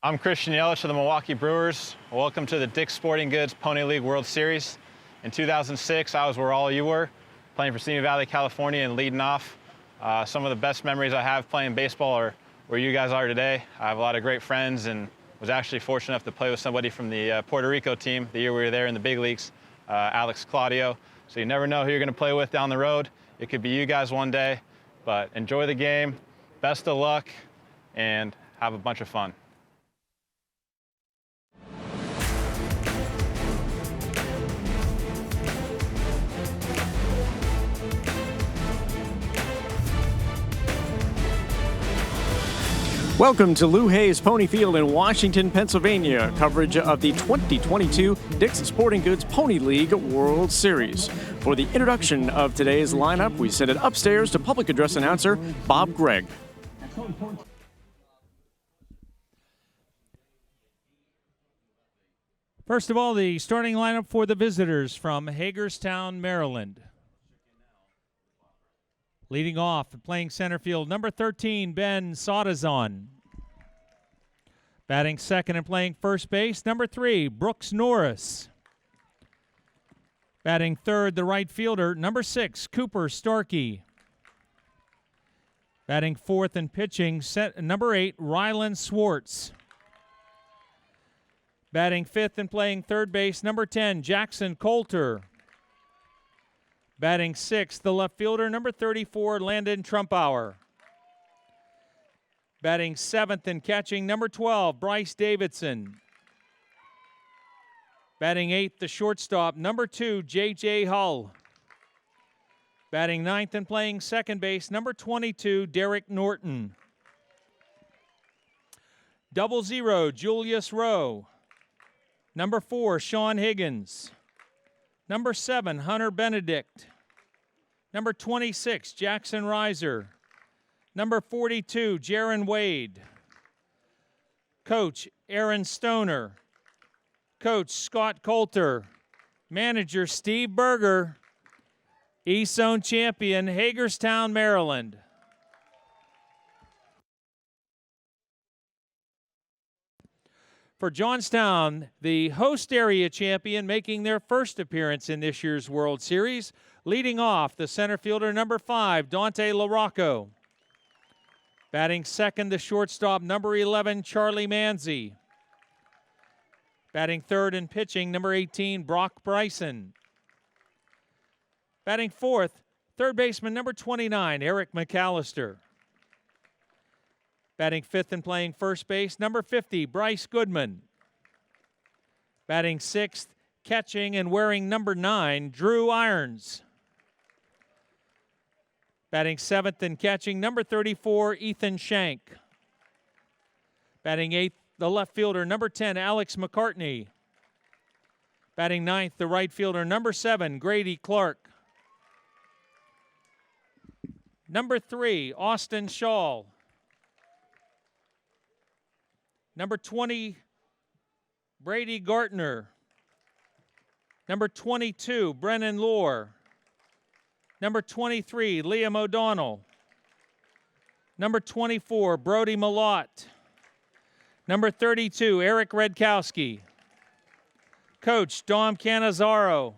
I'm Christian Yelich of the Milwaukee Brewers. Welcome to the Dick's Sporting Goods Pony League World Series. In 2006, I was where all of you were, playing for Simi Valley, California, and leading off. Some of the best memories I have playing baseball are where you guys are today. I have a lot of great friends and was actually fortunate enough to play with somebody from the Puerto Rico team the year we were there in the big leagues, Alex Claudio. So you never know who you're going to play with down the road. It could be you guys one day, but enjoy the game, best of luck, and have a bunch of fun. Welcome to Lou Hayes Pony Field in Washington, Pennsylvania. Coverage of the 2022 Dick's Sporting Goods Pony League World Series. For the introduction of today's lineup, we send it upstairs to public address announcer Bob Gregg. First of all, the starting lineup for the visitors from Hagerstown, Maryland. Leading off, playing center field, number 13, Ben Sottazon. Batting second and playing first base, number 3, Brooks Norris. Batting third, the right fielder, number 6, Cooper Starkey. Batting fourth and pitching, number 8, Rylan Swartz. Batting fifth and playing third base, number 10, Jackson Coulter. Batting sixth, the left fielder, number 34, Landon Trumpauer. Batting seventh and catching, number 12, Bryce Davidson. Batting eighth, the shortstop, number 2, J.J. Hull. Batting ninth and playing second base, number 22, Derek Norton. 00, Julius Rowe. Number 4, Sean Higgins. Number 7, Hunter Benedict. Number 26, Jackson Reiser. Number 42, Jaron Wade. Coach, Aaron Stoner. Coach, Scott Coulter. Manager, Steve Berger. East Zone champion, Hagerstown, Maryland. For Johnstown, the host area champion, making their first appearance in this year's World Series. Leading off, the center fielder, number 5, Dante LaRocco. Batting second, the shortstop, number 11, Charlie Manzi. Batting third and pitching, number 18, Brock Bryson. Batting fourth, third baseman, number 29, Eric McAllister. Batting fifth and playing first base, number 50, Bryce Goodman. Batting sixth, catching and wearing number 9, Drew Irons. Batting seventh and catching, number 34, Ethan Shank. Batting eighth, the left fielder, number 10, Alex McCartney. Batting ninth, the right fielder, number 7, Grady Clark. Number 3, Austin Shaw. Number 20, Brady Gartner. Number 22, Brennan Lohr. Number 23, Liam O'Donnell. Number 24, Brody Malott. Number 32, Eric Redkowski. Coach, Dom Cannizzaro.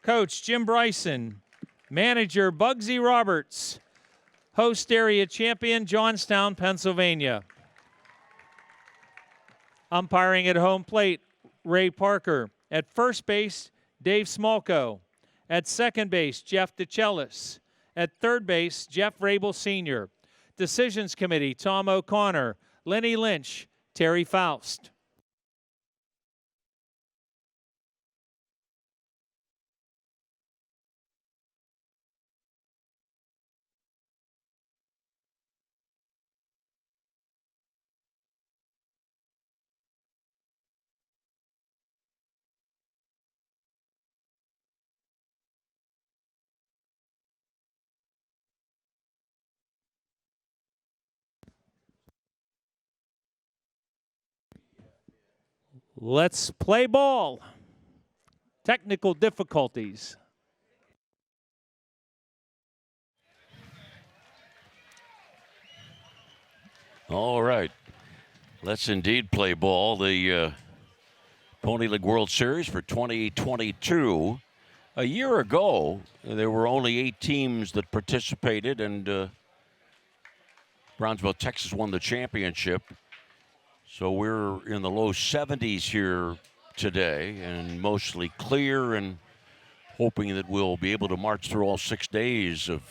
Coach, Jim Bryson. Manager, Bugsy Roberts. Host area champion, Johnstown, Pennsylvania. Umpiring at home plate, Ray Parker. At first base, Dave Smolko. At second base, Jeff DeChellis. At third base, Jeff Rabel Sr. Decisions Committee, Tom O'Connor, Lenny Lynch, Terry Faust. Let's play ball. Technical difficulties. All right. Let's indeed play ball. The Pony League World Series for 2022. A year ago, there were only 8 teams that participated, and Brownsville, Texas won the championship. So we're in the low 70s here today, and mostly clear, and hoping that we'll be able to march through all 6 days of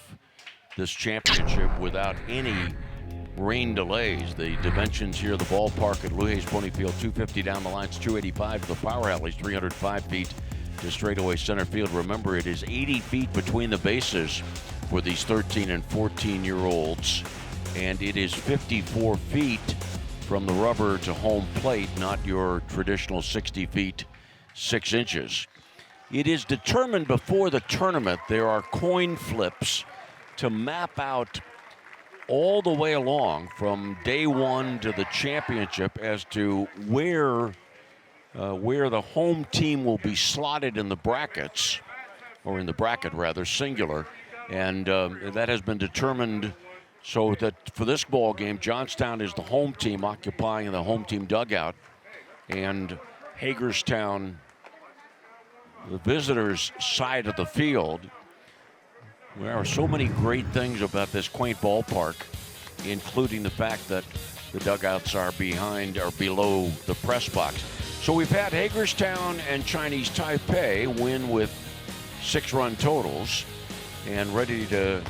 this championship without any rain delays. The dimensions here, the ballpark at Lou Hayes Pony Field, 250 down the lines, 285 to the power alleys, 305 feet to straightaway center field. Remember, it is 80 feet between the bases for these 13 and 14-year-olds, and it is 54 feet from the rubber to home plate, not your traditional 60 feet 6 inches. It is determined before the tournament. There are coin flips to map out all the way along from day 1 to the championship as to where the home team will be slotted in the brackets, or in the bracket rather, singular, and that has been determined so that for this ball game, Johnstown is the home team occupying the home team dugout, and Hagerstown the visitors' side of the field. There are so many great things about this quaint ballpark, including the fact that the dugouts are below the press box. So we've had Hagerstown and Chinese Taipei win with 6-run totals, and ready to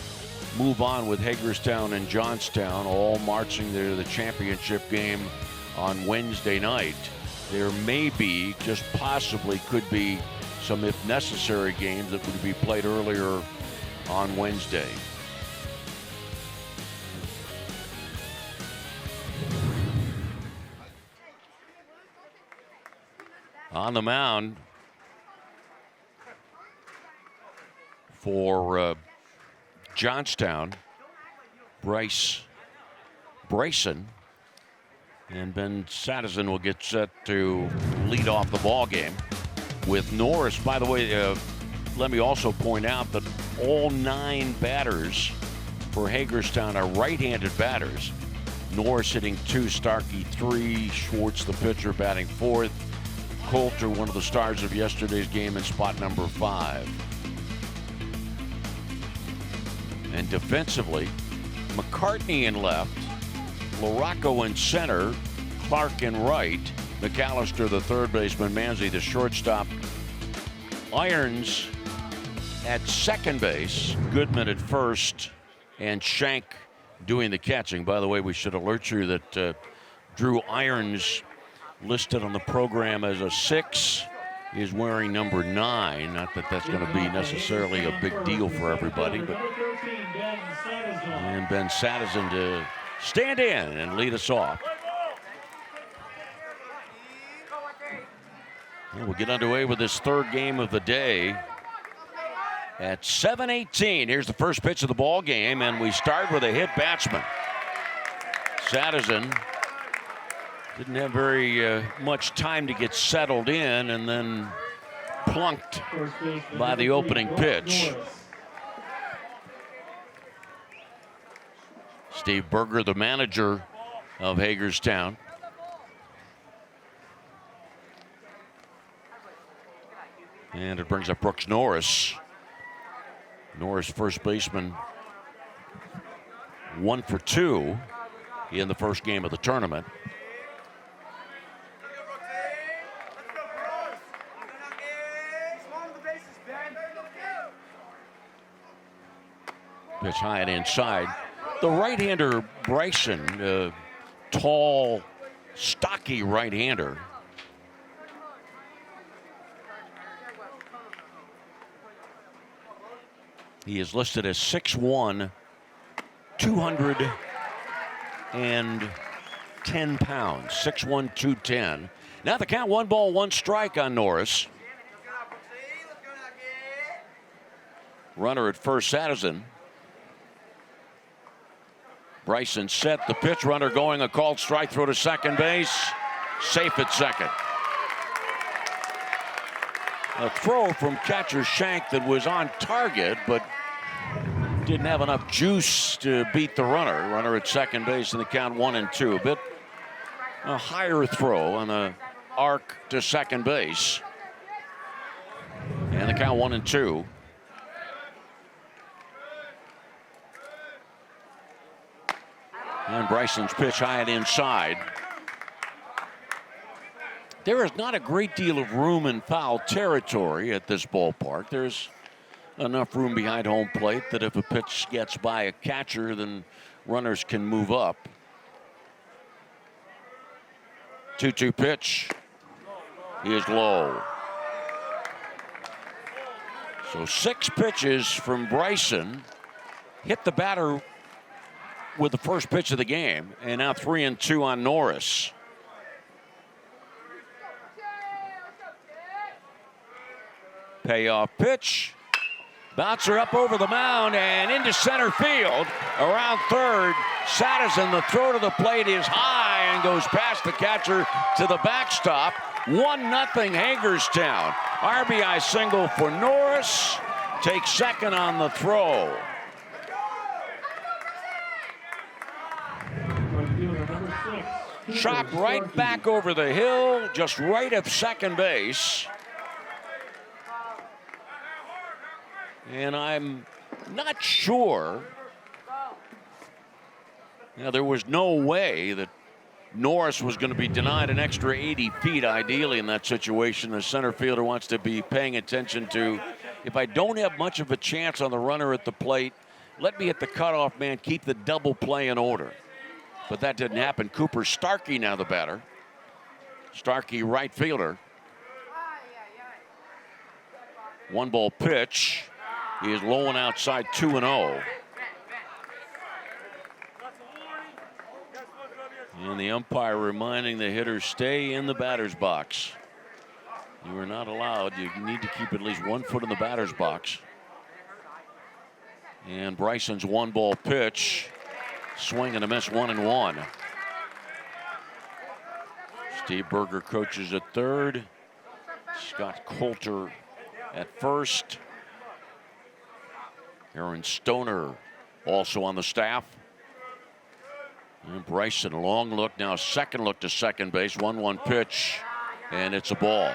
move on with Hagerstown and Johnstown, all marching to the championship game on Wednesday night. There may be, just possibly could be, some, if necessary, games that would be played earlier on Wednesday. On the mound for Johnstown, Bryson, and Ben Sadison will get set to lead off the ball game with Norris. By the way, let me also point out that all 9 batters for Hagerstown are right-handed batters. Norris hitting 2, Starkey 3, Schwartz the pitcher batting 4th, Coulter, one of the stars of yesterday's game, in spot number 5. And defensively, McCartney in left, LaRocco in center, Clark in right, McAllister the third baseman, Manzi the shortstop, Irons at second base, Goodman at first, and Shank doing the catching. By the way, we should alert you that Drew Irons, listed on the program as a 6, is wearing number 9. Not that that's going to be necessarily a big deal for everybody, but and Ben Sadison to stand in and lead us off. We'll get underway with this third game of the day at 7:18. Here's the first pitch of the ball game, and we start with a hit batsman. Sadison didn't have very much time to get settled in, and then plunked by the opening pitch. Steve Berger, the manager of Hagerstown. And it brings up Brooks Norris. Norris, first baseman, 1 for 2 in the first game of the tournament. Pitch high and inside. The right-hander Bryson, tall, stocky right-hander. He is listed as 6'1", 210 pounds. 6'1", 210. Now the count, 1 ball, 1 strike on Norris. Runner at first, Sadison. Bryson set, the pitch, runner going, a called strike, throw to second base. Safe at second. A throw from catcher Shank that was on target, but didn't have enough juice to beat the runner. Runner at second base in the count, 1-2. A bit a higher throw on the arc to second base. And the count 1-2. And Bryson's pitch high and inside. There is not a great deal of room in foul territory at this ballpark. There's enough room behind home plate that if a pitch gets by a catcher, then runners can move up. 2-2 pitch is low. So 6 pitches from Bryson hit the batter with the first pitch of the game, and now 3-2 on Norris. Payoff pitch. Bouncer up over the mound and into center field. Around third, Sadison, the throw to the plate is high and goes past the catcher to the backstop. 1-0 Hagerstown. RBI single for Norris. Takes second on the throw. Shot right back over the hill, just right at second base. And I'm not sure. Now, there was no way that Norris was going to be denied an extra 80 feet, ideally, in that situation. The center fielder wants to be paying attention to, if I don't have much of a chance on the runner at the plate, let me hit the cutoff man, keep the double play in order. But that didn't happen. Cooper Starkey now the batter. Starkey, right fielder. 1-ball pitch. He is low and outside, 2-0. And the umpire reminding the hitter, stay in the batter's box. You are not allowed. You need to keep at least 1 foot in the batter's box. And Bryson's 1-ball pitch. Swing and a miss, 1-1. Steve Berger coaches at third. Scott Coulter at first. Aaron Stoner also on the staff. And Bryson, long look, now second look to second base. 1-1 pitch, and it's a ball.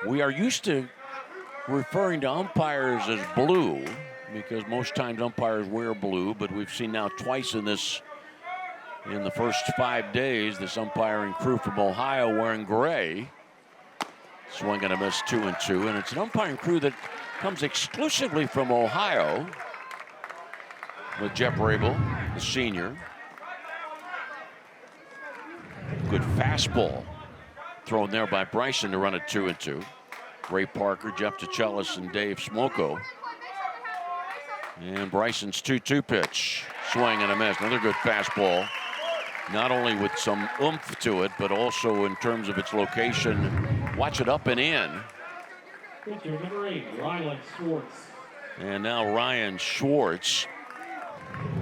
We are used to referring to umpires as blue because most times umpires wear blue, but we've seen now twice in the first 5 days, this umpiring crew from Ohio wearing gray. Swing and a miss, 2-2, and it's an umpiring crew that comes exclusively from Ohio with Jeff Rabel, the senior. Good fastball thrown there by Bryson to run it 2-2. Ray Parker, Jeff DeChellis, and Dave Smoko. And Bryson's 2-2 pitch. Swing and a miss. Another good fastball. Not only with some oomph to it, but also in terms of its location. Watch it up and in. Pitcher number 8, Ryan Schwartz. And now Ryan Schwartz.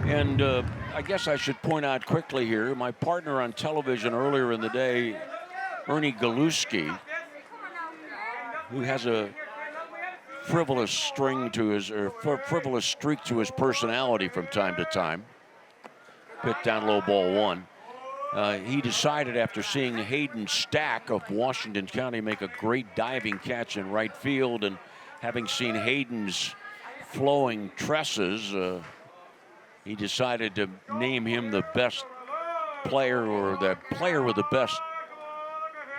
And I guess I should point out quickly here, my partner on television earlier in the day, Ernie Galuski, who has a frivolous streak to his personality from time to time. Pit down low, ball 1. He decided after seeing Hayden Stack of Washington County make a great diving catch in right field, and having seen Hayden's flowing tresses, he decided to name him the best player, or the player with the best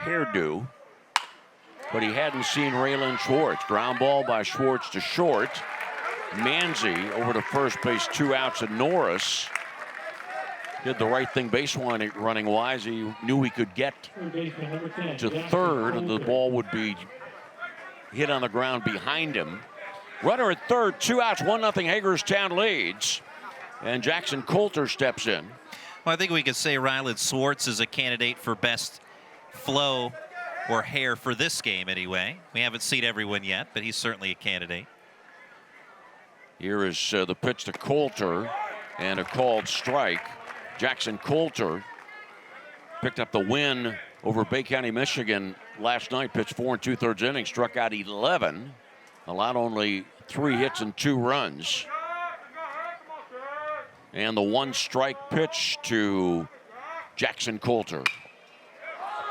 hairdo. But he hadn't seen Raylan Schwartz. Ground ball by Schwartz to short. Manzi over to first base, 2 outs, and Norris did the right thing base running wise. He knew he could get to third, and the ball would be hit on the ground behind him. Runner at third, 2 outs, 1-0 Hagerstown leads. And Jackson Coulter steps in. Well, I think we could say Rylan Schwartz is a candidate for best flow or hair for this game anyway. We haven't seen everyone yet, but he's certainly a candidate. Here is the pitch to Coulter and a called strike. Jackson Coulter picked up the win over Bay County, Michigan last night. Pitched 4 2/3 innings, struck out 11, allowed only 3 hits and 2 runs. And the 1-strike pitch to Jackson Coulter.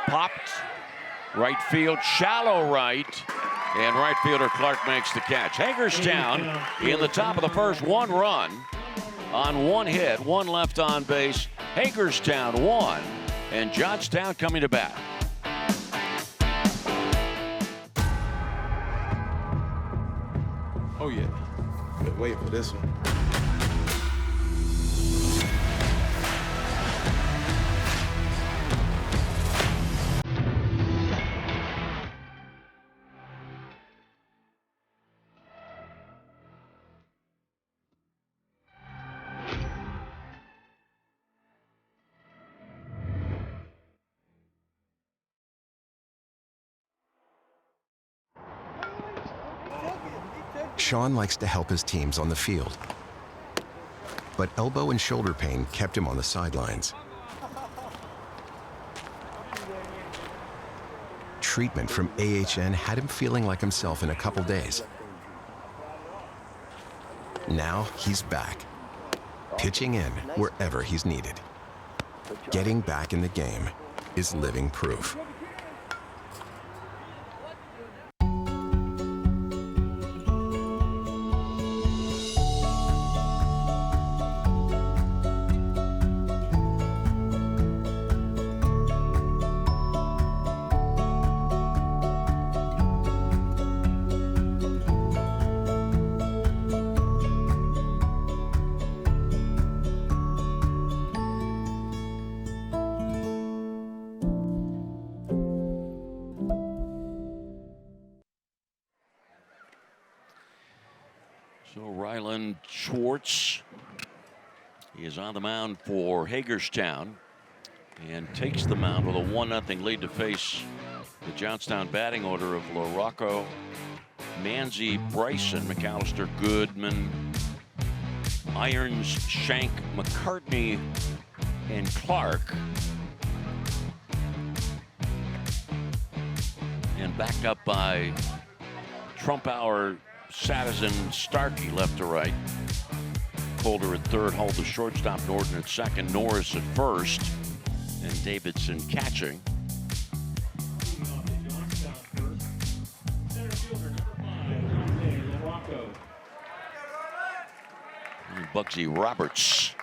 Popped. Right field, shallow right. And right fielder Clark makes the catch. Hagerstown in the top of the first, 1 run on 1 hit, 1 left on base. Hagerstown 1, and Johnstown coming to bat. Oh yeah, been waiting for this one. Sean likes to help his teams on the field, but elbow and shoulder pain kept him on the sidelines. Treatment from AHN had him feeling like himself in a couple days. Now he's back, pitching in wherever he's needed. Getting back in the game is living proof. So Ryland Schwartz is on the mound for Hagerstown and takes the mound with a 1-0 lead to face the Johnstown batting order of LaRocco, Manzi, Bryson, McAllister, Goodman, Irons, Shank, McCartney, and Clark. And backed up by Trumpauer, Sadison, Starkey left to right. Coulter at third, Hull the shortstop, Norton at second, Norris at first, and Davidson catching. And Bugsy Roberts,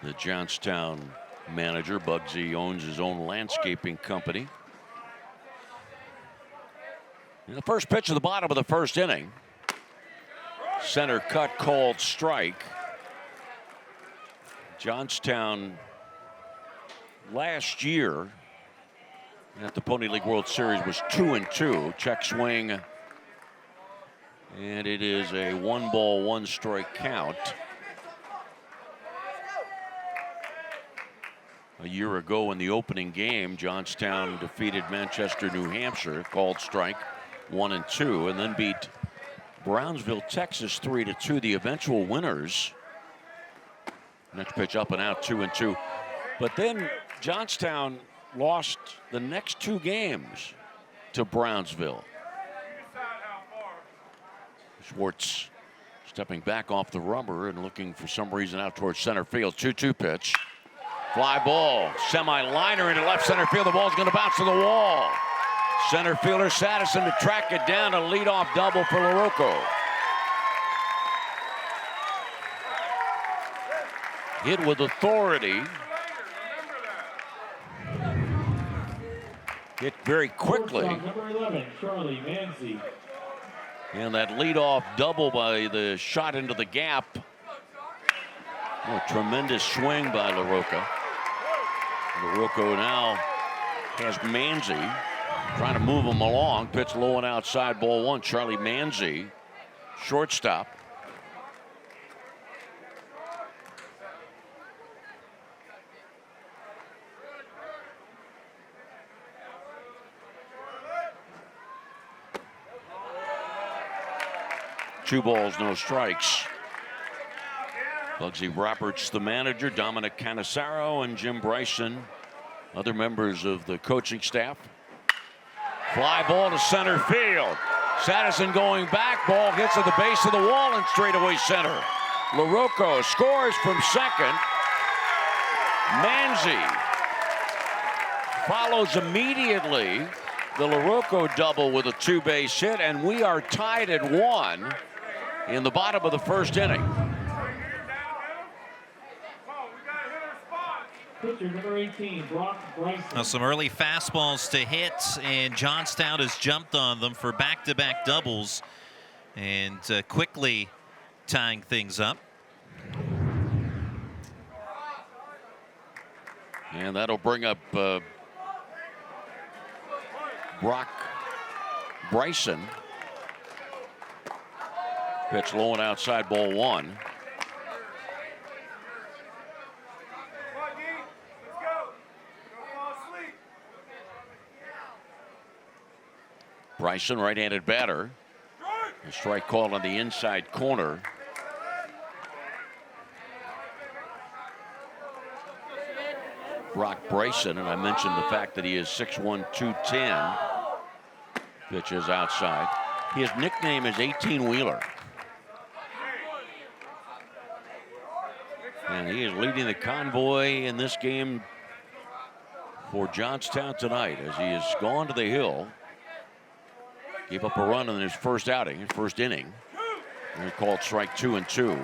the Johnstown manager. Bugsy owns his own landscaping company. In the first pitch of the bottom of the first inning. Center cut, called strike. Johnstown last year at the Pony League World Series was 2-2. Check swing. And it is a 1-ball, 1-strike count. A year ago in the opening game, Johnstown defeated Manchester, New Hampshire, called strike 1-2, and then beat Brownsville, Texas 3-2, the eventual winners. Next pitch up and out, 2-2. But then Johnstown lost the next 2 games to Brownsville. Schwartz stepping back off the rubber and looking for some reason out towards center field. 2-2 pitch. Fly ball, semi-liner into left center field. The ball's going to bounce to the wall. Center fielder Sadison to track it down, a leadoff double for LaRocco. Hit with authority. Hit very quickly. Number 11, Charlie Manzi. And that leadoff double by the shot into the gap. Oh, a tremendous swing by LaRocco. LaRocco now has Manzi trying to move him along. Pitch low and outside, ball 1. Charlie Manzi, shortstop. Two balls, no strikes. Bugsy Roberts, the manager, Dominic Canissaro, and Jim Bryson, other members of the coaching staff. Fly ball to center field. Sadison going back. Ball hits at the base of the wall in straightaway center. LaRocco scores from second. Manzi follows immediately the LaRocco double with a 2-base hit, and we are tied at 1 in the bottom of the first inning. Pitcher number 18, Brock Bryson. Now some early fastballs to hit, and Johnstown has jumped on them for back-to-back doubles and quickly tying things up. And that'll bring up Brock Bryson. Pitch low and outside, ball 1. Bryson, right-handed batter. A strike called on the inside corner. Brock Bryson, and I mentioned the fact that he is 6'1", 210. Pitch is outside. His nickname is 18-wheeler. And he is leading the convoy in this game for Johnstown tonight as he has gone to the hill. Gave up a run in his first outing, his first inning. And he called strike 2 and 2.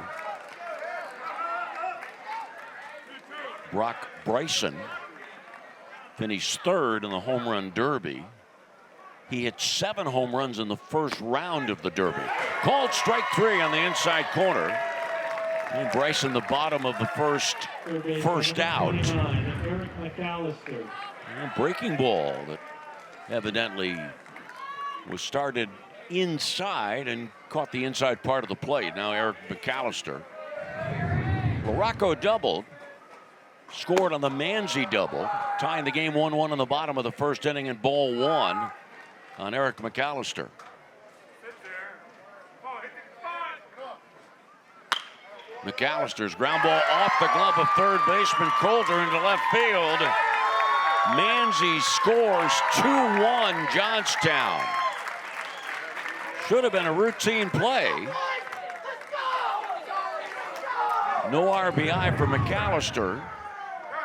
Brock Bryson finished third in the home run derby. He hit 7 home runs in the first round of the derby. Called strike 3 on the inside corner. And Bryson, the bottom of the first out. Eric McAllister. And breaking ball that evidently was started inside and caught the inside part of the plate. Now Eric McAllister. LaRocco doubled. Scored on the Manzi double, tying the game 1-1 in the bottom of the first inning, and ball 1 on Eric McAllister. McAllister's ground ball off the glove of third baseman Coulter into left field. Manzi scores 2-1 Johnstown. Should have been a routine play. No RBI for McAllister.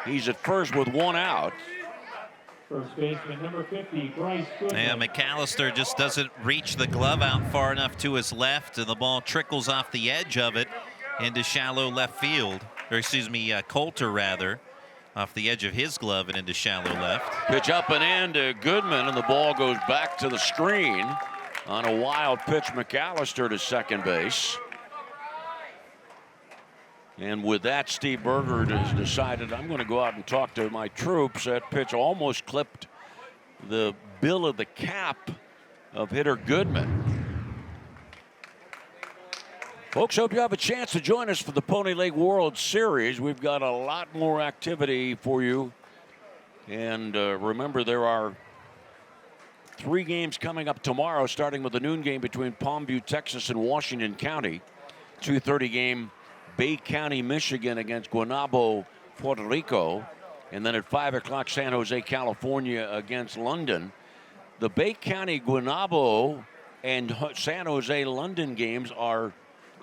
He's at first with 1 out. First baseman number 50, Bryce Goodman. Yeah, McAllister just doesn't reach the glove out far enough to his left, and the ball trickles off the edge of it into shallow left field. Or excuse me, Coulter rather, off the edge of his glove and into shallow left. Pitch up and in to Goodman, and the ball goes back to the screen on a wild pitch. McAllister to second base. And with that, Steve Berger has decided, I'm going to go out and talk to my troops. That pitch almost clipped the bill of the cap of hitter Goodman. Folks, hope you have a chance to join us for the Pony League World Series. We've got a lot more activity for you. And remember, there are 3 games coming up tomorrow, starting with the noon game between Palmview, Texas and Washington County. 2:30 game Bay County, Michigan against Guaynabo, Puerto Rico. And then at 5 o'clock, San Jose, California against London. The Bay County, Guaynabo, and San Jose, London games are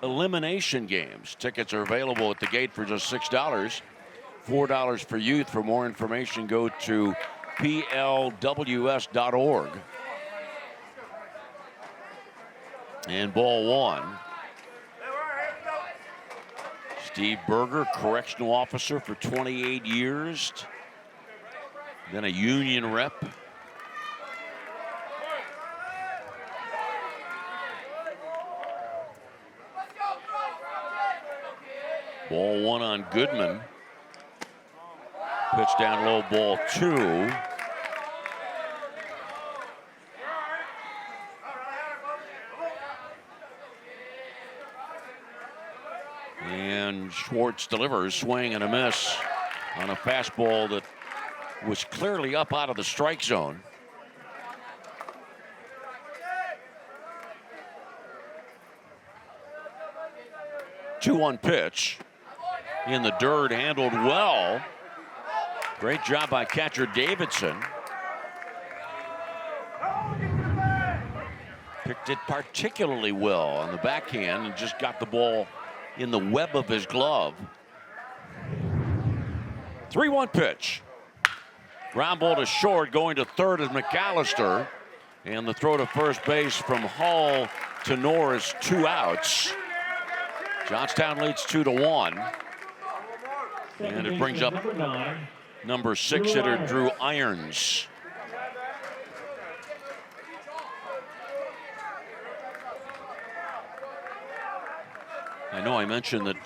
elimination games. Tickets are available at the gate for just $6. $4 for youth. For more information, go to plws.org. And ball 1. Steve Berger, correctional officer for 28 years, then a union rep. Ball 1 on Goodman. Pitch down low, ball 2. And Schwartz delivers, swing and a miss on a fastball that was clearly up out of the strike zone. Two-one pitch in the dirt, handled well. Great job by catcher Davidson. Picked it particularly well on the backhand and just got the ball in the web of his glove. 3-1 pitch. Ground ball to short, going to third is McAllister. And the throw to first base from Hall to Norris, 2 outs. Johnstown leads 2-1. And it brings up number 6 hitter Drew Irons. I know I mentioned that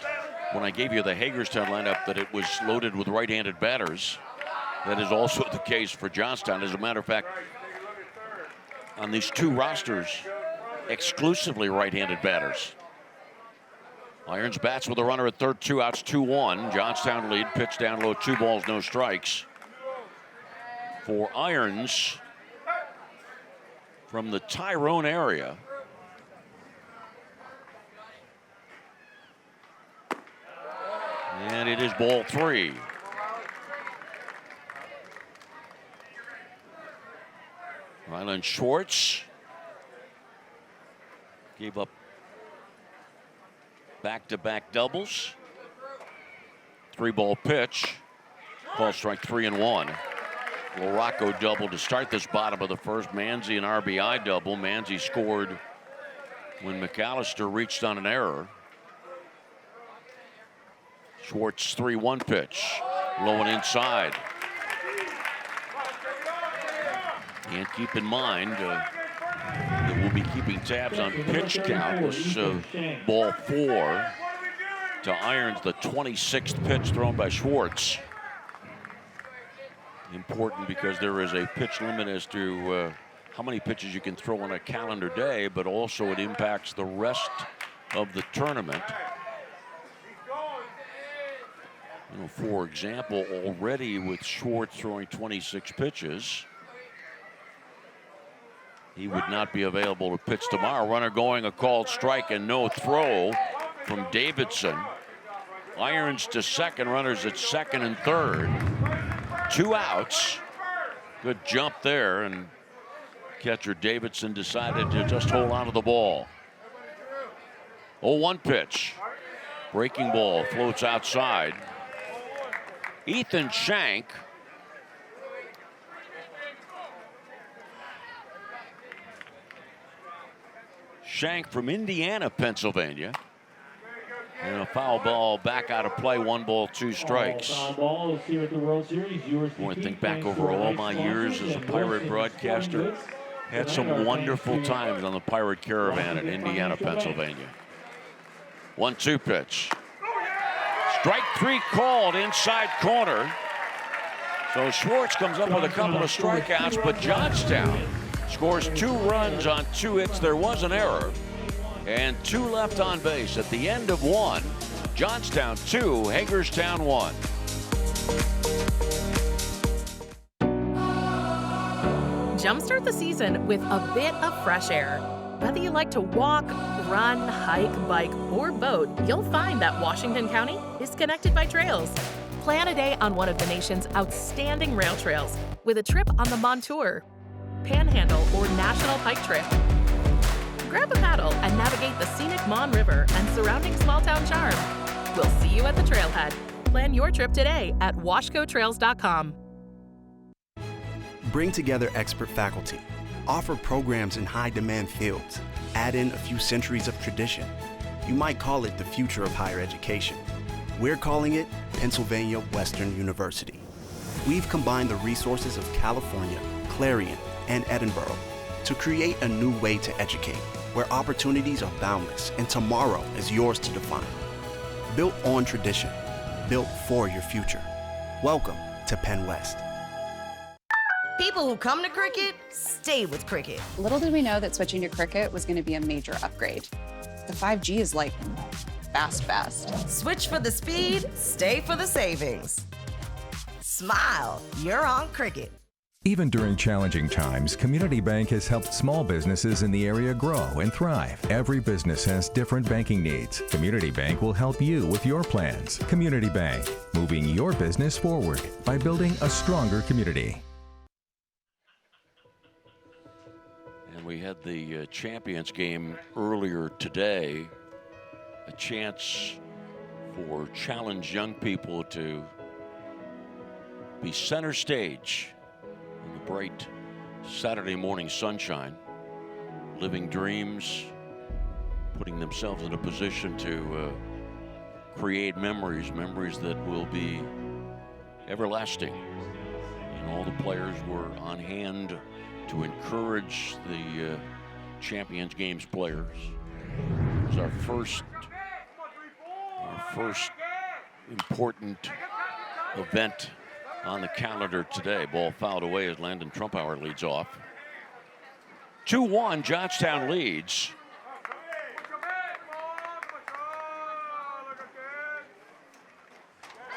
when I gave you the Hagerstown lineup that it was loaded with right-handed batters. That is also the case for Johnstown. As a matter of fact, on these 2 rosters, exclusively right-handed batters. Irons bats with a runner at third, 2 outs, 2-1. Johnstown lead, pitch down low, 2 balls, no strikes. For Irons from the Tyrone area. And it is ball 3. Ryland Schwartz gave up back-to-back doubles. 3-ball pitch. Call strike 3-1. LaRocco double to start this bottom of the first. Manzi an RBI double. Manzi scored when McAllister reached on an error. Schwartz 3-1 pitch. Low and inside. And keep in mind that we'll be keeping tabs on pitch count. This ball 4 to Irons, the 26th pitch thrown by Schwartz. Important because there is a pitch limit as to how many pitches you can throw on a calendar day, but also it impacts the rest of the tournament. You know, for example, already with Schwartz throwing 26 pitches, he would not be available to pitch tomorrow. Runner going, a called strike and no throw from Davidson. Irons to second, runners at second and third. 2 outs. Good jump there, and catcher Davidson decided to just hold on to the ball. 0-1 pitch. Breaking ball floats outside. Ethan Shank from Indiana, Pennsylvania. And a foul ball back out of play. 1 ball, 2 strikes. Foul here at the World Series. When I think back over all my years as a Pirate broadcaster, had some wonderful times on the Pirate Caravan in Indiana, Pennsylvania. 1-2 pitch. Strike 3 called inside corner. So Schwartz comes up with a couple of strikeouts, but Johnstown scores 2 runs on 2 hits. There was an error. And 2 left on base at the end of 1. Johnstown 2, Hagerstown 1. Jumpstart the season with a bit of fresh air. Whether you like to walk, run, hike, bike, or boat, you'll find that Washington County is connected by trails. Plan a day on one of the nation's outstanding rail trails with a trip on the Montour, Panhandle, or National Pike Trail. Grab a paddle and navigate the scenic Mon River and surrounding small-town charm. We'll see you at the trailhead. Plan your trip today at washcotrails.com. Bring together expert faculty. Offer programs in high-demand fields. Add in a few centuries of tradition. You might call it the future of higher education. We're calling it Pennsylvania Western University. We've combined the resources of California, Clarion, and Edinburgh to create a new way to educate, where opportunities are boundless and tomorrow is yours to define. Built on tradition, built for your future. Welcome to Penn West. People who come to cricket stay with cricket. Little did we know that switching to cricket was going to be a major upgrade. The 5G is like fast. Switch for the speed, stay for the savings. Smile, you're on cricket. Even during challenging times, Community Bank has helped small businesses in the area grow and thrive. Every business has different banking needs. Community Bank will help you with your plans. Community Bank, moving your business forward by building a stronger community. And we had the Champions game earlier today. A chance for challenged young people to be center stage bright Saturday morning sunshine, living dreams, putting themselves in a position to create memories that will be everlasting. And all the players were on hand to encourage the Champions Games players. It was our first important event on the calendar today. Ball fouled away as Landon Trumpauer leads off. 2-1, Johnstown leads.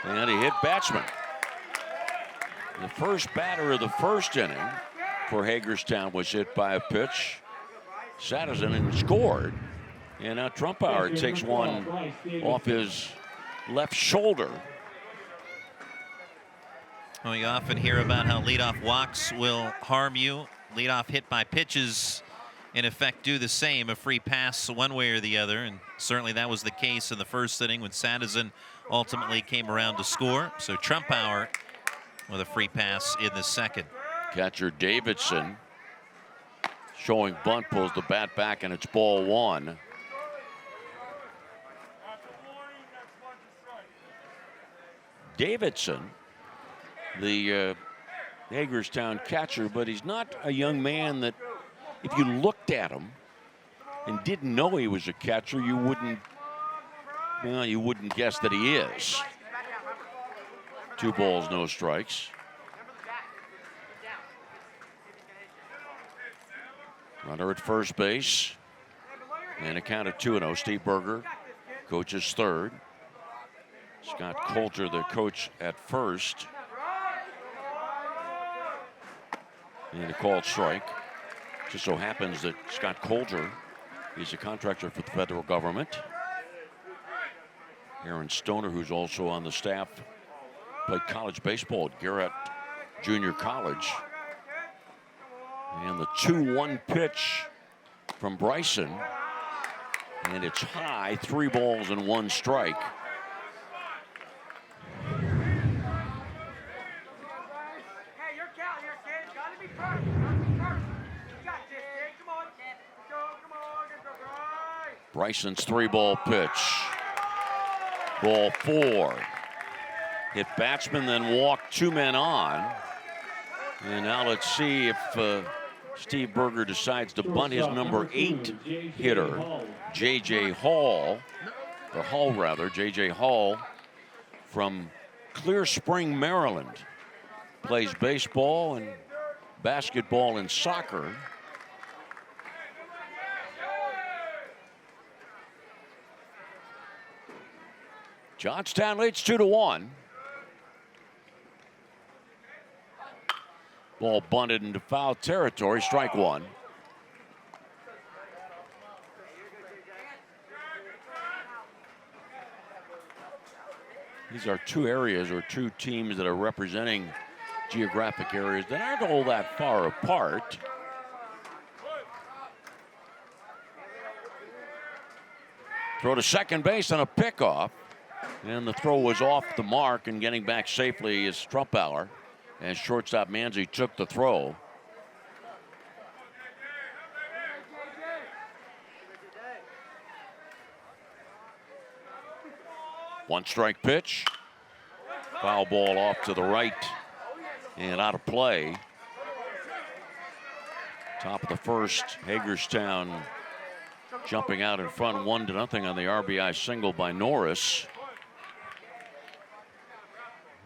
And he hit batsman. The first batter of the first inning for Hagerstown was hit by a pitch. Sadison and scored. And now Trumpauer takes one off his left shoulder. We often hear about how leadoff walks will harm you. Leadoff hit by pitches, in effect, do the same. A free pass one way or the other. And certainly that was the case in the first inning when Sadison ultimately came around to score. So Trumpauer with a free pass in the second. Catcher Davidson showing bunt, pulls the bat back, and it's ball one. Davidson, the Hagerstown catcher, but he's not a young man that, if you looked at him and didn't know he was a catcher, you wouldn't guess that he is. 2 balls, no strikes. Runner at first base. And a count of 2-0. Steve Berger coaches third. Scott Coulter, the coach at first. And a called strike. Just so happens that Scott Coulter is a contractor for the federal government. Aaron Stoner, who's also on the staff, played college baseball at Garrett Junior College. And the 2-1 pitch from Bryson. And it's high, 3 balls and 1 strike. Bryson's 3-ball pitch. Ball 4. Hit batsman, then walked 2 men on. And now let's see if Steve Berger decides to bunt his number 8 hitter, J.J. Hall, or Hall rather, J.J. Hall from Clear Spring, Maryland. Plays baseball and basketball and soccer. Johnstown leads 2-1. Ball bunted into foul territory, strike 1. These are 2 areas or 2 teams that are representing geographic areas that aren't all that far apart. Throw to second base on a pickoff. And the throw was off the mark, and getting back safely is Trumpauer. As shortstop Manzi took the throw. One strike pitch. Foul ball off to the right and out of play. Top of the first, Hagerstown jumping out in front 1-0 on the RBI single by Norris.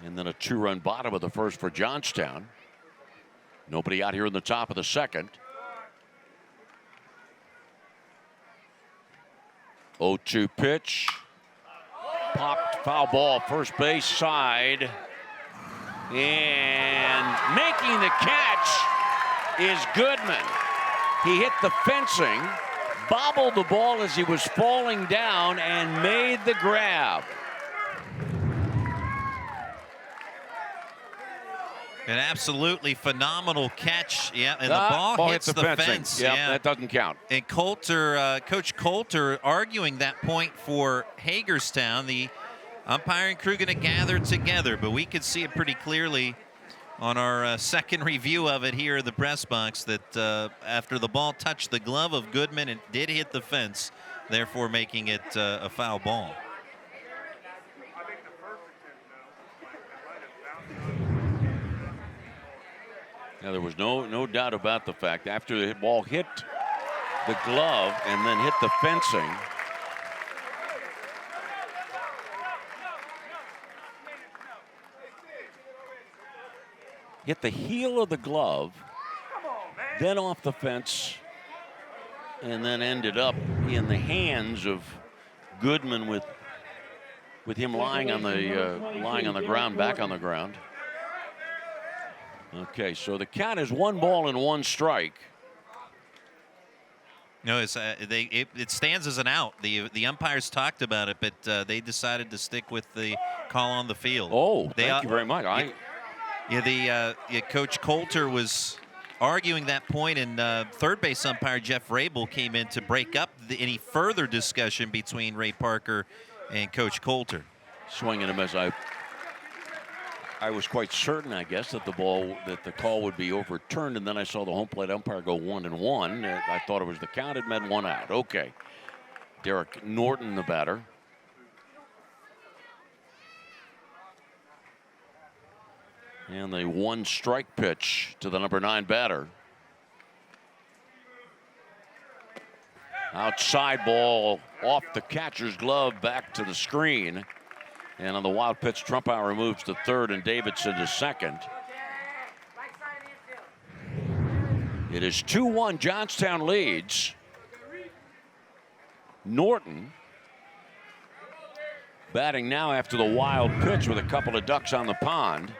And then a 2-run bottom of the first for Johnstown. Nobody out here in the top of the second. 0-2 pitch. Popped, foul ball, first base side. And making the catch is Goodman. He hit the fencing, bobbled the ball as he was falling down, and made the grab. An absolutely phenomenal catch. Yeah, and the ball hits the fence. Yeah, that doesn't count. And Coulter, Coach Coulter, arguing that point for Hagerstown. The umpiring crew going to gather together, but we could see it pretty clearly on our second review of it here in the press box that after the ball touched the glove of Goodman, it did hit the fence, therefore making it a foul ball. Now, there was no doubt about the fact after the ball hit the glove and then hit the fencing, hit the heel of the glove, then off the fence, and then ended up in the hands of Goodman with him lying on the ground, back on the ground. Okay, so the count is 1 ball and 1 strike. No, it stands as an out. The umpires talked about it, but they decided to stick with the call on the field. Oh, thank you very much. Coach Coulter was arguing that point, and third base umpire Jeff Rabel came in to break up any further discussion between Ray Parker and Coach Coulter. Swing and a miss. I was quite certain, I guess, that the call would be overturned, and then I saw the home plate umpire go 1-1. I thought it was the count. It meant 1 out. Okay. Derek Norton, the batter. And the 1 strike pitch to the number 9 batter. Outside ball off the catcher's glove back to the screen. And on the wild pitch, Trumpauer moves to third and Davidson to second. It is 2-1. Johnstown leads. Norton batting now after the wild pitch with a couple of ducks on the pond.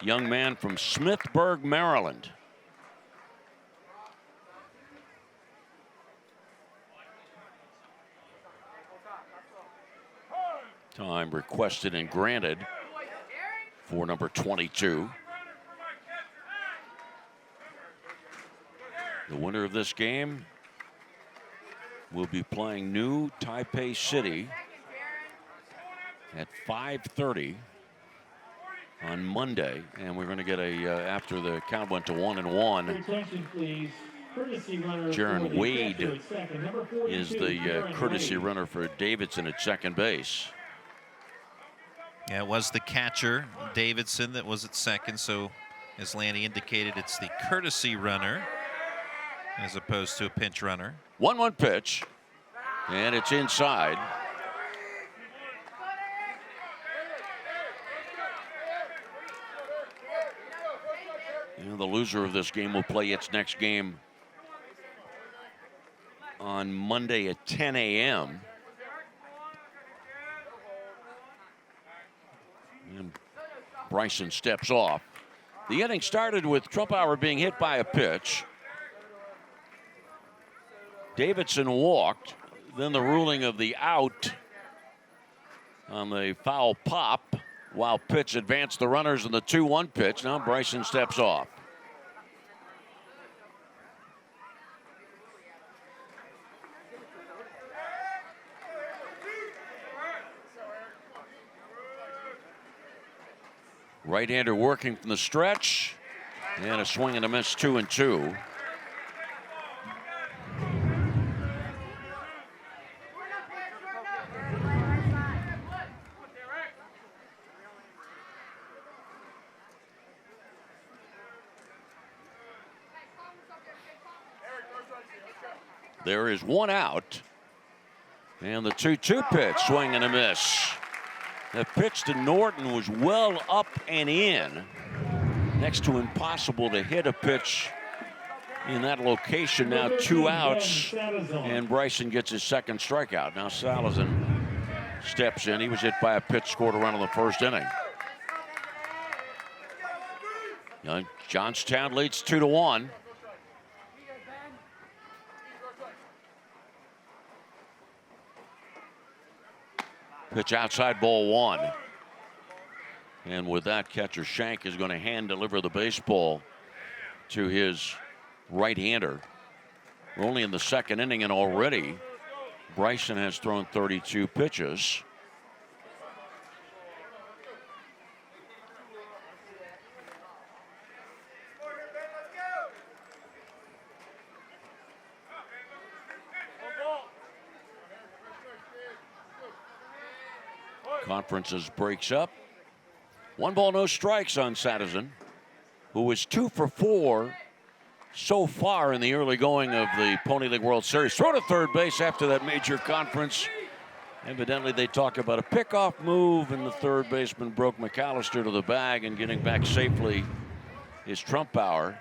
Young man from Smithburg, Maryland. Time requested and granted for number 22. The winner of this game will be playing New Taipei City at 5:30 on Monday, and we're going to get after the count went to 1-1. Attention, please. Jaron Wade is the courtesy runner for Davidson at second base. Yeah, it was the catcher, Davidson, that was at second. So, as Lanny indicated, it's the courtesy runner as opposed to a pinch runner. 1-1 pitch, and it's inside. And the loser of this game will play its next game on Monday at 10 a.m. And Bryson steps off. The inning started with Trumpauer being hit by a pitch. Davidson walked. Then the ruling of the out on the foul pop. While pitch advanced the runners in the 2-1 pitch. Now Bryson steps off. Right-hander working from the stretch, and a swing and a miss, 2-2. There is 1 out, and the 2-2 pitch, swing and a miss. The pitch to Norton was well up and in. Next to impossible to hit a pitch in that location. Now 2 outs, and Bryson gets his second strikeout. Now Salazan steps in. He was hit by a pitch, scored a run in the first inning. Johnstown leads 2-1. Pitch outside, ball 1. And with that, catcher Shank is going to hand deliver the baseball to his right-hander. We're only in the second inning, and already Bryson has thrown 32 pitches. Conferences breaks up. 1 ball, no strikes on Satterson, who was 2 for 4 so far in the early going of the Pony League World Series. Throw to third base after that major conference. Evidently, they talk about a pickoff move, and the third baseman broke McAllister to the bag, and getting back safely is Trumpauer.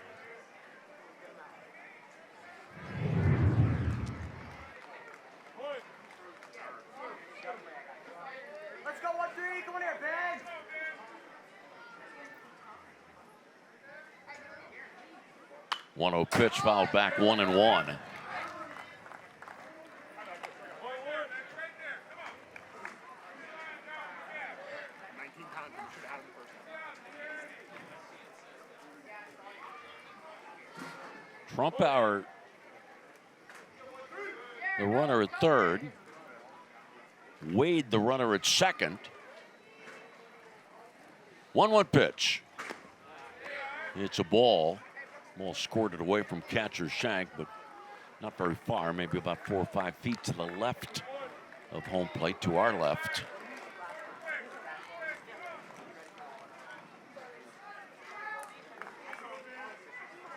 Let's go 1-3. Come on here, Ben. One 1-0 pitch fouled back 1-1. Trumpauer, the runner at third. Wade, the runner at second. 1-1 pitch. It's a ball. Ball squirted away from catcher Shank, but not very far, maybe about 4 or 5 feet to the left of home plate, to our left.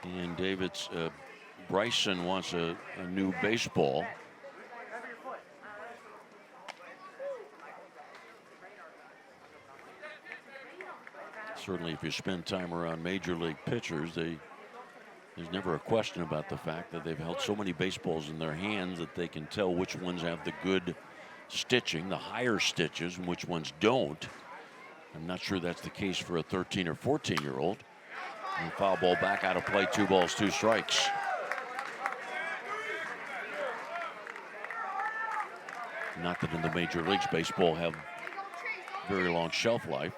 And David's Bryson wants a new baseball. Certainly, if you spend time around major league pitchers, there's never a question about the fact that they've held so many baseballs in their hands that they can tell which ones have the good stitching, the higher stitches, and which ones don't. I'm not sure that's the case for a 13 or 14-year-old. And foul ball back out of play, 2 balls, 2 strikes. Not that in the major leagues, baseball have very long shelf life.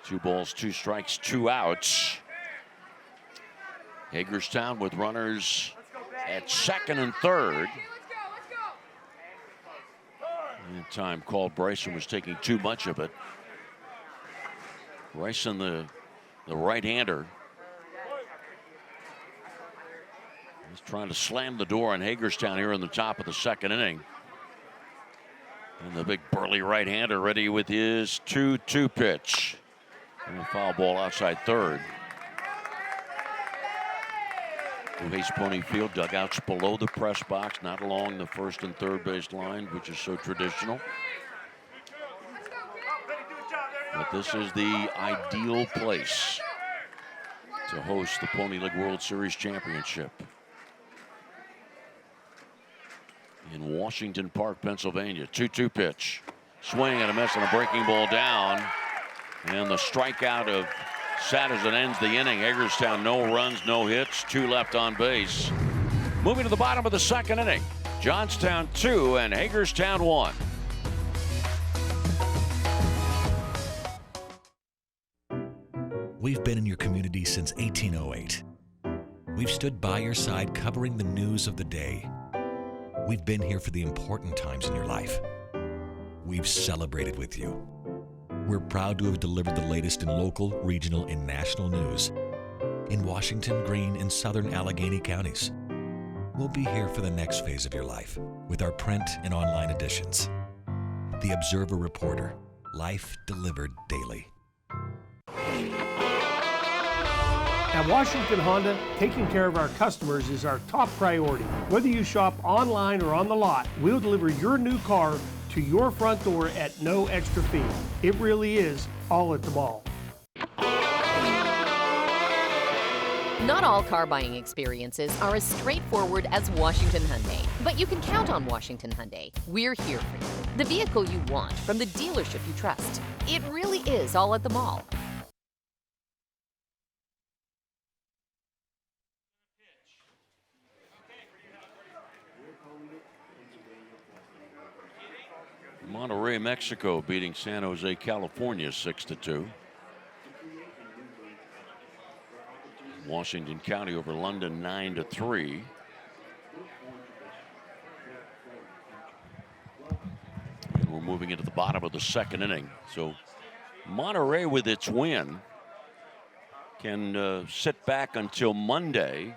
2 balls, 2 strikes, 2 outs. Hagerstown with runners at second and third. And time called. Bryson was taking too much of it. Bryson, the right-hander, is trying to slam the door on Hagerstown here in the top of the second inning. And the big burly right-hander ready with his 2-2 pitch. And a foul ball outside third. Hayes Pony Field, dugouts below the press box, not along the first and third base line, which is so traditional. But this is the ideal place to host the Pony League World Series Championship. In Washington Park, Pennsylvania. 2-2 pitch. Swing and a miss, and a breaking ball down. And the strikeout of Satterson ends the inning. Hagerstown, no runs, no hits, 2 left on base. Moving to the bottom of the second inning. Johnstown 2 and Hagerstown 1. We've been in your community since 1808. We've stood by your side covering the news of the day. We've been here for the important times in your life. We've celebrated with you. We're proud to have delivered the latest in local, regional, and national news in Washington, Greene, and southern Allegheny counties. We'll be here for the next phase of your life with our print and online editions. The Observer Reporter, life delivered daily. At Washington Honda, taking care of our customers is our top priority. Whether you shop online or on the lot, we'll deliver your new car to your front door at no extra fee. It really is all at the mall. Not all car buying experiences are as straightforward as Washington Hyundai, but you can count on Washington Hyundai. We're here for you. The vehicle you want from the dealership you trust. It really is all at the mall. Monterrey, Mexico beating San Jose, California 6-2. Washington County over London 9-3. And we're moving into the bottom of the second inning. So Monterrey with its win can sit back until Monday.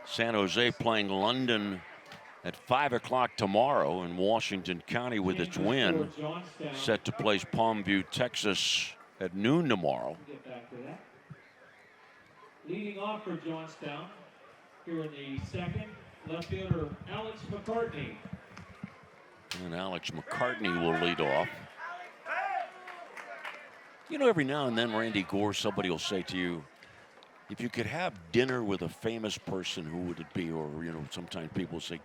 San Jose playing London at 5 o'clock tomorrow in Washington County with its win. Set to place Palmview, Texas at noon tomorrow. Get back to that. Leading off for Johnstown, here in the second, left fielder Alex McCartney. And Alex McCartney will lead off. You know, every now and then, Randy Gore, somebody will say to you, if you could have dinner with a famous person, who would it be? Or, you know, sometimes people say,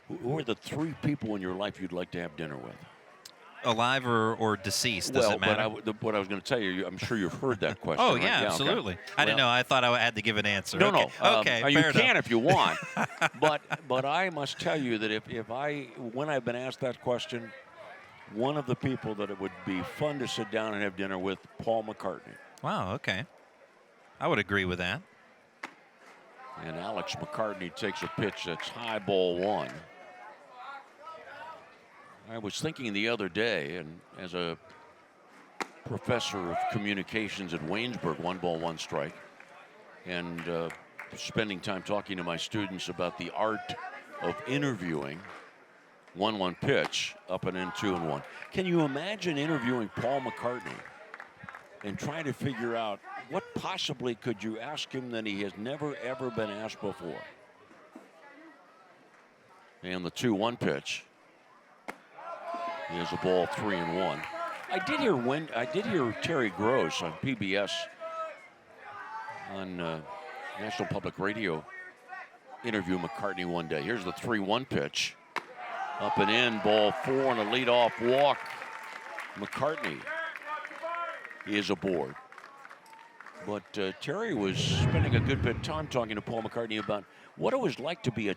who are the 3 people in your life you'd like to have dinner with? Alive or deceased, does it matter? But what I was going to tell you, I'm sure you've heard that question. Oh, right? yeah, absolutely. Okay. I didn't know. I thought I had to give an answer. No, okay. no. Okay, you fair can enough. if you want. but I must tell you that when I've been asked that question, one of the people that it would be fun to sit down and have dinner with, Paul McCartney. Wow, okay. I would agree with that. And Alex McCartney takes a pitch that's high, ball 1. I was thinking the other day, and as a professor of communications at Waynesburg, 1 ball, 1 strike, and spending time talking to my students about the art of interviewing. 1-1 pitch, up and in, 2-1. Can you imagine interviewing Paul McCartney and trying to figure out what possibly could you ask him that he has never, ever been asked before? And the 2-1 pitch. Here's a ball, 3-1. I did hear Terry Gross on PBS on National Public Radio interview McCartney one day. Here's the 3-1 pitch. Up and in, ball 4 and a leadoff walk. McCartney is aboard. But Terry was spending a good bit of time talking to Paul McCartney about what it was like to be a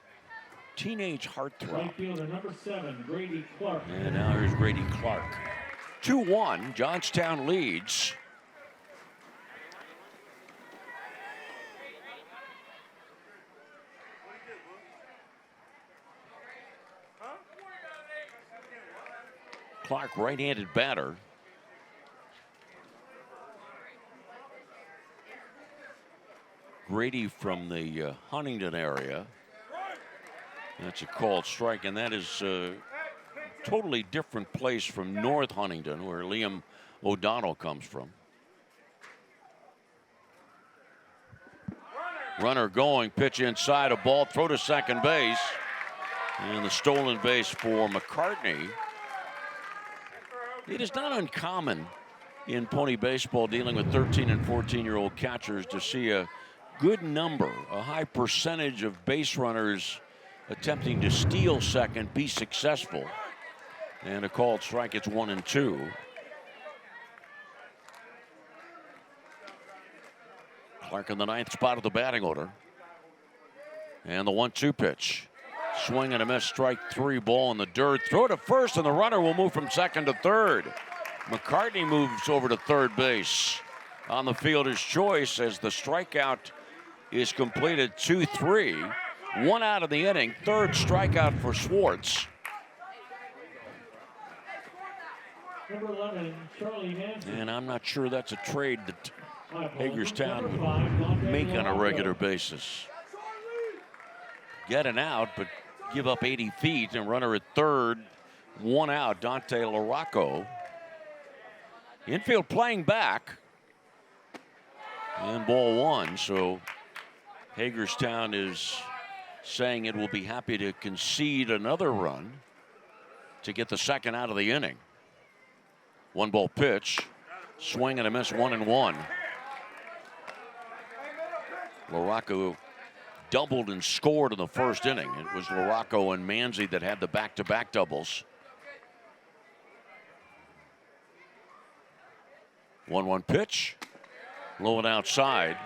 teenage heartthrob. Right fielder number 7, Grady Clark. And now here's Grady Clark. 2-1, Johnstown leads. Clark, right-handed batter. Grady from the Huntington area. That's a called strike, and that is a totally different place from North Huntington, where Liam O'Donnell comes from. Runner going, pitch inside, a ball, throw to second base. And the stolen base for McCartney. It is not uncommon in pony baseball, dealing with 13 and 14-year-old catchers, to see a good number, a high percentage of base runners attempting to steal second, be successful. And a called strike, it's 1-2. Clark in the 9th spot of the batting order. And the 1-2 pitch. Swing and a miss, strike 3, ball in the dirt. Throw to first, and the runner will move from second to third. McCartney moves over to third base on the fielder's choice as the strikeout is completed. 2-3. 1 out of the inning. 3rd strikeout for Schwartz. Number 11, Charlie Manson. And I'm not sure that's a trade that Hagerstown would make on a regular basis. Get an out, but give up 80 feet, and runner at third. 1 out, Dante LaRocco. Infield playing back. And ball 1, so Hagerstown is saying it will be happy to concede another run to get the 2nd out of the inning. 1 ball pitch, swing and a miss, 1-1. LaRocco doubled and scored in the 1st inning. It was LaRocco and Manzi that had the back-to-back doubles. 1-1 pitch, low and outside.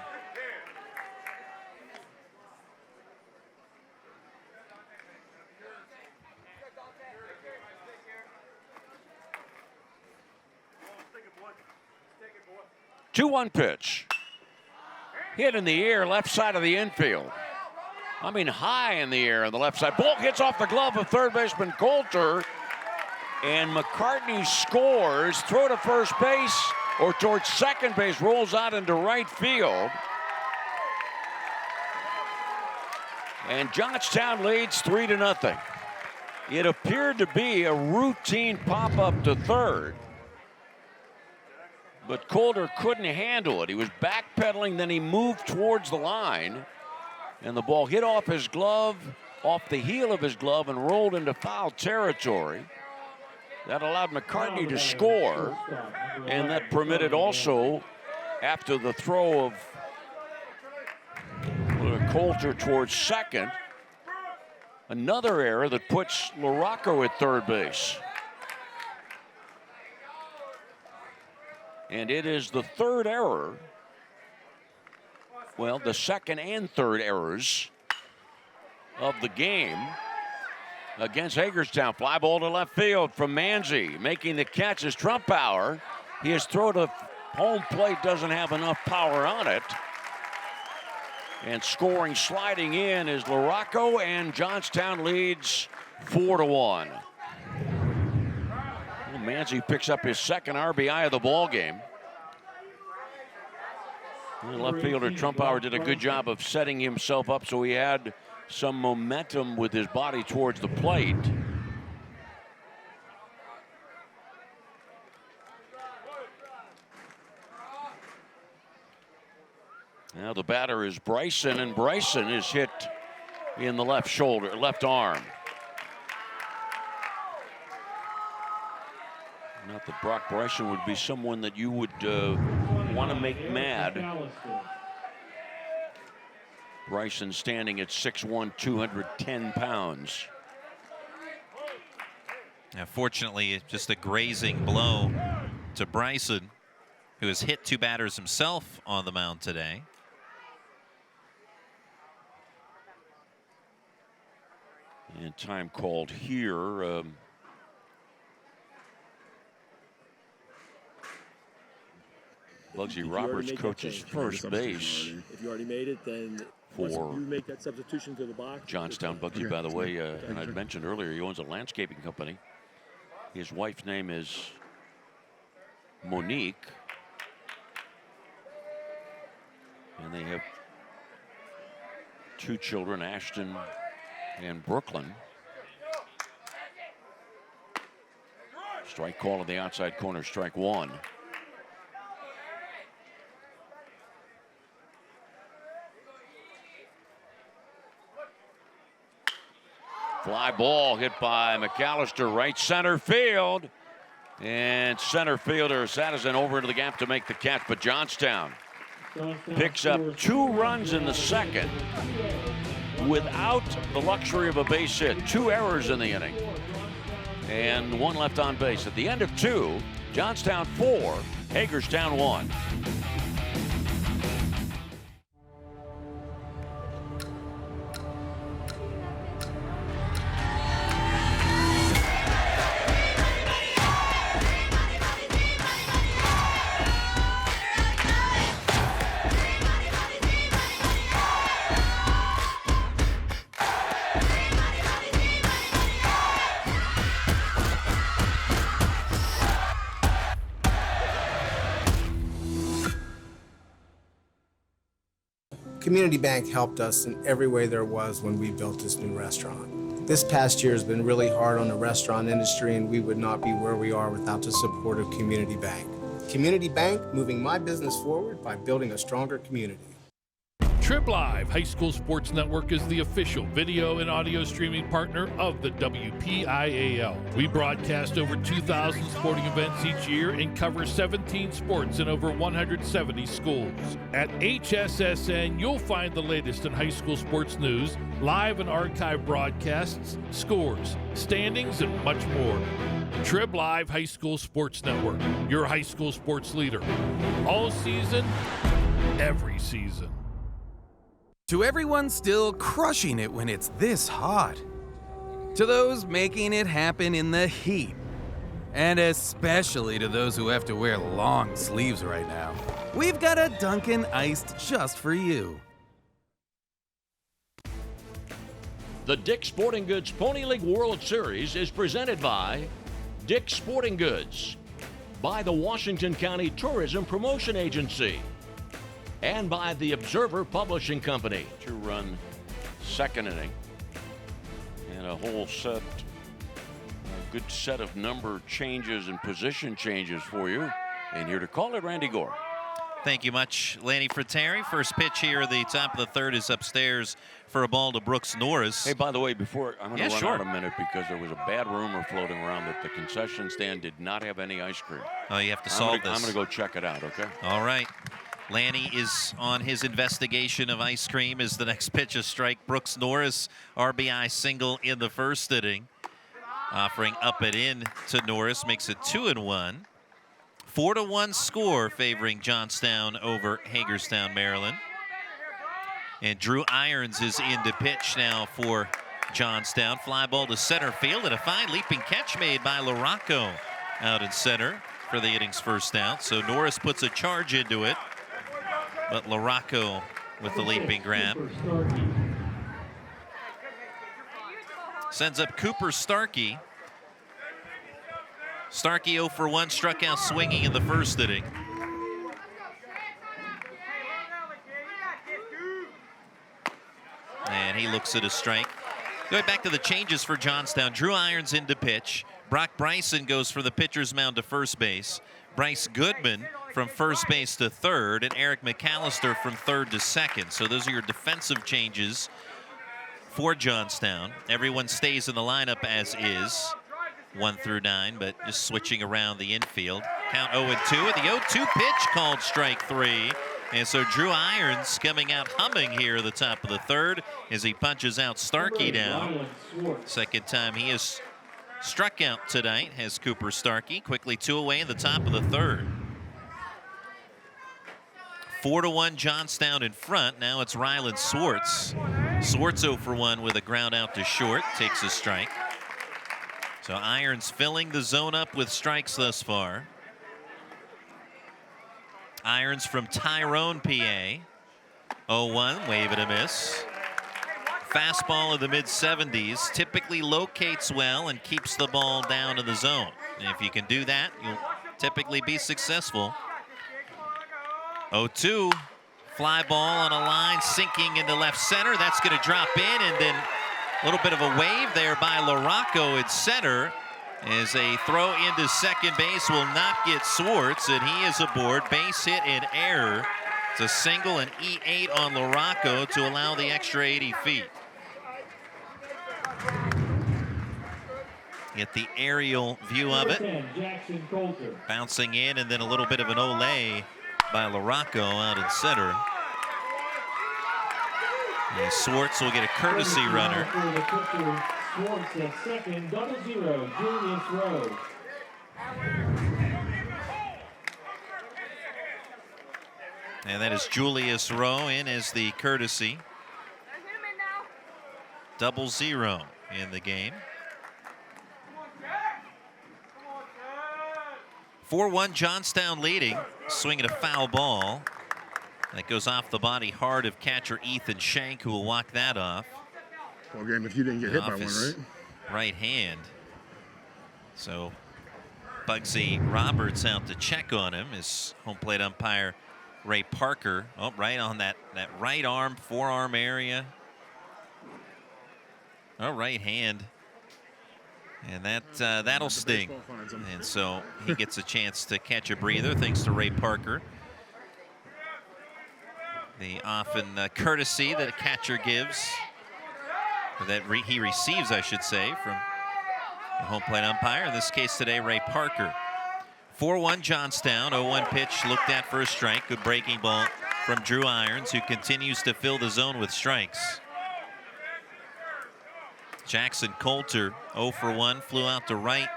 Two 2-1 pitch. Hit in the air, left side of the infield. I mean, high in the air on the left side. Ball hits off the glove of third baseman Coulter. And McCartney scores. Throw to first base or towards second base. Rolls out into right field. And Johnstown leads 3-0. It appeared to be a routine pop-up to third, but Coulter couldn't handle it. He was backpedaling, then he moved towards the line, and the ball hit off his glove, off the heel of his glove, and rolled into foul territory. That allowed McCartney to score, and that permitted also, after the throw of Coulter towards second, another error that puts LaRocco at third base. And it is the third error, well, the second and third errors of the game against Hagerstown. Fly ball to left field from Manzi. Making the catch is Trumpauer. His throw to home plate doesn't have enough power on it. And scoring, sliding in, is LaRocco, and Johnstown leads 4-1. Well, Manzi picks up his second RBI of the ball game. The left fielder Trumpauer did a good job of setting himself up so he had some momentum with his body towards the plate. Now the batter is Bryson, and Bryson is hit in the left shoulder, left arm. Not that Brock Bryson would be someone that you would want to make mad. Bryson standing at 6'1", 210 pounds. Now, fortunately, it's just a grazing blow to Bryson, who has hit 2 batters himself on the mound today. And time called here. Bugsy Roberts coaches first base. If you already made it, then for you make that substitution to the box. Johnstown. Bugsy, by the way, and I mentioned earlier, he owns a landscaping company. His wife's name is Monique, and they have 2 children, Ashton and Brooklyn. Strike call on the outside corner, strike 1. Fly ball hit by McAllister, right center field. And center fielder Sadison over into the gap to make the catch, but Johnstown picks up 2 runs in the second without the luxury of a base hit. 2 errors in the inning and 1 left on base. At the end of 2, Johnstown 4, Hagerstown 1. Community Bank helped us in every way there was when we built this new restaurant. This past year has been really hard on the restaurant industry, and we would not be where we are without the support of Community Bank. Community Bank, moving my business forward by building a stronger community. Trib Live High School Sports Network is the official video and audio streaming partner of the WPIAL. We broadcast over 2,000 sporting events each year and cover 17 sports in over 170 schools. At HSSN, you'll find the latest in high school sports news, live and archive broadcasts, scores, standings, and much more. Trib Live High School Sports Network, your high school sports leader. All season, every season. To everyone still crushing it when it's this hot. To those making it happen in the heat. And especially to those who have to wear long sleeves right now. We've got a Dunkin' Iced just for you. The Dick's Sporting Goods Pony League World Series is presented by Dick's Sporting Goods, by the Washington County Tourism Promotion Agency, and by the Observer Publishing Company. 2-run second inning. And a whole set good set of number changes and position changes for you. And here to call it, Randy Gore. Thank you much, Lanny Fratteri. First pitch here at the top of the third is upstairs for a ball to Brooks Norris. Hey, by the way, before I'm going to run sure. out a minute because there was a bad rumor floating around that the concession stand did not have any ice cream. Oh, you have to solve this. I'm going to go check it out, okay? All right. Lanny is on his investigation of ice cream as the next pitch is strike. Brooks Norris, RBI single in the first inning. Offering up and in to Norris makes it 2-1. 4-1 score favoring Johnstown over Hagerstown, Maryland. And Drew Irons is in to pitch now for Johnstown. Fly ball to center field and a fine leaping catch made by LaRocco out in center for the inning's first out. So Norris puts a charge into it, but LaRocco with the leaping grab. Sends up Cooper Starkey. Starkey 0 for 1, struck out swinging in the first inning. And he looks at a strike. Going back to the changes for Johnstown. Drew Irons in to pitch. Brock Bryson goes for the pitcher's mound to first base. Bryce Goodman from first base to third. And Eric McAllister from third to second. So those are your defensive changes for Johnstown. Everyone stays in the lineup as is. 1 through 9, but just switching around the infield. Count 0-2, and the 0-2 pitch called strike 3. And so Drew Irons coming out humming here at the top of the third as he punches out Starkey down. Second time he has struck out tonight has Cooper Starkey. Quickly 2 away in the top of the third. 4-1 Johnstown in front. Now it's Ryland Swartz. Swartz 0 for 1 with a ground out to short. Takes a strike. So Irons filling the zone up with strikes thus far. Irons from Tyrone, PA. 0-1, wave and a miss. Fastball in the mid-70s, typically locates well and keeps the ball down in the zone. And if you can do that, you'll typically be successful. 0-2, fly ball on a line, sinking into left center. That's going to drop in, and then a little bit of a wave there by LaRocco at center as a throw into second base will not get Swartz, and he is aboard. Base hit and error. It's a single and E8 on LaRocco to allow the extra 80 feet. Get the aerial view of it. Bouncing in, and then a little bit of an Olay by LaRocco out in center. And Swartz will get a courtesy runner. Swartz at second, 0-0, Julius Rowe. And that is Julius Rowe in as the courtesy. 0-0 in the game. 4-1 Johnstown leading. Swinging a foul ball. That goes off the body hard of catcher Ethan Shank, who will walk that off. Well, game if you didn't get hit by one, right? Right hand. So Bugsy Roberts out to check on him. His home plate umpire Ray Parker. Oh, right on that right arm, forearm area. Oh, right hand. And that'll sting. And so he gets a chance to catch a breather thanks to Ray Parker. The often courtesy that a catcher gives, or that he receives, I should say, from the home plate umpire. In this case today, Ray Parker. 4-1 Johnstown. 0-1 pitch looked at for a strike. Good breaking ball from Drew Irons, who continues to fill the zone with strikes. Jackson Coulter 0 for 1, flew out to right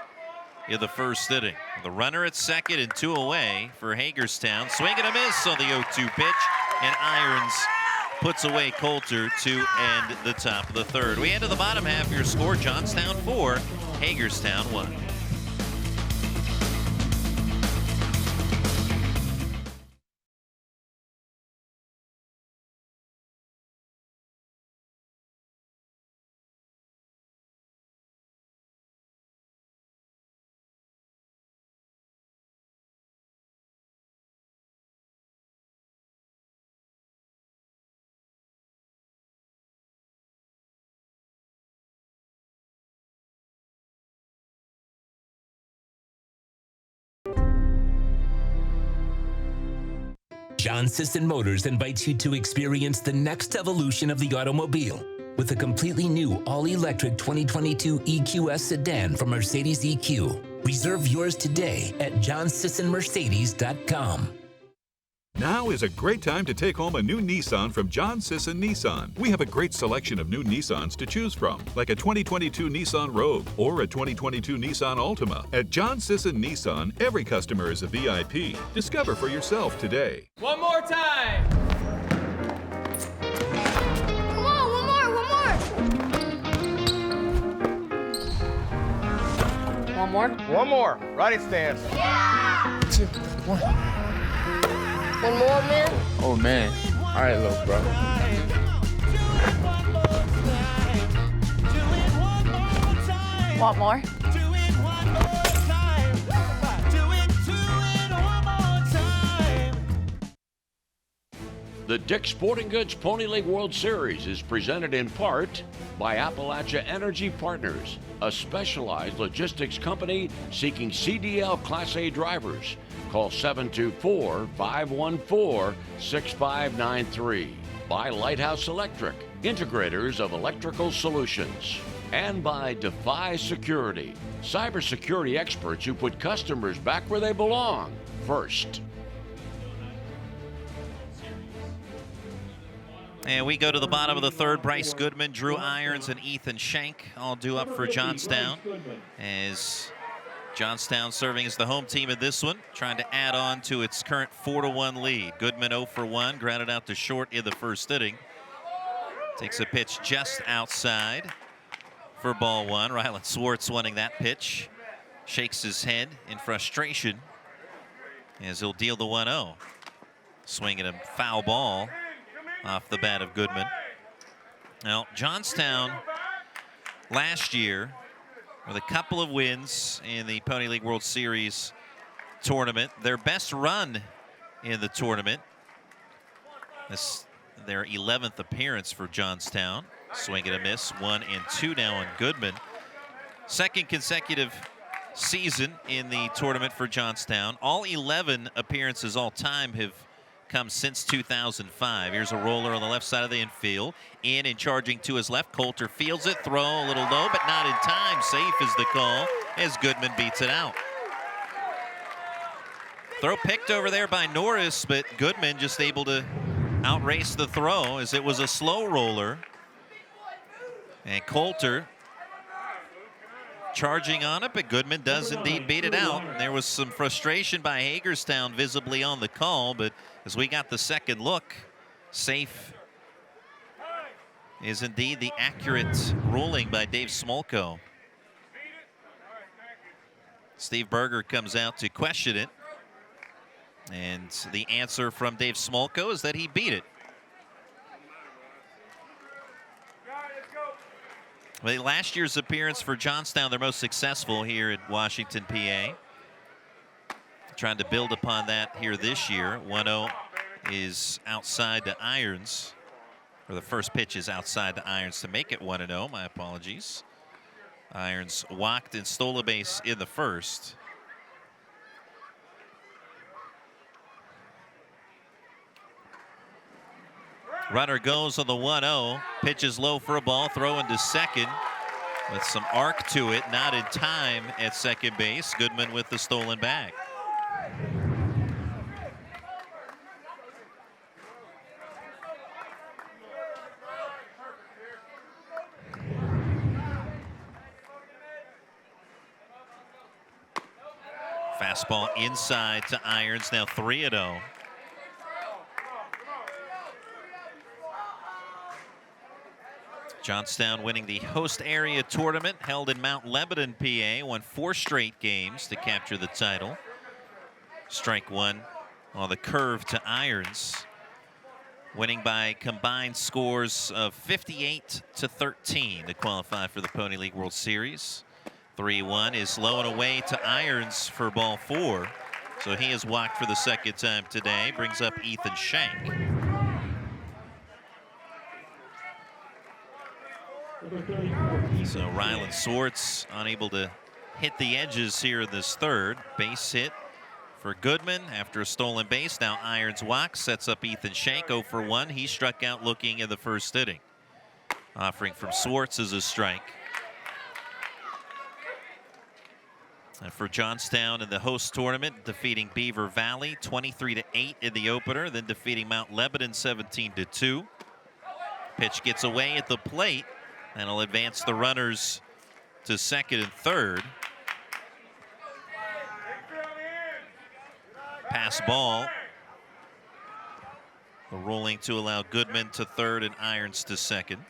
in the first inning. The runner at second and 2 away for Hagerstown. Swing and a miss on the 0-2 pitch, and Irons puts away Coulter to end the top of the third. We enter the bottom half. Your score: Johnstown 4, Hagerstown 1. John Sisson Motors invites you to experience the next evolution of the automobile with a completely new all-electric 2022 EQS sedan from Mercedes EQ. Reserve yours today at johnsissonmercedes.com. Now is a great time to take home a new Nissan from John Sisson Nissan. We have a great selection of new Nissans to choose from, like a 2022 Nissan Rogue or a 2022 Nissan Altima. At John Sisson Nissan, every customer is a VIP. Discover for yourself today. One more time. Come on, one more. One more. Righty stance. Yeah! 2, 1. One more, man. Oh, man. All right, little bro. Want more? The Dick's Sporting Goods Pony League World Series is presented in part by Appalachia Energy Partners, a specialized logistics company seeking CDL Class A drivers. Call 724-514-6593. By Lighthouse Electric, integrators of electrical solutions. And by Defy Security, cybersecurity experts who put customers back where they belong, first. And we go to the bottom of the third. Bryce Goodman, Drew Irons, and Ethan Schenk all due up for Johnstown. As Johnstown serving as the home team in this one, trying to add on to its current 4-1 lead. Goodman 0 for 1, grounded out to short in the first inning. Takes a pitch just outside for ball one. Rylan Swartz wanting that pitch. Shakes his head in frustration as he'll deal the 1-0. Swinging a foul ball off the bat of Goodman. Now, Johnstown last year with a couple of wins in the Pony League World Series tournament. Their best run in the tournament. This their 11th appearance for Johnstown. Swing and a miss, 1 and 2 now on Goodman. Second consecutive season in the tournament for Johnstown. All 11 appearances all time have come since 2005. Here's a roller on the left side of the infield. In and charging to his left. Coulter fields it, throw a little low, but not in time. Safe is the call as Goodman beats it out. Throw picked over there by Norris, but Goodman just able to outrace the throw as it was a slow roller. And Coulter charging on it, but Goodman does indeed beat it out. There was some frustration by Hagerstown visibly on the call, but as we got the second look, safe is indeed the accurate ruling by Dave Smolko. Steve Berger comes out to question it, and the answer from Dave Smolko is that he beat it. Well, last year's appearance for Johnstown, their most successful here at Washington, PA. Trying to build upon that here this year. 1-0 is outside to Irons. Or the first pitch is outside to Irons to make it 1-0. My apologies. Irons walked and stole a base in the first. Runner goes on the 1-0. Pitches low for a ball. Throw into second with some arc to it. Not in time at second base. Goodman with the stolen bag. Fastball inside to Irons. Now 3-0. Johnstown winning the host area tournament held in Mount Lebanon, PA. Won 4 straight games to capture the title. Strike one on the curve to Irons. Winning by combined scores of 58-13 to qualify for the Pony League World Series. 3-1 is low and away to Irons for ball 4. So he has walked for the second time today. Brings up Ethan Schenk. So Rylan Swartz unable to hit the edges here in this third. Base hit for Goodman after a stolen base. Now irons walk, sets up Ethan Shank 0 for 1. He struck out looking in the first inning. Offering from Swartz is a strike. And for Johnstown in the host tournament, defeating Beaver Valley 23-8 in the opener, then defeating Mount Lebanon 17-2. Pitch gets away at the plate, and will advance the runners to second and third. Pass ball. The rolling to allow Goodman to third and Irons to second.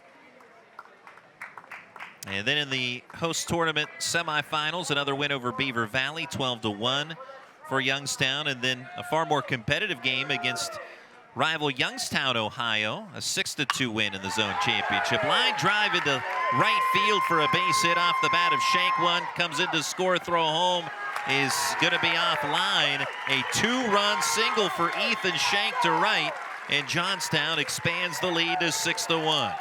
And then in the host tournament semifinals, another win over Beaver Valley, 12-1 for Youngstown, and then a far more competitive game against rival Youngstown, Ohio, a 6-2 win in the zone championship. Line drive into right field for a base hit off the bat of Shank. One comes in to score, throw home is going to be offline. A 2-run single for Ethan Shank to right, and Johnstown expands the lead to 6-1.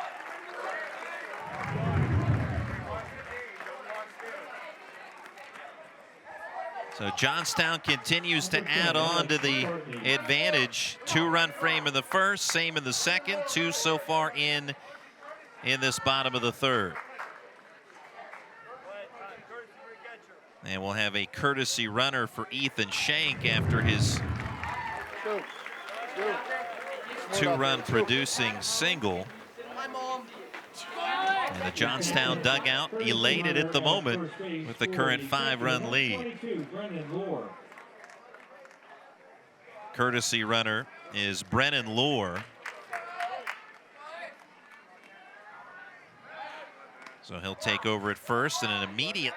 So Johnstown continues to add on to the advantage. 2-run frame in the first, same in the second. 2 so far in this bottom of the third. And we'll have a courtesy runner for Ethan Shank after his 2-run producing single. And the Johnstown dugout elated at the moment with the current 5-run lead. Courtesy runner is Brennan Lohr. So he'll take over at first, and an immediate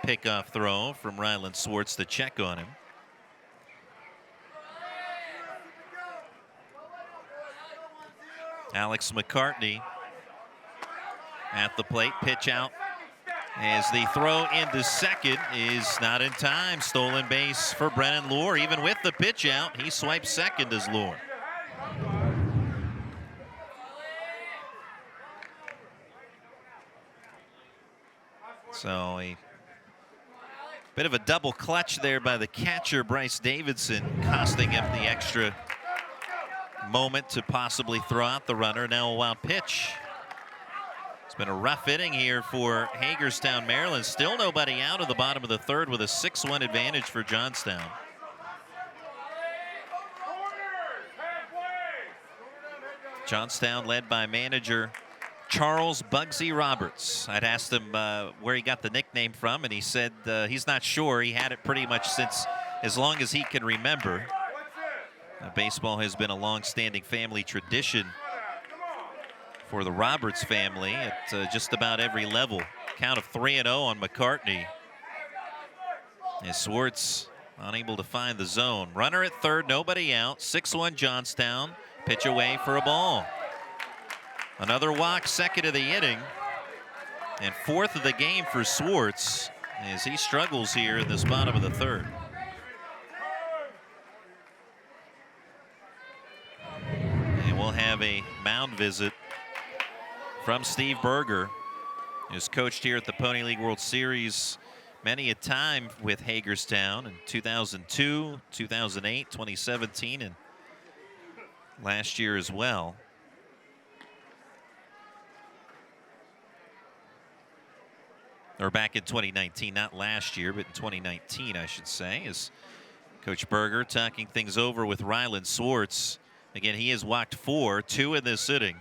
pickoff throw from Ryland Swartz to check on him. Alex McCartney at the plate, pitch out as the throw into second is not in time. Stolen base for Brennan Lohr. Even with the pitch out, he swipes second as Lohr. So a bit of a double clutch there by the catcher, Bryce Davidson, costing him the extra moment to possibly throw out the runner. Now a wild pitch. It's been a rough inning here for Hagerstown, Maryland. Still nobody out of the bottom of the third with a 6-1 advantage for Johnstown. Johnstown led by manager Charles Bugsy Roberts. I'd asked him where he got the nickname from, and he said he's not sure. He had it pretty much since as long as he can remember. Baseball has been a long-standing family tradition for the Roberts family at just about every level. Count of 3-0 on McCartney. And Swartz unable to find the zone. Runner at third, nobody out. 6-1 Johnstown. Pitch away for a ball. Another walk, second of the inning. And fourth of the game for Swartz as he struggles here in this bottom of the third. And we'll have a mound visit from Steve Berger, who's coached here at the Pony League World Series many a time with Hagerstown in 2002, 2008, 2017, and last year as well. Or back in 2019, not last year, but in 2019, I should say, as Coach Berger talking things over with Ryland Swartz. Again, he has walked 4, 2 in this inning.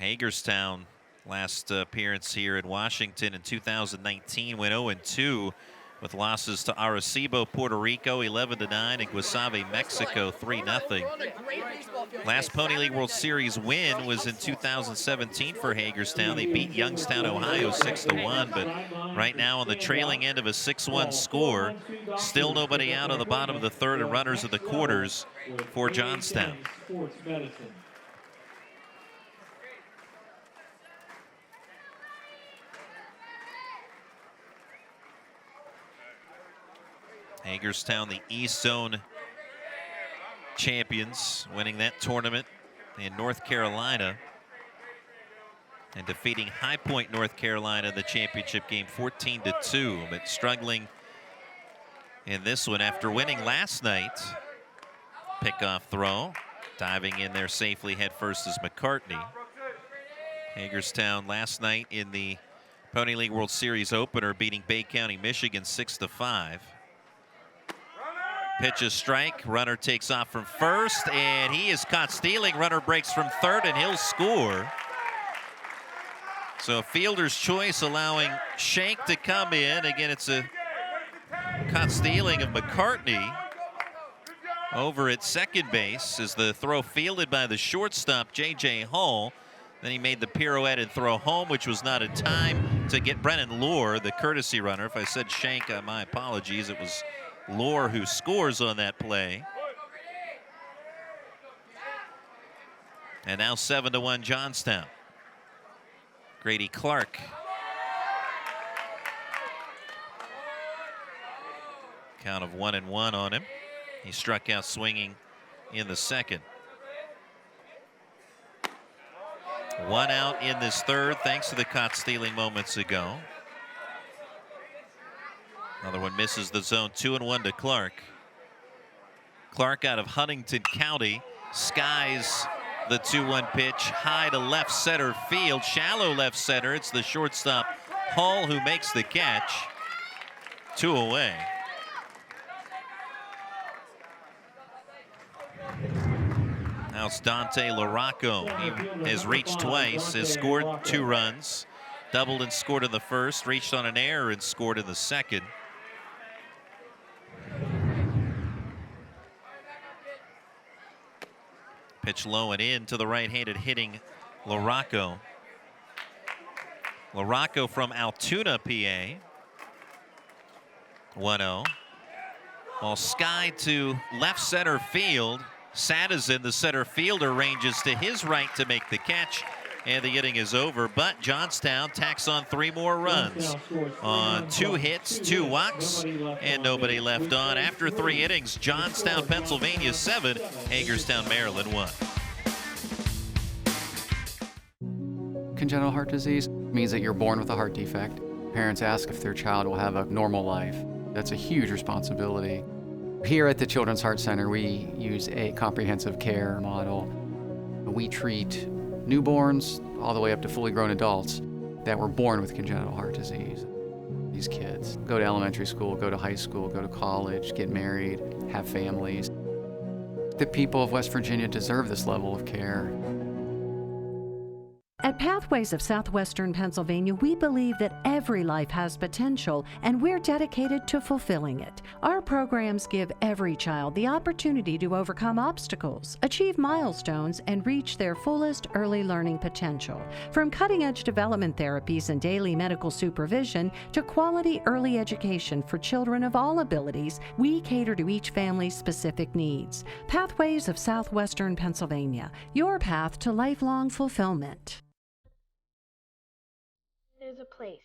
Hagerstown, last appearance here in Washington in 2019, went 0-2 with losses to Arecibo, Puerto Rico, 11-9, and Guasave, Mexico, 3-0. Last Pony League World Series win was in 2017 for Hagerstown. They beat Youngstown, Ohio, 6-1, but right now on the trailing end of a 6-1 score, still nobody out on the bottom of the third and runners of the quarters for Johnstown. Hagerstown, the East Zone champions, winning that tournament in North Carolina. and defeating High Point, North Carolina in the championship game 14-2, but struggling in this one after winning last night. Pickoff throw, diving in there safely head first is McCartney. Hagerstown last night in the Pony League World Series opener, beating Bay County, Michigan 6-5. Pitch a strike, runner takes off from first, and he is caught stealing. Runner breaks from third, and he'll score. So a fielder's choice allowing Shank to come in. Again, it's a caught stealing of McCartney over at second base as the throw fielded by the shortstop, J.J. Hall. Then he made the pirouette and throw home, which was not in time to get Brennan Lohr, the courtesy runner. If I said Shank, my apologies. It was Lohr who scores on that play. And now 7-1 Johnstown. Grady Clark. Count of 1-1 on him. He struck out swinging in the second. One out in this third, thanks to the caught stealing moments ago. Another one misses the zone. 2-1 to Clark. Clark out of Huntington County skies the 2-1 pitch high to left center field, shallow left center. It's the shortstop Hall who makes the catch. 2 away. Now it's Dante LaRocco. He has reached twice, has scored 2 runs, doubled and scored in the first, reached on an error and scored in the second. Pitch low and in to the right-handed hitting LaRocco. LaRocco from Altoona, PA. 1-0. Ball sky to left center field. Sadazin, the center fielder, ranges to his right to make the catch, and the inning is over. But Johnstown tacks on 3 more runs on 2 hits, 2 walks, and nobody left on. After 3 innings, Johnstown, Pennsylvania 7, Hagerstown, Maryland 1. Congenital heart disease means that you're born with a heart defect. Parents ask if their child will have a normal life. That's a huge responsibility. Here at the Children's Heart Center, we use a comprehensive care model. We treat newborns all the way up to fully grown adults that were born with congenital heart disease. These kids go to elementary school, go to high school, go to college, get married, have families. The people of West Virginia deserve this level of care. At Pathways of Southwestern Pennsylvania, we believe that every life has potential, and we're dedicated to fulfilling it. Our programs give every child the opportunity to overcome obstacles, achieve milestones, and reach their fullest early learning potential. From cutting-edge development therapies and daily medical supervision to quality early education for children of all abilities, we cater to each family's specific needs. Pathways of Southwestern Pennsylvania, your path to lifelong fulfillment. There's a place,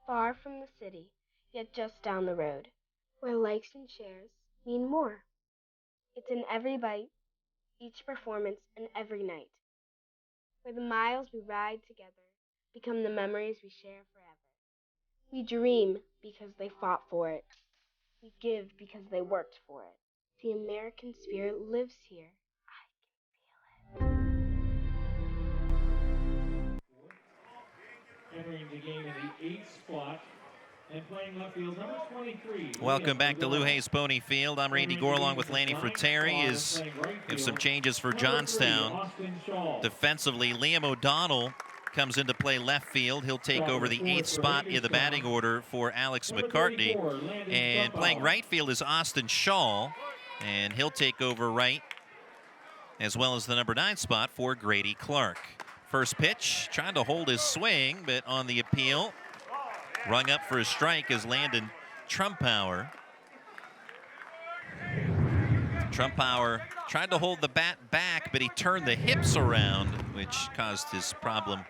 far from the city, yet just down the road, where likes and shares mean more. It's in every bite, each performance, and every night, where the miles we ride together become the memories we share forever. We dream because they fought for it. We give because they worked for it. The American spirit lives here. Entering the game in the 8th spot and playing left field, number 23. Welcome back to Lou Hayes Pony Field. I'm Randy Gore along with Lanny Fratteri. We have some changes for Johnstown. Defensively, Liam O'Donnell comes into play left field. He'll take over the 8th spot in the batting order for Alex McCartney. And playing right field is Austin Shaw, and he'll take over right, as well as the number 9 spot for Grady Clark. First pitch, trying to hold his swing, but on the appeal, rung up for a strike is Landon Trumpauer. Trumpauer tried to hold the bat back, but he turned the hips around, which caused his problem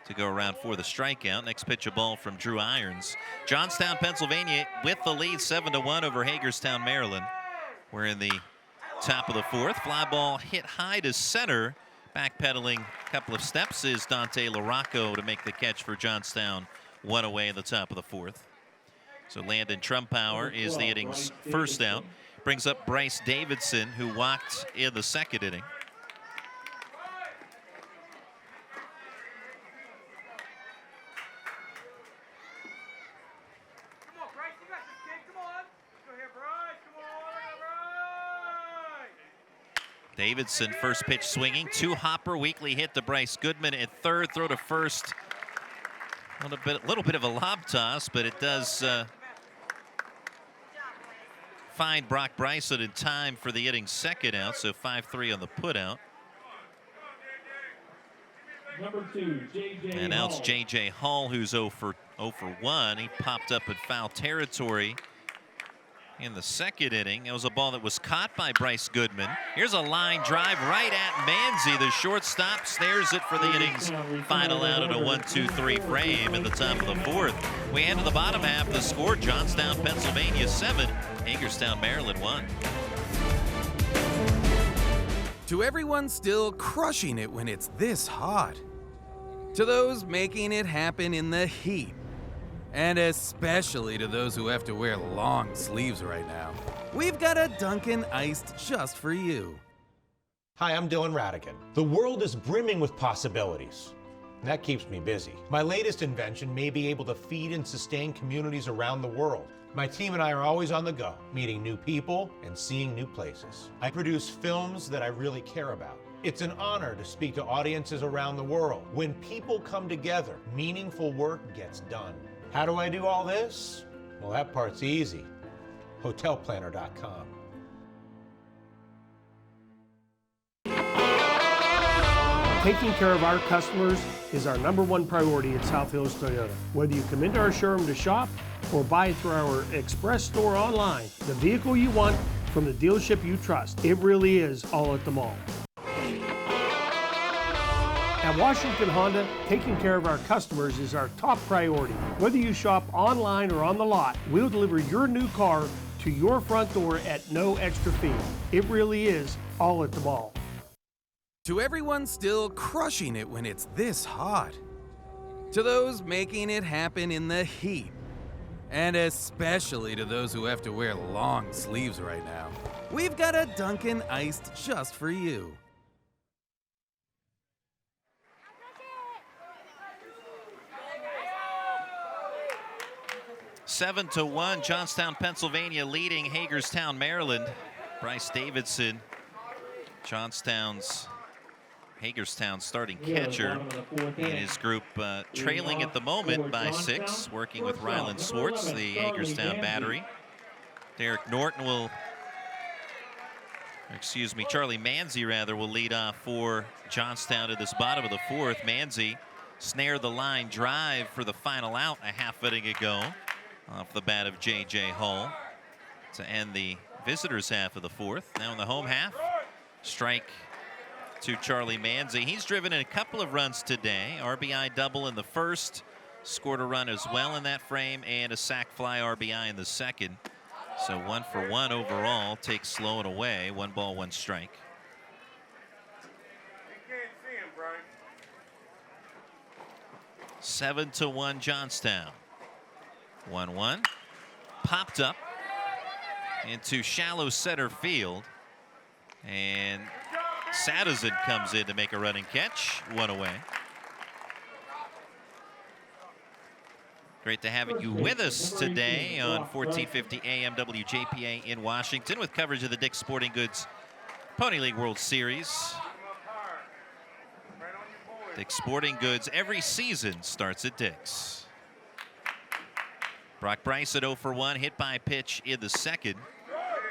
to go around for the strikeout. Next pitch, a ball from Drew Irons. Johnstown, Pennsylvania with the lead 7-1 over Hagerstown, Maryland. We're in the top of the 4th. Fly ball hit high to center Backpedaling a couple of steps is Dante LaRocco to make the catch for Johnstown. One away in the top of the fourth. So Landon Trumpauer is the inning's first out. Brings up Bryce Davidson, who walked in the second inning. Davidson, first pitch swinging, two-hopper, weakly hit to Bryce Goodman at third, throw to first. A little bit of a lob toss, but it does find Brock Bryson in time for the inning's second out, so 5-3 on the putout. Number 2, J.J. And now it's Hall. J.J. Hall, who's 0 for 1. He popped up in foul territory in the second inning. It was a ball that was caught by Bryce Goodman. Here's a line drive right at Manzi. The shortstop snares it for the inning's final out at a 1-2-3 frame in the top of the fourth. We head to the bottom half of the score. Johnstown, Pennsylvania 7, Hagerstown, Maryland 1. To everyone still crushing it when it's this hot. To those making it happen in the heat. And especially to those who have to wear long sleeves right now. We've got a Dunkin' Iced just for you. Hi, I'm Dylan Radigan. The world is brimming with possibilities. And that keeps me busy. My latest invention may be able to feed and sustain communities around the world. My team and I are always on the go, meeting new people and seeing new places. I produce films that I really care about. It's an honor to speak to audiences around the world. When people come together, meaningful work gets done. How do I do all this? Well, that part's easy. Hotelplanner.com. Taking care of our customers is our #1 priority at South Hills Toyota. Whether you come into our showroom to shop or buy through our express store online, the vehicle you want from the dealership you trust, it really is all at the mall. At Washington Honda, taking care of our customers is our top priority. Whether you shop online or on the lot, we'll deliver your new car to your front door at no extra fee. It really is all at the mall. To everyone still crushing it when it's this hot. To those making it happen in the heat. And especially to those who have to wear long sleeves right now. We've got a Dunkin' Iced just for you. Seven to 1, Johnstown, Pennsylvania leading Hagerstown, Maryland. Bryce Davidson, Hagerstown's starting catcher in his group, trailing at the moment by 6, working with Ryland Swartz, the Hagerstown battery. Derek Norton Charlie Manzi will lead off for Johnstown at this bottom of the fourth. Manzi snared the line drive for the final out a half inning ago off the bat of J.J. Hall to end the visitors' half of the fourth. Now in the home half, strike to Charlie Manzi. He's driven in a couple of runs today. RBI double in the first, scored a run as well in that frame, and a sac fly RBI in the second. So 1 for 1 overall, takes Sloan away. 1 ball, 1 strike. You can't see him, Brian. 7 to 1 Johnstown. 1-1. Popped up into shallow center field. And Sadazin comes in to make a running catch. 1 away. Great to have you with us today on 1450 AM WJPA in Washington with coverage of the Dick's Sporting Goods Pony League World Series. Dick's Sporting Goods every season starts at Dick's. Brock Bryson 0 for 1, hit by pitch in the second.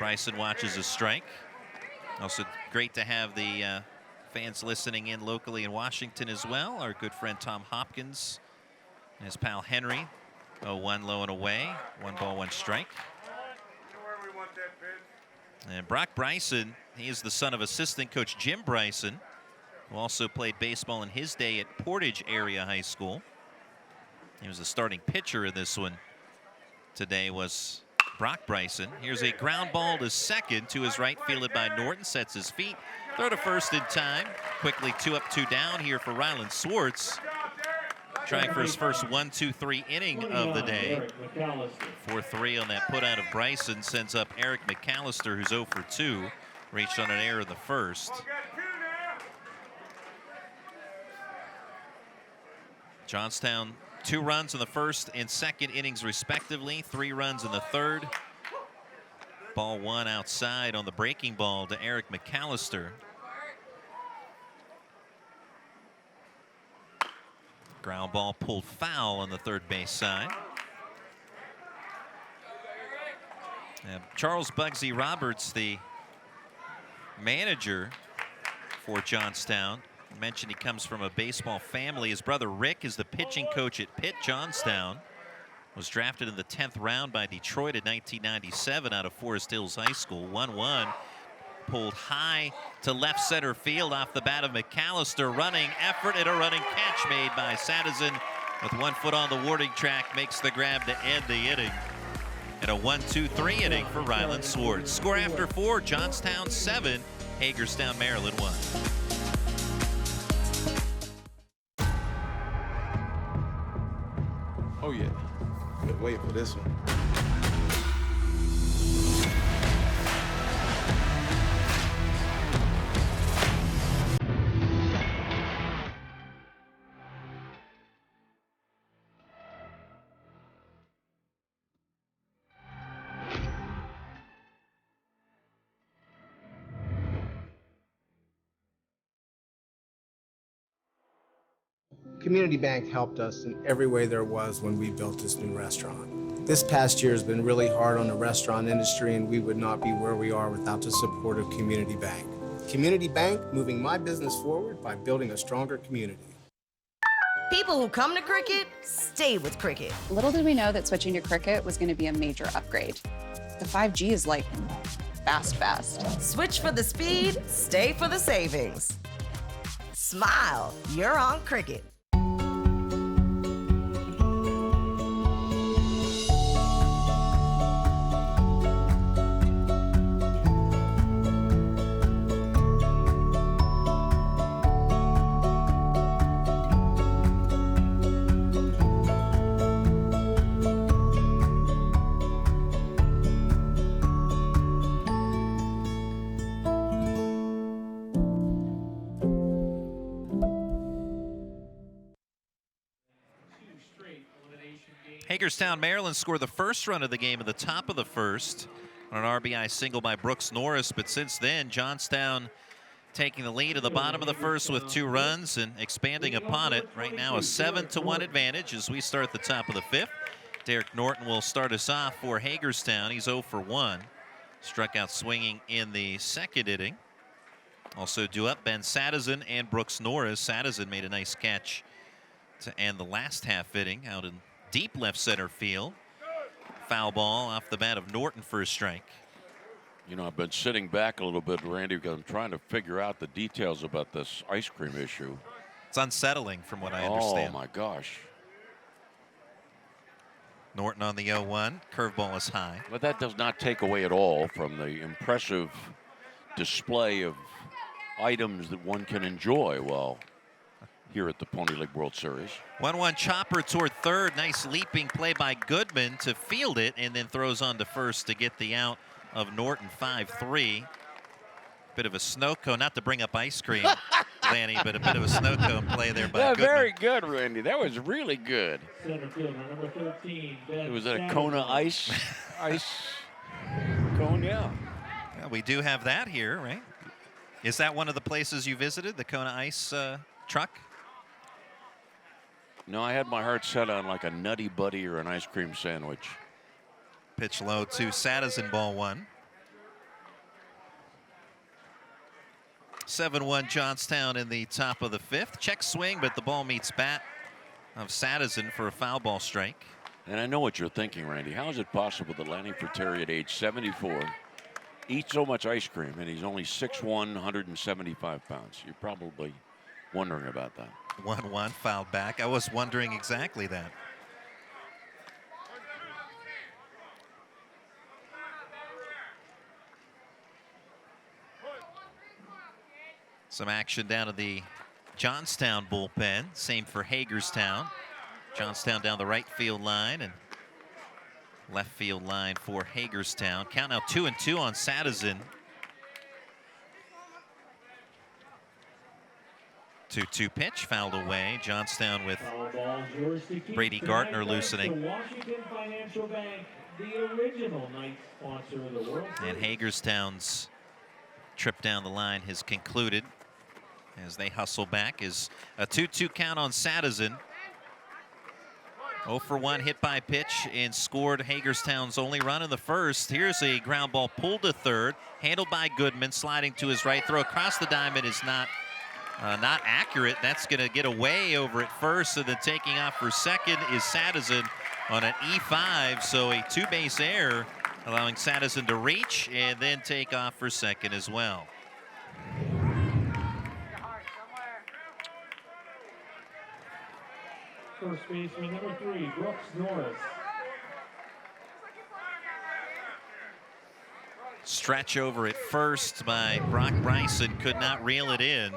Bryson watches a strike. Also great to have the fans listening in locally in Washington as well. Our good friend Tom Hopkins and his pal Henry. 0-1 low and away. 1 ball, 1 strike. And Brock Bryson, he is the son of assistant coach Jim Bryson, who also played baseball in his day at Portage Area High School. He was the starting pitcher in this one. Today was Brock Bryson. Here's a ground ball to second, to his right, fielded by Norton. Sets his feet. Throw to first in time. Quickly 2 up, 2 down here for Ryland Swartz. Trying for his first 1-2-3 inning of the day. 4-3 on that put out of Bryson sends up Eric McAllister, who's 0 for 2. Reached on an error in the first. Johnstown 2 runs in the first and second innings respectively. 3 runs in the third. Ball 1 outside on the breaking ball to Eric McAllister. Ground ball pulled foul on the third base side. Charles Bugsy Roberts, the manager for Johnstown, mentioned he comes from a baseball family. His brother Rick is the pitching coach at Pitt Johnstown. Was drafted in the 10th round by Detroit in 1997 out of Forest Hills High School. 1-1. Pulled high to left center field off the bat of McAllister. Running effort and a running catch made by Sadison with 1 foot on the warning track. Makes the grab to end the inning. And a 1-2-3 inning for Ryland Swartz. Score after 4, Johnstown 7, Hagerstown, Maryland 1. Oh yeah. Good wait for this one. Community Bank helped us in every way there was when we built this new restaurant. This past year has been really hard on the restaurant industry, and we would not be where we are without the support of Community Bank. Community Bank, moving my business forward by building a stronger community. People who come to Cricket stay with Cricket. Little did we know that switching to Cricket was going to be a major upgrade. The 5G is like fast. Switch for the speed, stay for the savings. Smile, you're on Cricket. Hagerstown, Maryland scored the first run of the game at the top of the first on an RBI single by Brooks Norris. But since then, Johnstown taking the lead at the bottom of the first with 2 runs and expanding upon it. Right now a 7-1 advantage as we start the top of the 5th. Derek Norton will start us off for Hagerstown. He's 0 for 1. Struck out swinging in the second inning. Also due up Ben Sadison and Brooks Norris. Sadison made a nice catch to end the last half inning out in deep left center field. Foul ball off the bat of Norton for a strike. You know, I've been sitting back a little bit, Randy, because I'm trying to figure out the details about this ice cream issue. It's unsettling from what I understand. Oh, my gosh. Norton on the 0-1. Curveball is high. But that does not take away at all from the impressive display of items that one can enjoy while here at the Pony League World Series. 1-1 chopper toward third. Nice leaping play by Goodman to field it, and then throws on to first to get the out of Norton. 5-3. Bit of a snow cone, not to bring up ice cream, Lanny, but a bit of a snow cone play there by Goodman. Very good, Randy. That was really good. Center fielder, number 13, It was a Kona ice cone, yeah. Yeah, we do have that here, right? Is that one of the places you visited, the Kona Ice truck? No, I had my heart set on like a Nutty Buddy or an ice cream sandwich. Pitch low to Sadison, ball 1. 7-1 Johnstown in the top of the 5th. Check swing, but the ball meets bat of Sadison for a foul ball strike. And I know what you're thinking, Randy. How is it possible that Lanny Fratteri at age 74 eats so much ice cream and he's only 6'1", 175 pounds? You're probably wondering about that. 1-1 fouled back. I was wondering exactly that. Some action down at the Johnstown bullpen. Same for Hagerstown. Johnstown down the right field line and left field line for Hagerstown. Count now 2-2 on Sadison. 2-2 pitch fouled away. Johnstown with Brady Gartner loosening. Washington Financial Bank, the original night sponsor of the World Series. And Hagerstown's trip down the line has concluded as they hustle back. Is a 2-2 count on Sadison. 0 for 1 hit by pitch and scored Hagerstown's only run in the first. Here's a ground ball pulled to third, handled by Goodman, sliding to his right. Throw across the diamond is not accurate. That's going to get away over at first, and then taking off for second is Sadison on an E5. So a two-base error, allowing Sadison to reach and then take off for second as well. First baseman number 3, Brooks Norris. Stretch over at first by Brock Bryson, could not reel it in.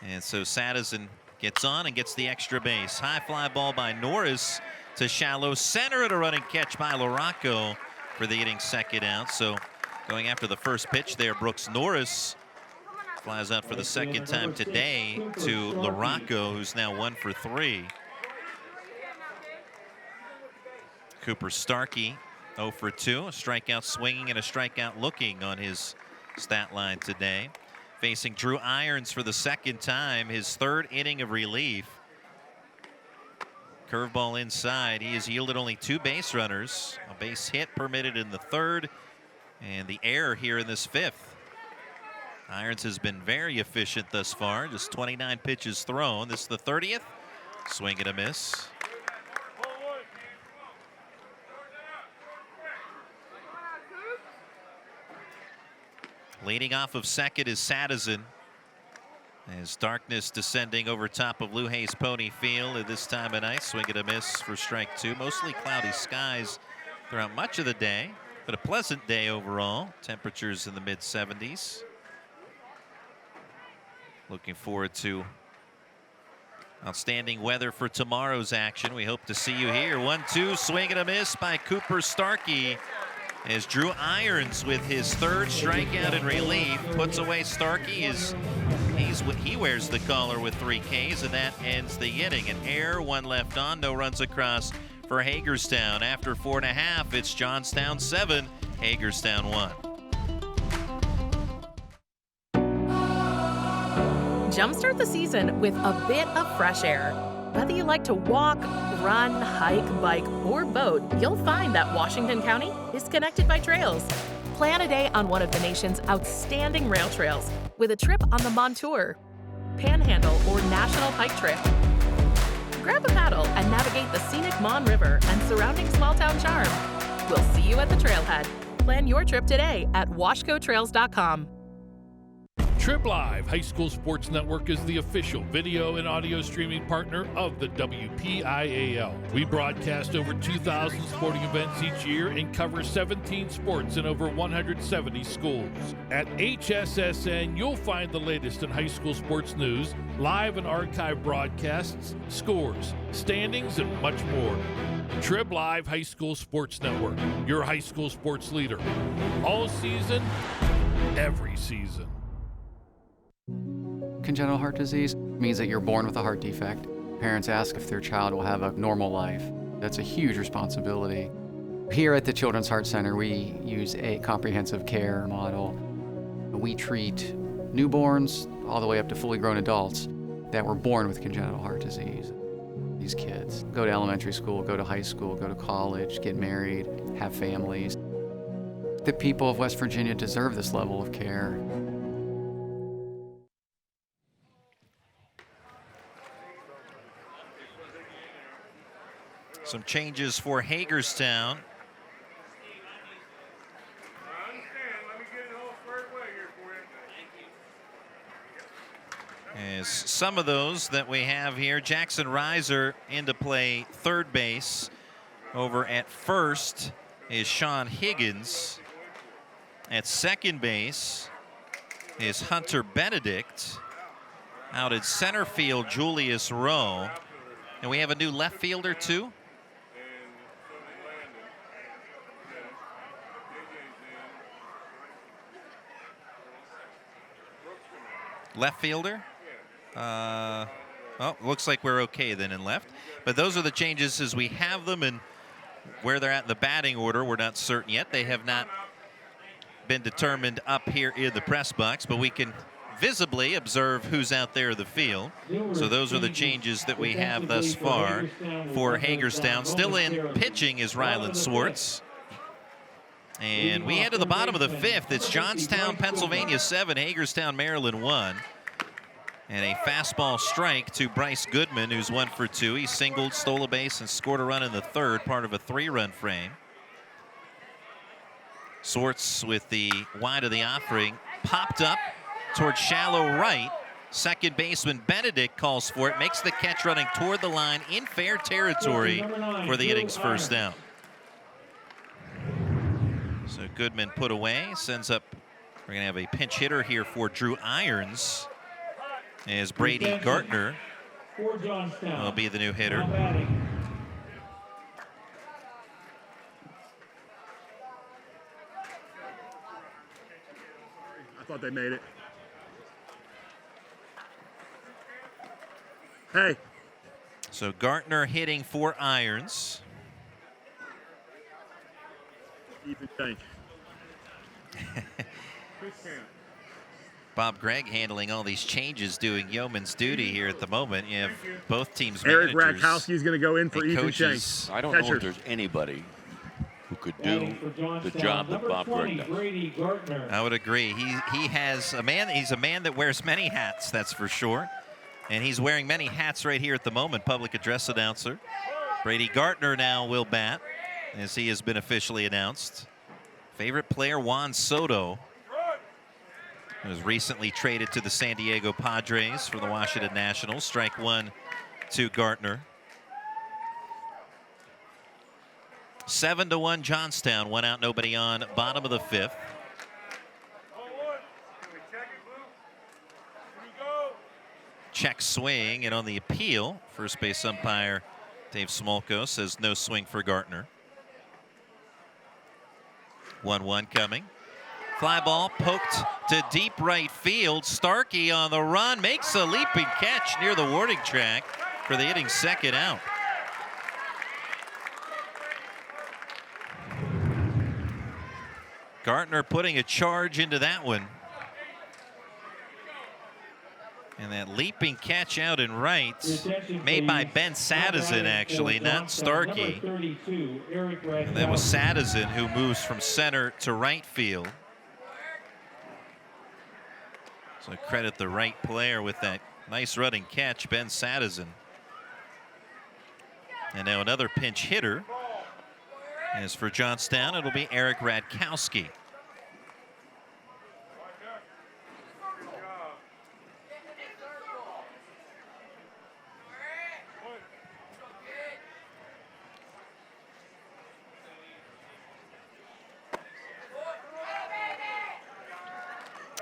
And so Sadison gets on and gets the extra base. High fly ball by Norris to shallow center, and a running catch by LaRocco for the inning second out. So going after the first pitch there, Brooks Norris flies out for the second time today to LaRocco, who's now 1 for 3. Cooper Starkey 0 for 2, a strikeout swinging and a strikeout looking on his stat line today. Facing Drew Irons for the second time, his third inning of relief. Curveball inside. He has yielded only 2 base runners, a base hit permitted in the third, and the error here in this fifth. Irons has been very efficient thus far, just 29 pitches thrown. This is the 30th. Swing and a miss. Leading off of second is Sadison, as darkness descending over top of Lou Hayes Pony Field at this time of night. Swing and a miss for strike 2. Mostly cloudy skies throughout much of the day, but a pleasant day overall. Temperatures in the mid-70s. Looking forward to outstanding weather for tomorrow's action. We hope to see you here. 1-2, swing and a miss by Cooper Starkey, as Drew Irons, with his third strikeout in relief, puts away Starkey. He wears the collar with 3 Ks, and that ends the inning. An error, 1 left on, no runs across for Hagerstown. After 4.5, it's Johnstown 7, Hagerstown 1. Jumpstart the season with a bit of fresh air. Whether you like to walk, run, hike, bike, or boat, you'll find that Washington County is connected by trails. Plan a day on one of the nation's outstanding rail trails with a trip on the Montour, Panhandle, or National Pike Trail. Grab a paddle and navigate the scenic Mon River and surrounding small-town charm. We'll see you at the trailhead. Plan your trip today at washcotrails.com. Trib Live High School Sports Network is the official video and audio streaming partner of the WPIAL. We broadcast over 2,000 sporting events each year and cover 17 sports in over 170 schools. At HSSN, you'll find the latest in high school sports news, live and archive broadcasts, scores, standings, and much more. Trib Live High School Sports Network, your high school sports leader. All season, every season. Congenital heart disease means that you're born with a heart defect. Parents ask if their child will have a normal life. That's a huge responsibility. Here at the Children's Heart Center, we use a comprehensive care model. We treat newborns all the way up to fully grown adults that were born with congenital heart disease. These kids go to elementary school, go to high school, go to college, get married, have families. The people of West Virginia deserve this level of care. Some changes for Hagerstown. As some of those that we have here, Jackson Reiser into play third base. Over at first is Sean Higgins. At second base, is Hunter Benedict. Out in center field, Julius Rowe. And we have a new left fielder, too. Left fielder. Oh, looks like we're okay then in left. But those are the changes as we have them, and where they're at in the batting order, we're not certain yet. They have not been determined up here in the press box, but we can visibly observe who's out there in the field. So those are the changes that we have thus far for Hagerstown. Still in pitching is Ryland Swartz. And we head to the bottom of the fifth. It's Johnstown, Pennsylvania 7, Hagerstown, Maryland 1. And a fastball strike to Bryce Goodman, who's 1 for 2. He singled, stole a base, and scored a run in the third, part of a 3-run frame. Swartz with the wide of the offering, popped up towards shallow right. Second baseman Benedict calls for it, makes the catch running toward the line in fair territory for the inning's first down. So Goodman put away, sends up, we're gonna have a pinch hitter here for Drew Irons, as Brady Gartner will be the new hitter. I thought they made it. Hey. So Gartner hitting for Irons. Ethan Tank. Bob Gregg handling all these changes, doing yeoman's duty here at the moment. You have both teams' Eric managers. Rakowski is going to go in for Ethan coaches. Shank. I don't know if there's anybody who could do the job that Bob Gregg does. I would agree. He has a man. He's a man that wears many hats. That's for sure. And he's wearing many hats right here at the moment. Public address announcer Brady Gartner now will bat, as he has been officially announced. Favorite player Juan Soto, who was recently traded to the San Diego Padres from the Washington Nationals. Strike 1 to Gartner. 7-1 Johnstown. 1 out, nobody on. Bottom of the fifth. Check swing, and on the appeal, first base umpire Dave Smolko says no swing for Gartner. 1-1 coming. Fly ball poked to deep right field. Starkey on the run, makes a leaping catch near the warning track for the inning's second out. Gartner putting a charge into that one. And that leaping catch out in right, made by Ben Sadison, actually, not Starkey. And that was Sadison who moves from center to right field. So credit the right player with that nice running catch, Ben Sadison. And now another pinch hitter. As for Johnstown, it'll be Eric Radkowski.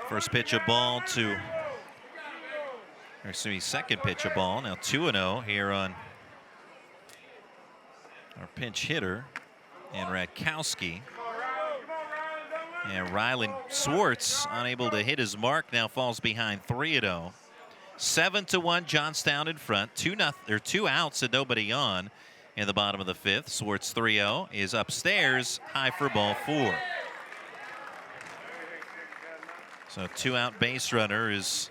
First pitch, a ball to, or excuse me, second pitch, a ball. Now 2-0 here on our pinch hitter and Radkowski. And Ryland Swartz, unable to hit his mark, now falls behind 3-0. 7-1 Johnstown in front. 2 outs and nobody on in the bottom of the fifth. Swartz 3-0 is upstairs, high for ball 4. So 2-out base runner is,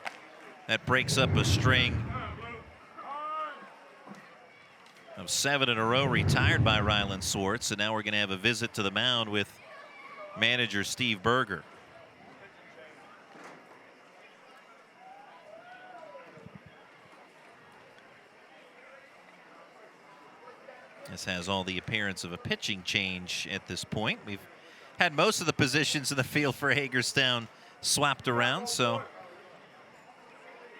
that breaks up a string of 7 in a row retired by Ryland Swartz. And now we're going to have a visit to the mound with manager Steve Berger. This has all the appearance of a pitching change at this point. We've had most of the positions in the field for Hagerstown swapped around, so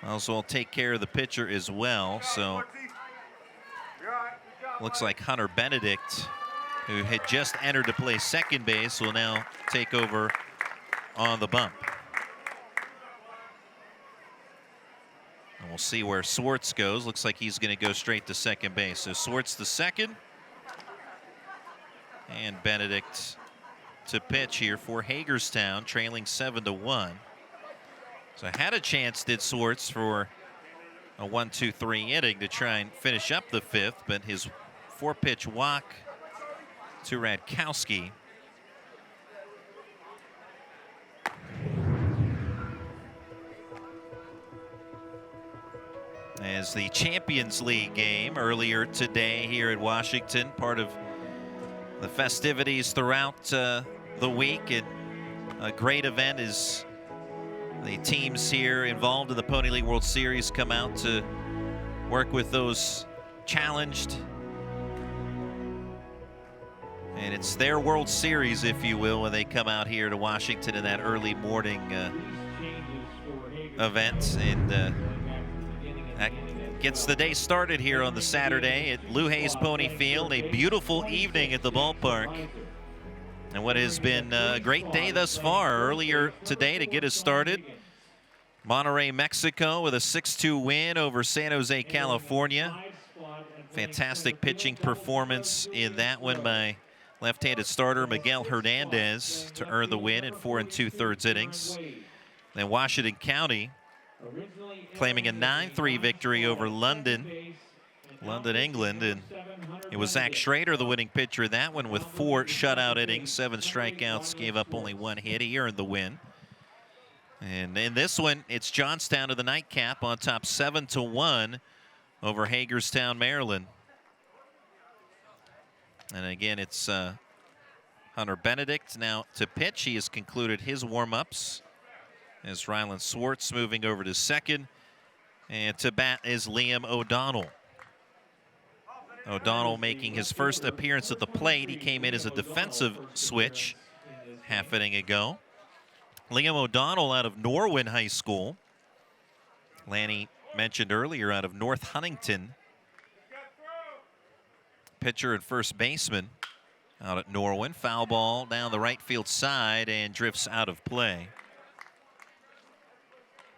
also will take care of the pitcher as well. So looks like Hunter Benedict, who had just entered to play second base, will now take over on the bump. we'll see where Swartz goes. Looks like he's going to go straight to second base. So Swartz the second. And Benedict to pitch here for Hagerstown, trailing 7-1. So had a chance, did Swartz, for a 1-2-3 inning to try and finish up the fifth, but his 4-pitch walk to Radkowski as the Champions League game earlier today here at Washington, part of the festivities throughout the week. And a great event is the teams here involved in the Pony League World Series come out to work with those challenged. And it's their World Series, if you will, when they come out here to Washington in that early morning event. And that gets the day started here on the Saturday at Lou Hayes Pony Field. A beautiful evening at the ballpark. And what has been a great day thus far. Earlier today to get us started, Monterrey, Mexico with a 6-2 win over San Jose, California. Fantastic pitching performance in that one by left-handed starter Miguel Hernandez to earn the win in 4 2/3 innings. Then Washington County claiming a 9-3 victory over London, England. And it was Zach Schrader, the winning pitcher in that one, with 4 shutout innings, 7 strikeouts, gave up only 1 hit. He earned the win. And in this one, it's Johnstown to the nightcap on top 7-1 over Hagerstown, Maryland. And again, it's Hunter Benedict now to pitch. He has concluded his warm-ups as Ryland Swartz moving over to second. And to bat is Liam O'Donnell. O'Donnell making his first appearance at the plate. He came in as a defensive switch half inning ago. Liam O'Donnell out of Norwin High School. Lanny mentioned earlier out of North Huntington. Pitcher and first baseman out at Norwin. Foul ball down the right field side and drifts out of play.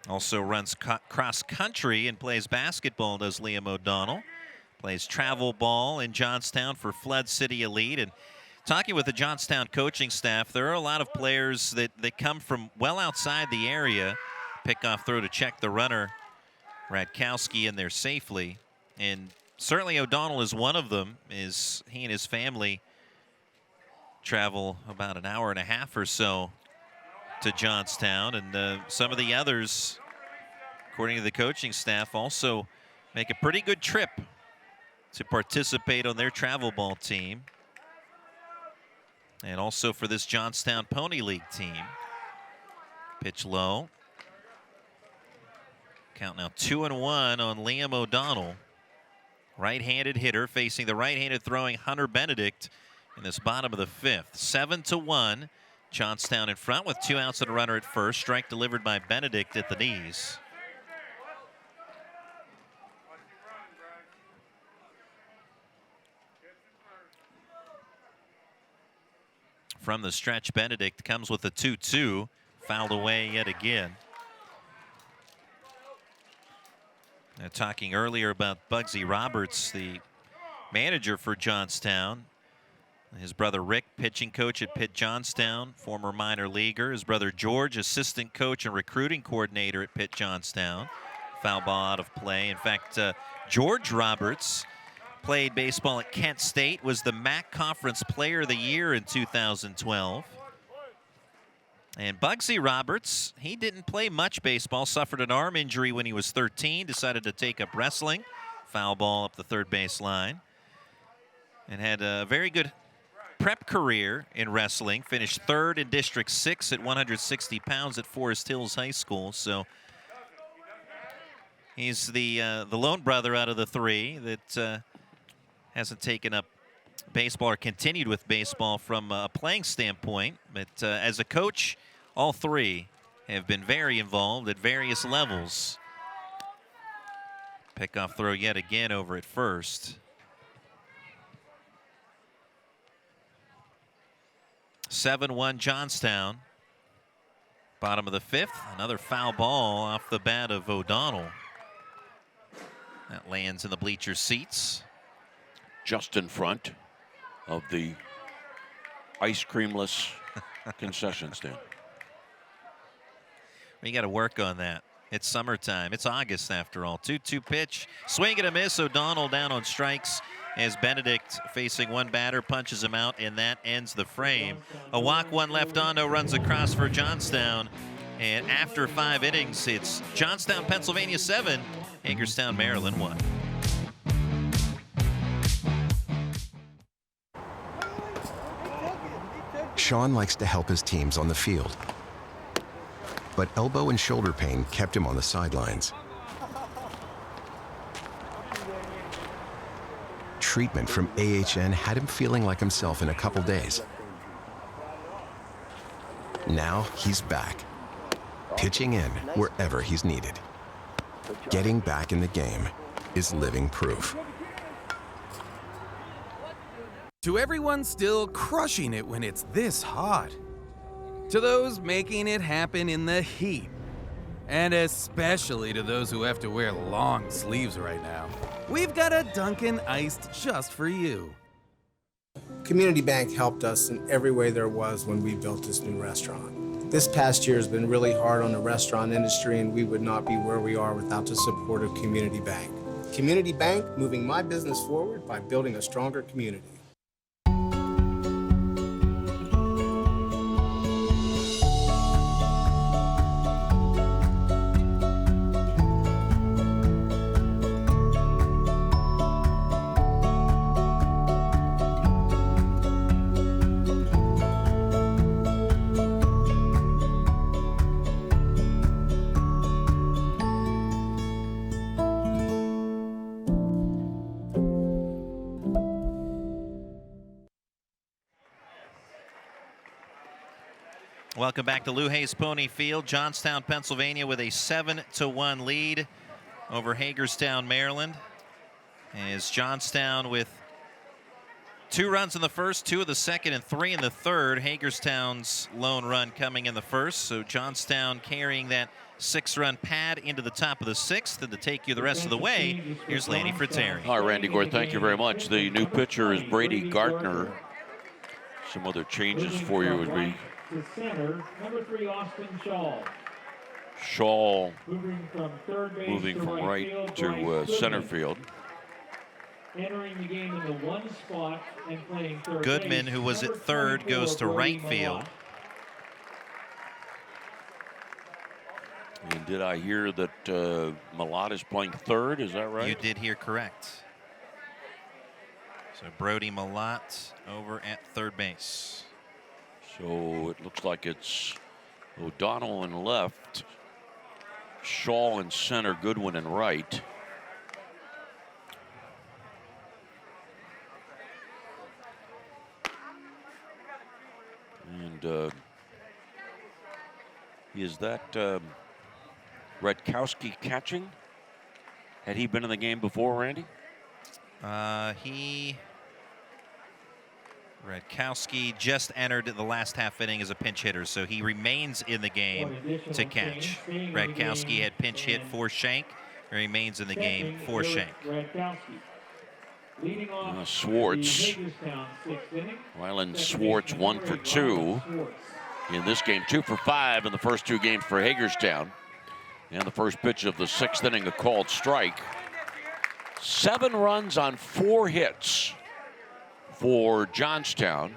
Also runs cross country and plays basketball, does Liam O'Donnell. Plays travel ball in Johnstown for Flood City Elite. And talking with the Johnstown coaching staff, there are a lot of players that come from well outside the area. Pickoff throw to check the runner. Radkowski in there safely. And certainly O'Donnell is one of them, as he and his family travel about an hour and a half or so to Johnstown. And some of the others, according to the coaching staff, also make a pretty good trip to participate on their travel ball team. And also for this Johnstown Pony League team. Pitch low. Count now 2-1 on Liam O'Donnell. Right-handed hitter facing the right-handed throwing Hunter Benedict in this bottom of the fifth. 7-1. Johnstown in front with 2 outs and a runner at first. Strike delivered by Benedict at the knees. From the stretch, Benedict comes with a 2-2. Fouled away yet again. Now, talking earlier about Bugsy Roberts, the manager for Johnstown. His brother Rick, pitching coach at Pitt Johnstown, former minor leaguer. His brother George, assistant coach and recruiting coordinator at Pitt Johnstown. Foul ball out of play. In fact, George Roberts played baseball at Kent State, was the MAC Conference Player of the Year in 2012. And Bugsy Roberts, he didn't play much baseball, suffered an arm injury when he was 13, decided to take up wrestling. Foul ball up the third base line. And had a very good prep career in wrestling. Finished third in District 6 at 160 pounds at Forest Hills High School. So he's the lone brother out of the three that hasn't taken up baseball or continued with baseball from a playing standpoint. But as a coach, all three have been very involved at various levels. Pickoff throw yet again over at first. 7-1 Johnstown. Bottom of the fifth. Another foul ball off the bat of O'Donnell. That lands in the bleacher seats. Just in front of the ice creamless concession stand. We got to work on that. It's summertime. It's August after all. 2-2 pitch. Swing and a miss. O'Donnell down on strikes as Benedict facing one batter punches him out, and that ends the frame. A walk, one left on, no runs across for Johnstown. And after 5 innings, it's Johnstown, Pennsylvania 7, Hagerstown, Maryland 1. Sean likes to help his teams on the field, but elbow and shoulder pain kept him on the sidelines. Treatment from AHN had him feeling like himself in a couple days. Now he's back, pitching in wherever he's needed. Getting back in the game is living proof. To everyone still crushing it when it's this hot. To those making it happen in the heat. And especially to those who have to wear long sleeves right now. We've got a Dunkin' Iced just for you. Community Bank helped us in every way there was when we built this new restaurant. This past year has been really hard on the restaurant industry, and we would not be where we are without the support of Community Bank. Community Bank, moving my business forward by building a stronger community. Welcome back to Lou Hayes Pony Field. Johnstown, Pennsylvania with a 7-1 lead over Hagerstown, Maryland. As Johnstown with 2 runs in the first, 2 in the second, and 3 in the third. Hagerstown's lone run coming in the first. So Johnstown carrying that 6-run pad into the top of the 6th. And to take you the rest of the way, here's Lanny Fratteri. All right, Randy Gore, thank you very much. The new pitcher is Brady Gartner. Some other changes for you would be To center, number 3, Austin Shaw. Shaw Moving from third base moving to from right field, to Bryce center Goodman. field. Entering the game in the 1 spot and playing third Goodman, base, who was at number third, 24, goes to Brody right Malott. field. And did I hear that Malott is playing third? Is that right? You did hear correct. So Brody Malott over at third base. So it looks like it's O'Donnell in left, Shaw in center, Goodwin in right. And is that Redkowski catching? Had he been in the game before, Randy? Redkowski just entered the last half inning as a pinch hitter, so he remains in the game to catch. Redkowski had pinch hit for Shank, and remains in the game for Shank. Swartz. Ryland Swartz 1 for 2 in this game, 2 for 5 in the first 2 games for Hagerstown. And the first pitch of the 6th inning, a called strike. 7 runs on 4 hits for Johnstown.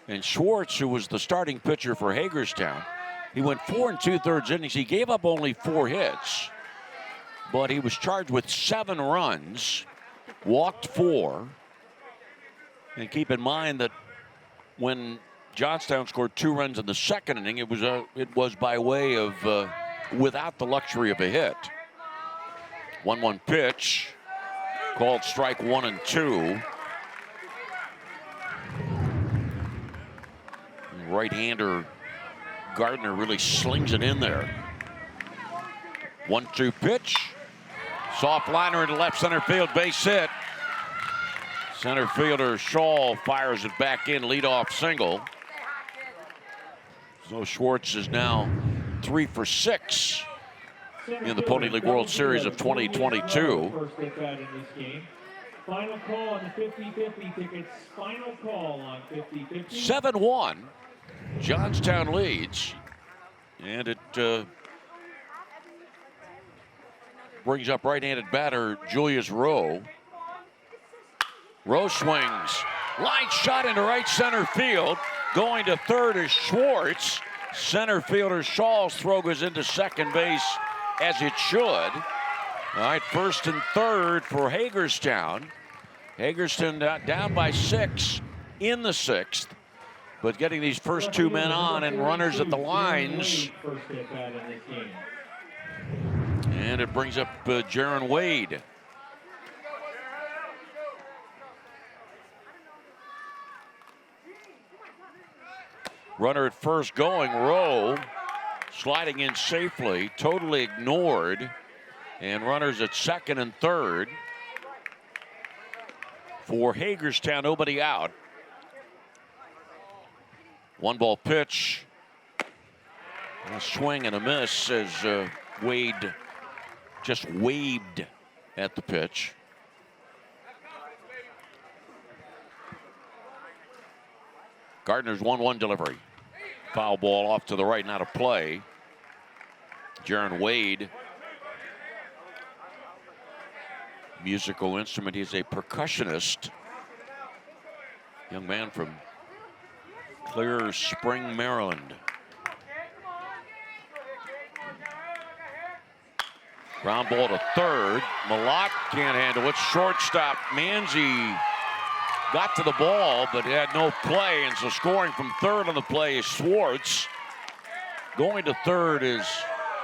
And Swartz, who was the starting pitcher for Hagerstown, he went 4 2/3 innings. He gave up only 4 hits, but he was charged with 7 runs, walked 4. And keep in mind that when Johnstown scored 2 runs in the 2nd inning, it was by way of without the luxury of a hit. 1-1 pitch, called strike 1 and 2. Right-hander Gardner really slings it in there. 1-2 pitch. Soft liner into left center field, base hit. Center fielder Shaw fires it back in, leadoff single. So Schwartz is now 3 for 6 in the Pony League World Series of 2022. First at bat in this game. Final call on the 50-50 tickets. Final call on 50-50. 7-1. Johnstown leads. And it brings up right-handed batter Julius Rowe. Rowe swings. Line shot into right center field. Going to third is Schwartz. Center fielder Shaw's throw goes into second base as it should. All right, first and third for Hagerstown. Hagerstown down by 6 in the 6th. But getting these first two men on and runners at the lines. And it brings up Jaron Wade. Runner at first going, Rowe sliding in safely, totally ignored. And runners at second and third. For Hagerstown, nobody out. 1-ball pitch. A swing and a miss as Wade just waved at the pitch. Gardner's 1-1 delivery. Foul ball off to the right, not a play. Jaron Wade. Musical instrument, he's a percussionist. Young man from Clear Spring, Maryland. Ground ball to third. Malott can't handle it. Shortstop Manzi got to the ball, but had no play, and so scoring from third on the play is Schwartz. Going to third is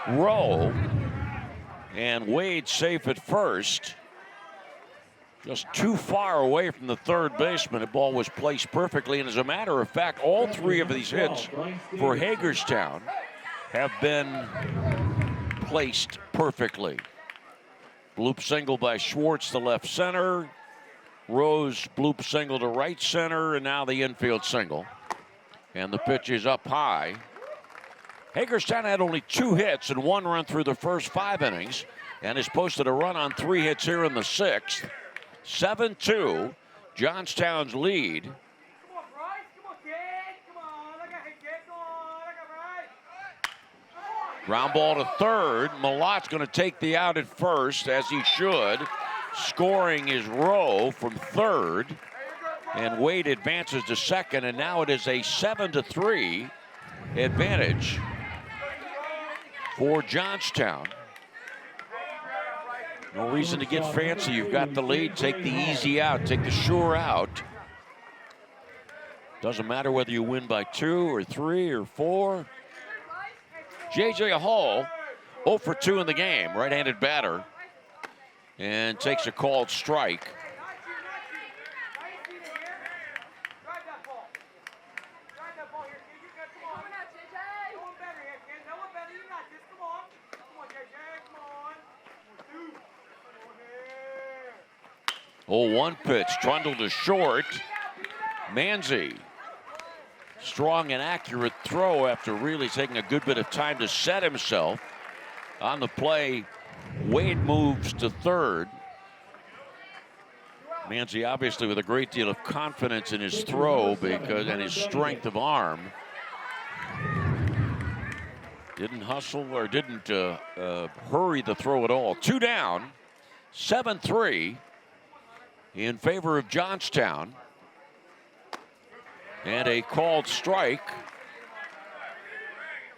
Rowe. And Wade safe at first. Just too far away from the third baseman. The ball was placed perfectly, and as a matter of fact, all three of these hits for Hagerstown have been placed perfectly. Bloop single by Schwartz to left center. Rose bloop single to right center, and now the infield single. And the pitch is up high. Hagerstown had only 2 hits and 1 run through the first 5 innings, and has posted a run on 3 hits here in the 6th. 7-2, Johnstown's lead. Ground ball to third. Malott's going to take the out at first, as he should. Scoring is Rowe from third. And Wade advances to second, and now it is a 7-3 advantage for Johnstown. No reason to get fancy. You've got the lead. Take the easy out. Take the sure out. Doesn't matter whether you win by 2 or 3 or 4. J.J. Hall, 0 for 2 in the game, right-handed batter, and takes a called strike. Oh, 1 pitch, Trundle to short. Manzi. Strong and accurate throw after really taking a good bit of time to set himself. On the play, Wade moves to third. Manzi obviously with a great deal of confidence in his throw and his strength of arm. Didn't hustle or didn't hurry the throw at all. 2 down, 7-3 in favor of Johnstown. And a called strike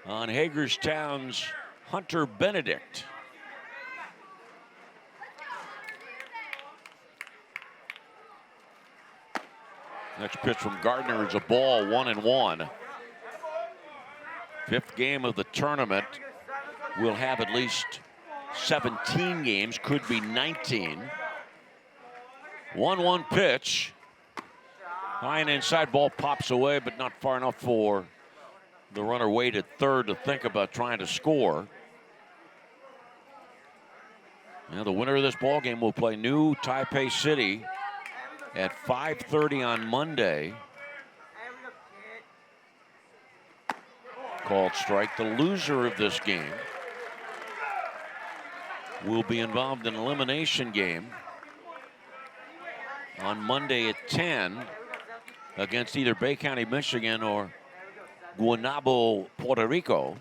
on Hagerstown's Hunter Benedict. Next pitch from Gardner is a ball, 1-1. 5th game of the tournament. We'll have at least 17 games, could be 19. 1-1 pitch. High and inside, ball pops away, but not far enough for the runner Wade at third to think about trying to score. Now the winner of this ball game will play New Taipei City at 5:30 on Monday. Called strike. The loser of this game will be involved in an elimination game on Monday at 10 against either Bay County, Michigan or Guaynabo, Puerto Rico.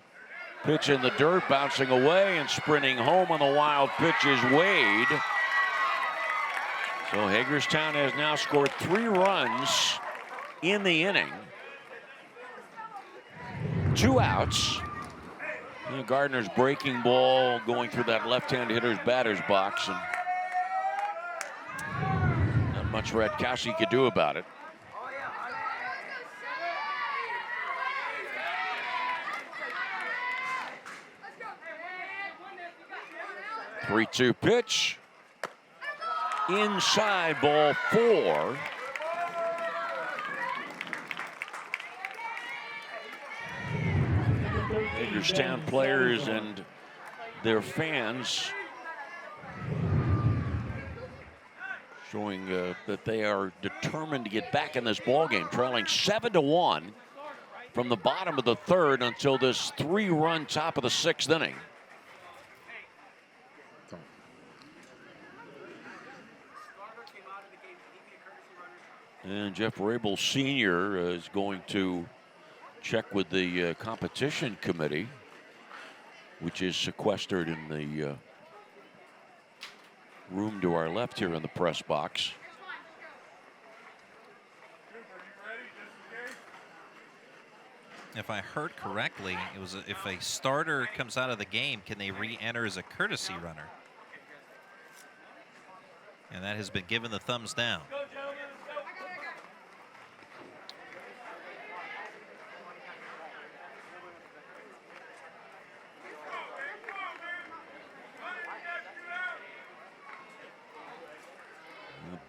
Pitch in the dirt, bouncing away and sprinting home on the wild pitch is Wade. So Hagerstown has now scored 3 runs in the inning. 2 outs. And Gardner's breaking ball going through that left-hand hitter's batter's box, and not much Radkowski could do about it. Three-two pitch. Inside, ball 4. Hagerstown players and their fans showing that they are determined to get back in this ball game, trailing 7-1 from the bottom of the 3rd until this 3-run top of the 6th inning. And Jeff Rabel Sr. is going to check with the competition committee, which is sequestered in the room to our left here in the press box. If I heard correctly, it was if a starter comes out of the game, can they re-enter as a courtesy runner? And that has been given the thumbs down.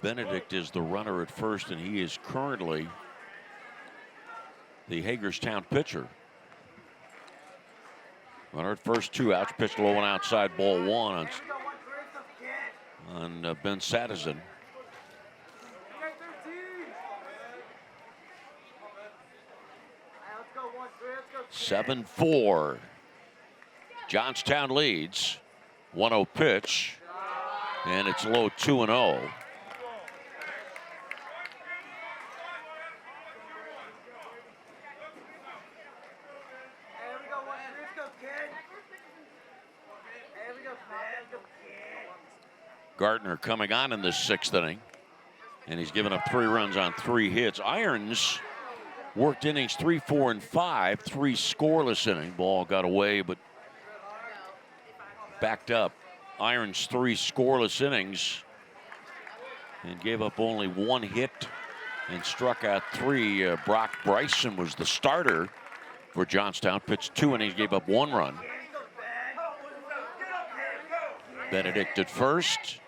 Benedict is the runner at first, and he is currently the Hagerstown pitcher. Runner at first, 2 outs, pitched low and outside, ball 1 on Ben Sadison. Seven 4. Johnstown leads. 1-0 pitch, and it's low 2-0. Gardner coming on in this 6th inning, and he's given up 3 runs on 3 hits. Irons worked innings 3, 4, and 5, 3 scoreless inning. Ball got away, but backed up. Irons 3 scoreless innings and gave up only 1 hit and struck out 3. Brock Bryson was the starter for Johnstown, pitched 2 innings, gave up 1 run. Benedict at first.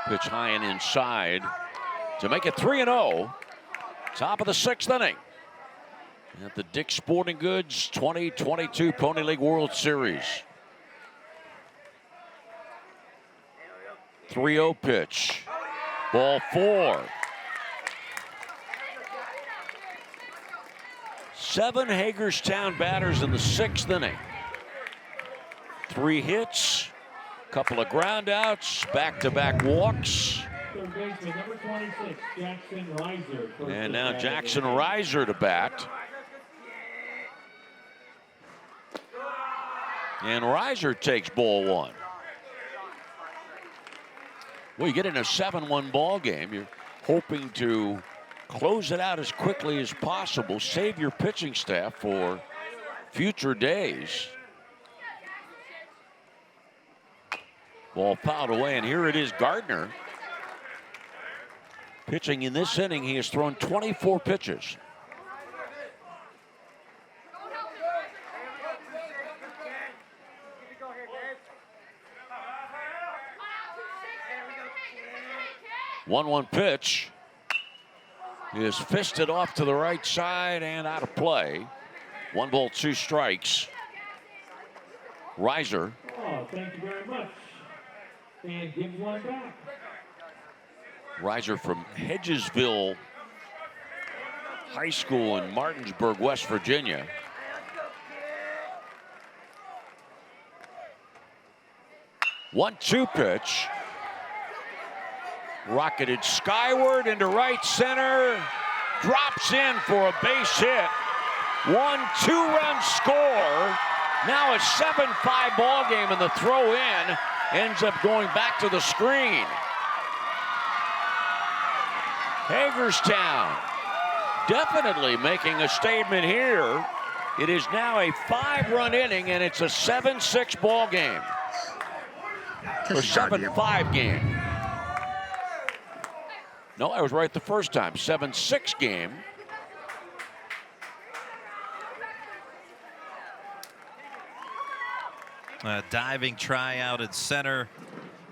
Pitch high and inside to make it 3-0. Top of the 6th inning at the Dick's Sporting Goods 2022 Pony League World Series. 3-0 pitch. Ball 4. 7 Hagerstown batters in the 6th inning. 3 hits. Couple of ground outs, back-to-back walks. Third baseman, number 26, Jackson Reiser. And now Jackson Reiser to bat. And Reiser takes ball 1. Well, you get in a 7-1 ball game. You're hoping to close it out as quickly as possible, save your pitching staff for future days. Ball fouled away, and here it is, Gardner. Pitching in this inning, he has thrown 24 pitches. One pitch is fisted off to the right side and out of play. 1 ball, 2 strikes. Reiser. Oh, thank you very much. And give 1 back. Reiser from Hedgesville High School in Martinsburg, West Virginia. 1-2 pitch. Rocketed skyward into right center. Drops in for a base hit. 1-2-run score. Now a 7-5 ball game, and the throw in ends up going back to the screen. Hagerstown definitely making a statement here. It is now a 5-run inning, and it's a 7-6 ball game. Or 7-5 game. No, I was right the first time. 7-6 game. A diving try out at center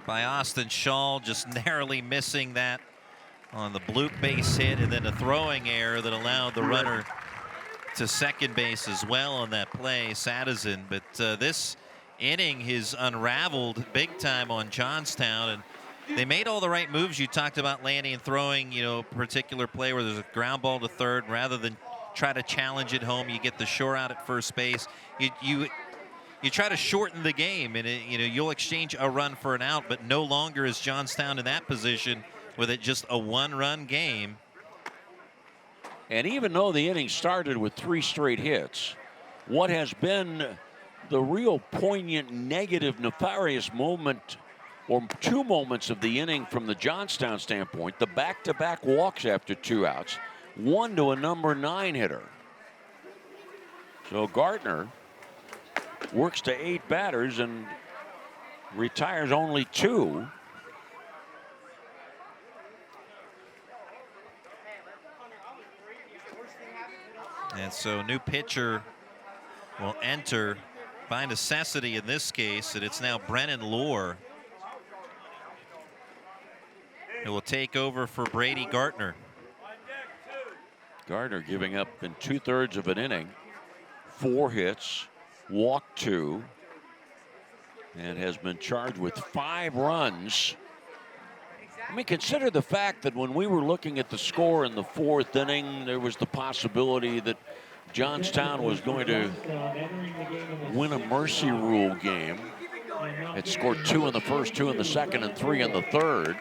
by Austin Shaw, just narrowly missing that on the bloop base hit, and then a throwing error that allowed the runner to second base as well on that play, Sadison. But this inning has unraveled big time on Johnstown, and they made all the right moves. You talked about landing and throwing, you know, particular play where there's a ground ball to third. Rather than try to challenge it home, you get the shore out at first base. You try to shorten the game, and you'll exchange a run for an out, but no longer is Johnstown in that position with it just a 1-run game. And even though the inning started with 3 straight hits, what has been the real poignant, negative, nefarious moment, or 2 moments of the inning from the Johnstown standpoint, the back-to-back walks after 2 outs, 1 to a number 9 hitter. So Gardner works to 8 batters and retires only 2. And so new pitcher will enter by necessity in this case, and it's now Brennan Lohr who will take over for Brady Gardner. Gardner giving up in 2/3 of an inning, 4 hits, walked 2, and has been charged with 5 runs. I mean, consider the fact that when we were looking at the score in the 4th inning, there was the possibility that Johnstown was going to win a mercy rule game. It scored 2 in the first, 2 in the second, and 3 in the third.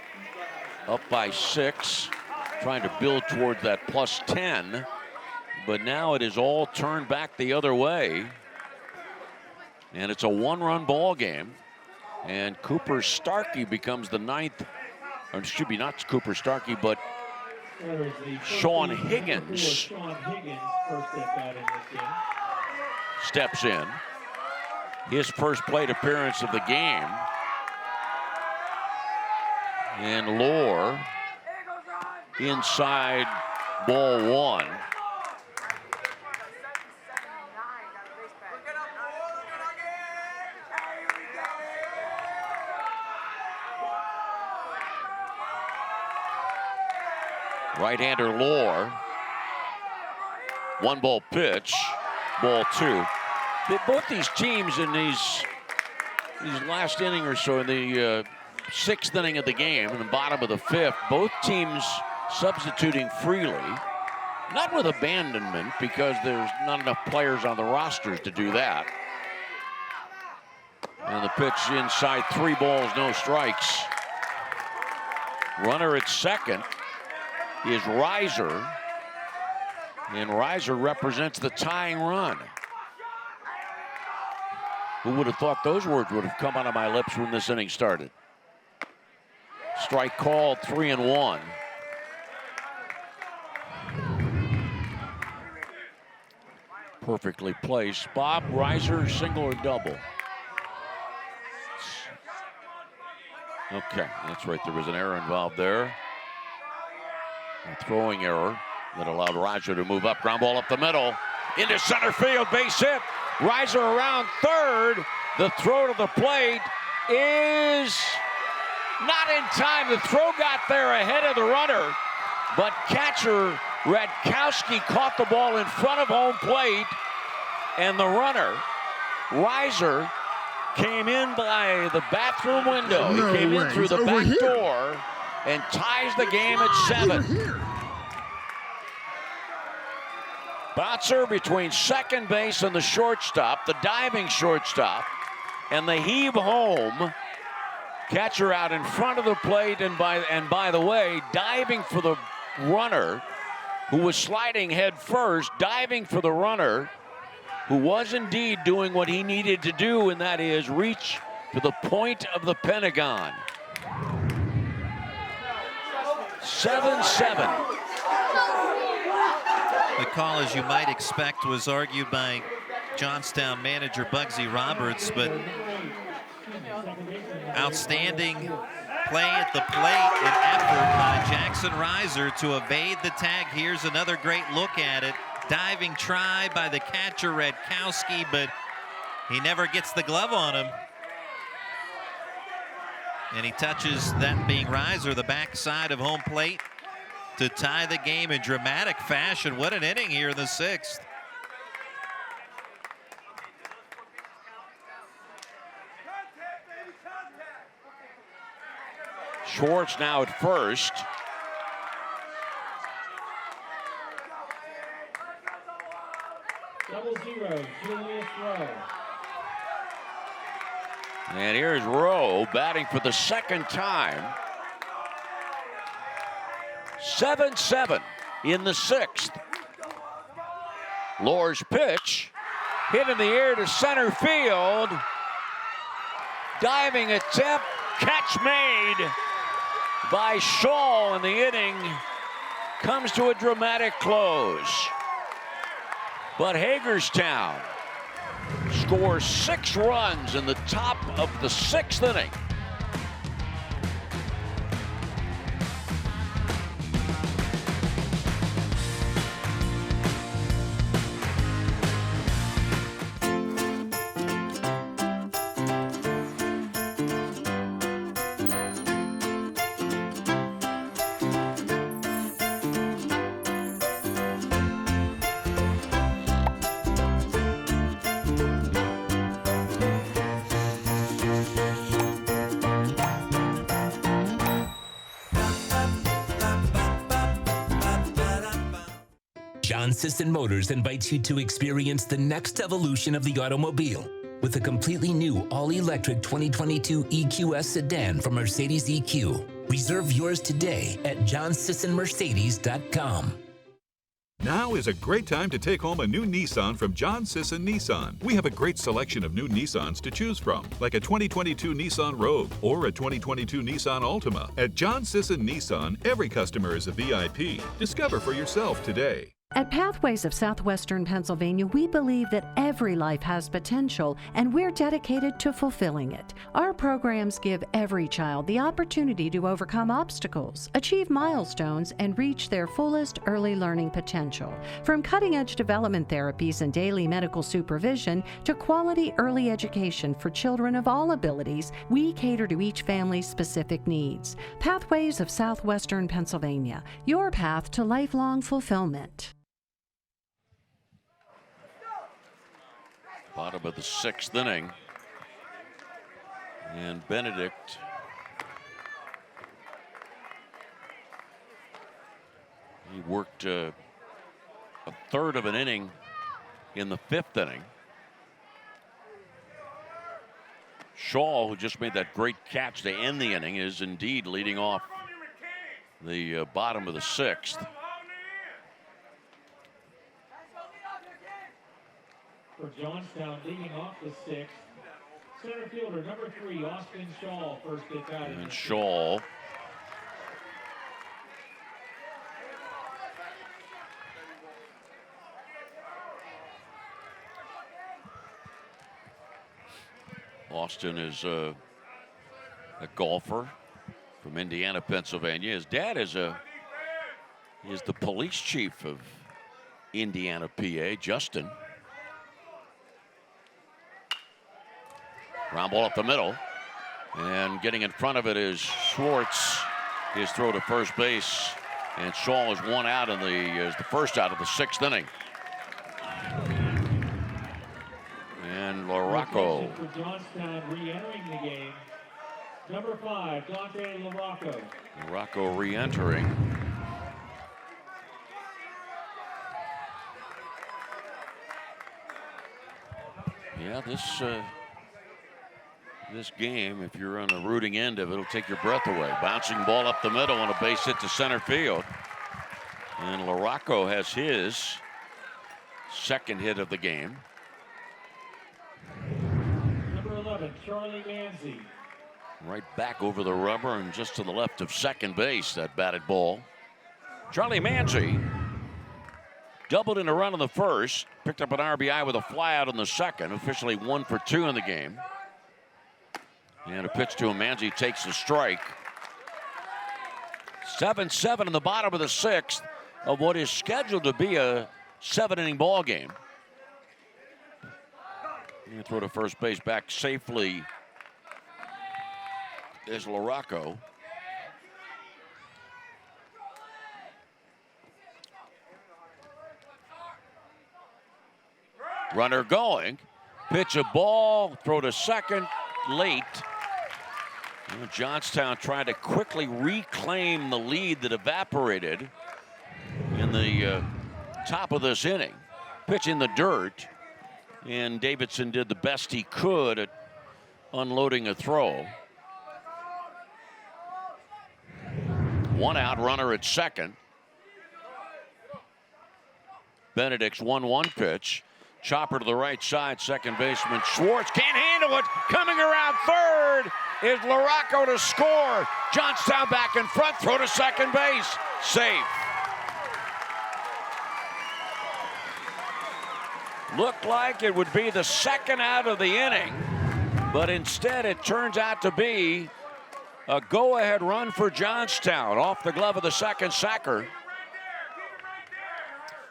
Up by 6, trying to build towards that plus 10. But now it is all turned back the other way. And it's a 1-run ball game. And Cooper Starkey becomes the 9th. Or it should be not Cooper Starkey, but Sean Higgins steps in. His first plate appearance of the game. And Lohr inside ball 1. Right-hander Lohr. 1-ball pitch, ball 2. Both these teams in these last inning or so, in the 6th inning of the game, in the bottom of the 5th, both teams substituting freely. Not with abandonment, because there's not enough players on the rosters to do that. And the pitch inside, 3 balls, no strikes. Runner at second is Reiser, and Reiser represents the tying run. Who would have thought those words would have come out of my lips when this inning started? Strike called, 3-1. Perfectly placed. Bob, Reiser, single or double? Okay, that's right, there was an error involved there. A throwing error that allowed Reiser to move up. Ground ball up the middle. Into center field, base hit. Reiser around third. The throw to the plate is not in time. The throw got there ahead of the runner, but catcher Radkowski caught the ball in front of home plate, and the runner, Reiser, came in by the bathroom window. He came in through the back door and ties the game at 7. Bouncer between second base and the shortstop, the diving shortstop, and the heave home Catcher out in front of the plate, and by the way, diving for the runner who was sliding head first, diving for the runner who was indeed doing what he needed to do, and that is reach to the point of the Pentagon. 7-7. The call, as you might expect, was argued by Johnstown manager Bugsy Roberts, but outstanding play at the plate and effort by Jackson Reiser to evade the tag. Here's another great look at it. Diving try by the catcher, Redkowski, but he never gets the glove on him. And he touches, that being Reiser, the backside of home plate to tie the game in dramatic fashion. What an inning here in the 6th. Schwartz now at first. .00, Julius Rowe. And here's Rowe batting for the second time. 7-7 in the 6th. Lohr's pitch hit in the air to center field. Diving attempt, catch made by Shaw, and the inning comes to a dramatic close. But Hagerstown scores 6 runs in the top of the 6th inning. John Sisson Motors invites you to experience the next evolution of the automobile with a completely new all-electric 2022 EQS sedan from Mercedes EQ. Reserve yours today at johnsissonmercedes.com. Now is a great time to take home a new Nissan from John Sisson Nissan. We have a great selection of new Nissans to choose from, like a 2022 Nissan Rogue or a 2022 Nissan Altima. At John Sisson Nissan, every customer is a VIP. Discover for yourself today. At Pathways of Southwestern Pennsylvania, we believe that every life has potential, and we're dedicated to fulfilling it. Our programs give every child the opportunity to overcome obstacles, achieve milestones, and reach their fullest early learning potential. From cutting-edge development therapies and daily medical supervision to quality early education for children of all abilities, we cater to each family's specific needs. Pathways of Southwestern Pennsylvania, your path to lifelong fulfillment. Bottom of the 6th inning. And Benedict he worked a third of an inning in the 5th inning. Shaw, who just made that great catch to end the inning, is indeed leading off the bottom of the 6th. For Johnstown, leading off the 6th, center fielder number 3, Austin Shaw, first at bat. And Shaw Austin is a golfer from Indiana, Pennsylvania. His dad is the police chief of Indiana, PA, Justin. Ground ball up the middle, and getting in front of it is Schwartz. His throw to first base, and Shaw is one out in the first out of the 6th inning. And LaRocco. For Johnstown re-entering the game, number 5, Dante LaRocco. LaRocco re-entering. This game, if you're on the rooting end of it, it'll take your breath away. Bouncing ball up the middle and a base hit to center field. And LaRocco has his second hit of the game. Number 11, Charlie Manzi. Right back over the rubber and just to the left of second base, that batted ball. Charlie Manzi doubled in a run in the first, picked up an RBI with a fly out in the second, officially 1 for 2 in the game. And a pitch to him, Manzi takes the strike. 7-7 in the bottom of the sixth of what is scheduled to be a 7-inning ball game. You throw to first base back safely is LaRocco. Runner going. Pitch a ball, throw to second, late. Johnstown trying to quickly reclaim the lead that evaporated in the top of this inning. Pitch in the dirt, and Davidson did the best he could at unloading a throw. 1 out, runner at second. Benedict's 1-1 pitch. Chopper to the right side, second baseman Schwartz can't handle it. Coming around third is LaRocco to score. Johnstown back in front, throw to second base. Safe. Looked like it would be the second out of the inning, but instead it turns out to be a go-ahead run for Johnstown off the glove of the second sacker.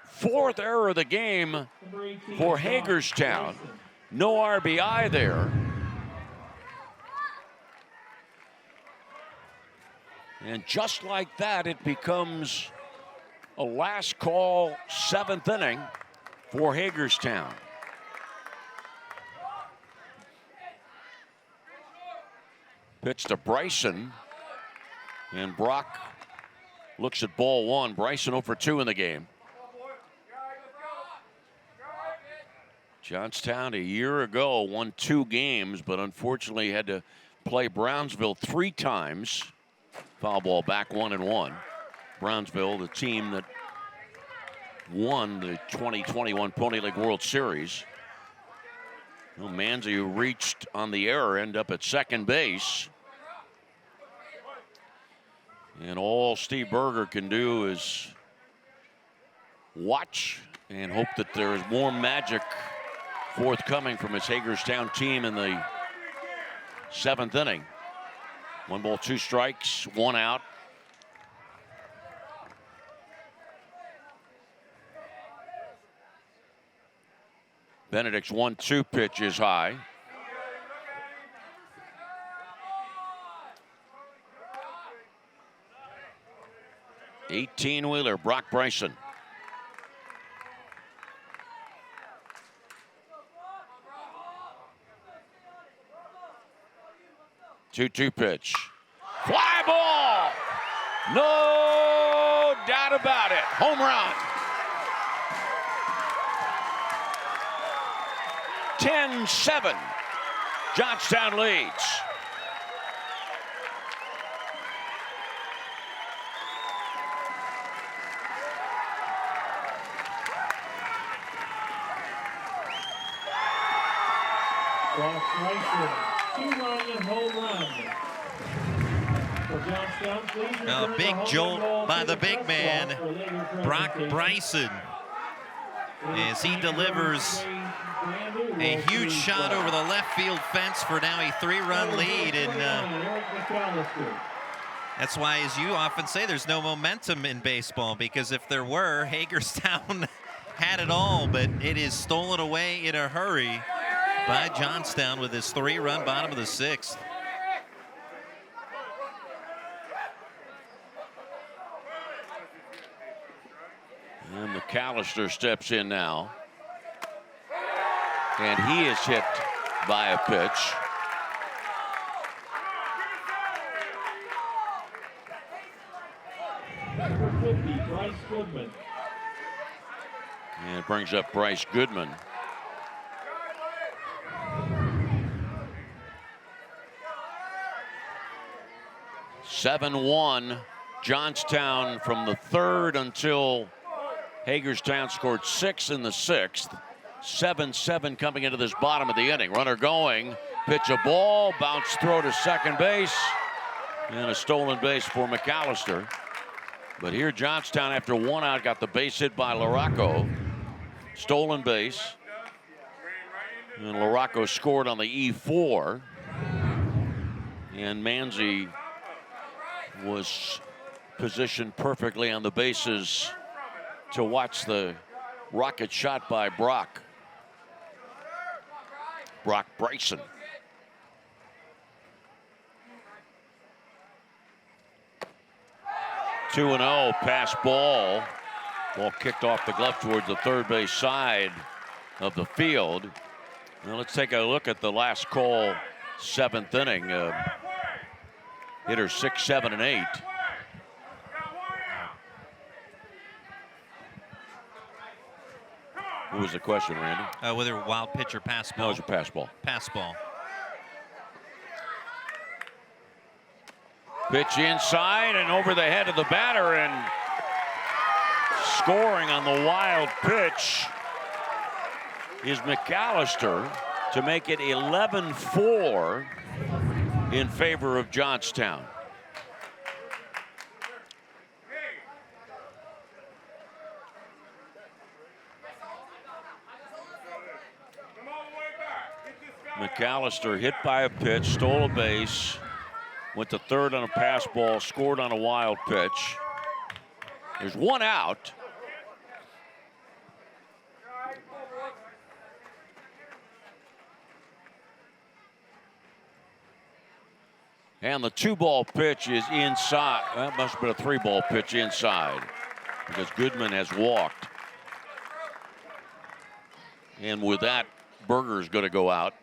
Fourth error of the game for Hagerstown. No RBI there. And just like that, it becomes a last call 7th inning for Hagerstown. Pitch to Bryson. And Brock looks at ball one. Bryson 0 for 2 in the game. Johnstown a year ago won 2 games, but unfortunately had to play Brownsville 3 times. Foul ball back 1-1. Brownsville, the team that won the 2021 Pony League World Series. Well, Manzi, who reached on the error, end up at second base. And all Steve Berger can do is watch and hope that there is more magic forthcoming from his Hagerstown team in the 7th inning. 1 ball, 2 strikes, 1 out. Benedict's 1-2 pitch is high. Wheeler, Brock Bryson. Two pitch. Fly ball. No doubt about it. Home run. 10-7. Johnstown leads. Brock Bryson, 2-run home run. For Johnstown, please. A big jolt by the big man, Brock Bryson, as he delivers a huge shot over the left field fence for now a 3-run lead. And that's why, as you often say, there's no momentum in baseball, because if there were, Hagerstown had it all, but it is stolen away in a hurry by Johnstown with his 3-run bottom of the 6th. And McAllister steps in now. And he is hit by a pitch. Number 50, Bryce Goodman. And it brings up Bryce Goodman. 7-1 Johnstown from the third until Hagerstown scored 6 in the sixth. 7-7 coming into this bottom of the inning. Runner going, pitch a ball, bounce throw to second base, and a stolen base for McAllister. But here Johnstown, after 1 out, got the base hit by LaRocco. Stolen base. And LaRocco scored on the E4. And Manzi was positioned perfectly on the bases to watch the rocket shot by Brock Bryson. Two and 0, pass ball. Ball kicked off the glove towards the third base side of the field. Now let's take a look at the last call, 7th inning. Hitter 6, 7, and 8. What was the question, Randy? Whether wild pitch or pass ball. No, it was a pass ball. Pass ball. Pitch inside and over the head of the batter, and scoring on the wild pitch is McAllister to make it 11-4 in favor of Johnstown. McAllister hit by a pitch, stole a base, went to third on a pass ball, scored on a wild pitch. There's 1 out. And the 2-ball pitch is inside. That must have been a 3-ball pitch inside because Goodman has walked. And with that, Berger's going to go out.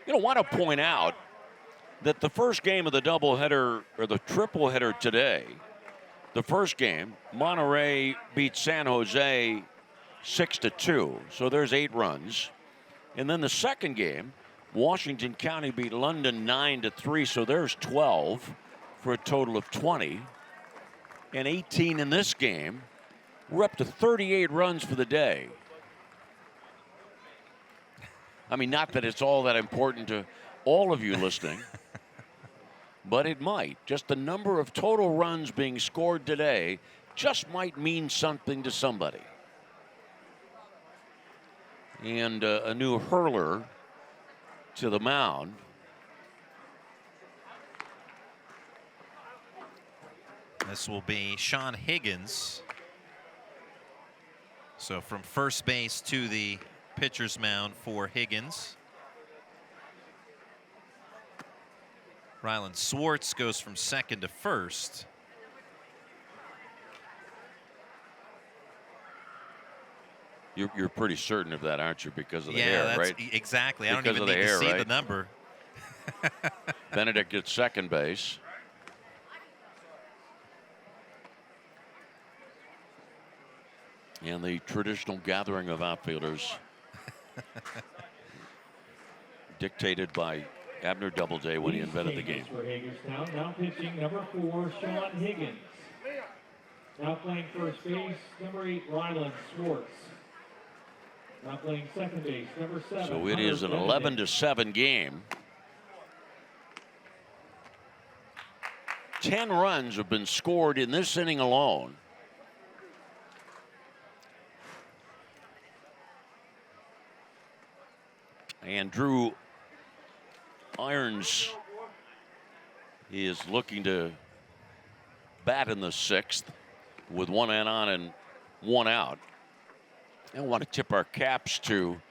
You know, want to point out that the first game of the doubleheader or the tripleheader today, the first game, Monterey beat San Jose 6-2. So there's 8 runs. And then the second game, Washington County beat London 9-3. So there's 12 for a total of 20. And 18 in this game. We're up to 38 runs for the day. I mean, not that it's all that important to all of you listening, but it might. Just the number of total runs being scored today just might mean something to somebody. And a new hurler to the mound. This will be Sean Higgins. So from first base to the pitcher's mound for Higgins. Rylan Swartz goes from second to first. You're pretty certain of that, aren't you? Because of the Yeah, hair, that's right? exactly. I Because don't of even the need hair, to see right? the number. Benedict gets second base. And the traditional gathering of outfielders dictated by Abner Doubleday when he invented the game. For Hagerstown, now pitching number 4, Sean Higgins. Now playing first base, number 8, Rylan Swartz. Now playing second base, number 7. So it is an 11-7 game. 10 runs have been scored in this inning alone. And Drew Irons is looking to bat in the 6th with 1 man on and 1 out. I want to tip our caps to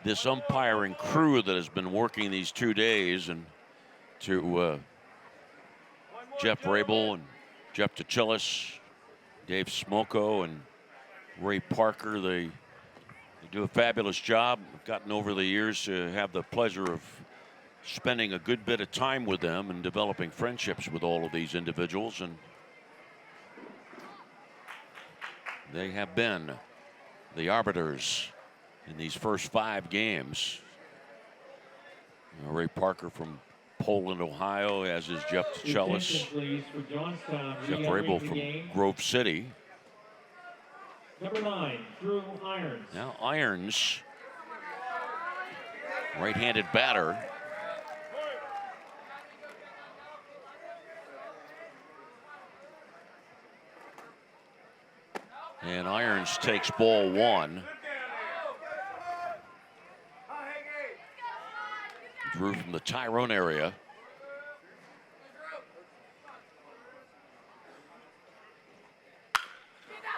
this umpiring crew that has been working these 2 days, and to Jeff Rabel and Jeff Tachillis, Dave Smoko, and Ray Parker. They do a fabulous job. I've gotten over the years to have the pleasure of spending a good bit of time with them and developing friendships with all of these individuals, and they have been the arbiters in these first 5 games. Ray Parker from Poland, Ohio, as is Jeff Attention, Tchelis. please, for Johnstown. Jeff Re-entering Rabel the from game. Grove City. Number 9, Drew Irons. Now Irons, right-handed batter. And Irons takes ball 1. Drew from the Tyrone area.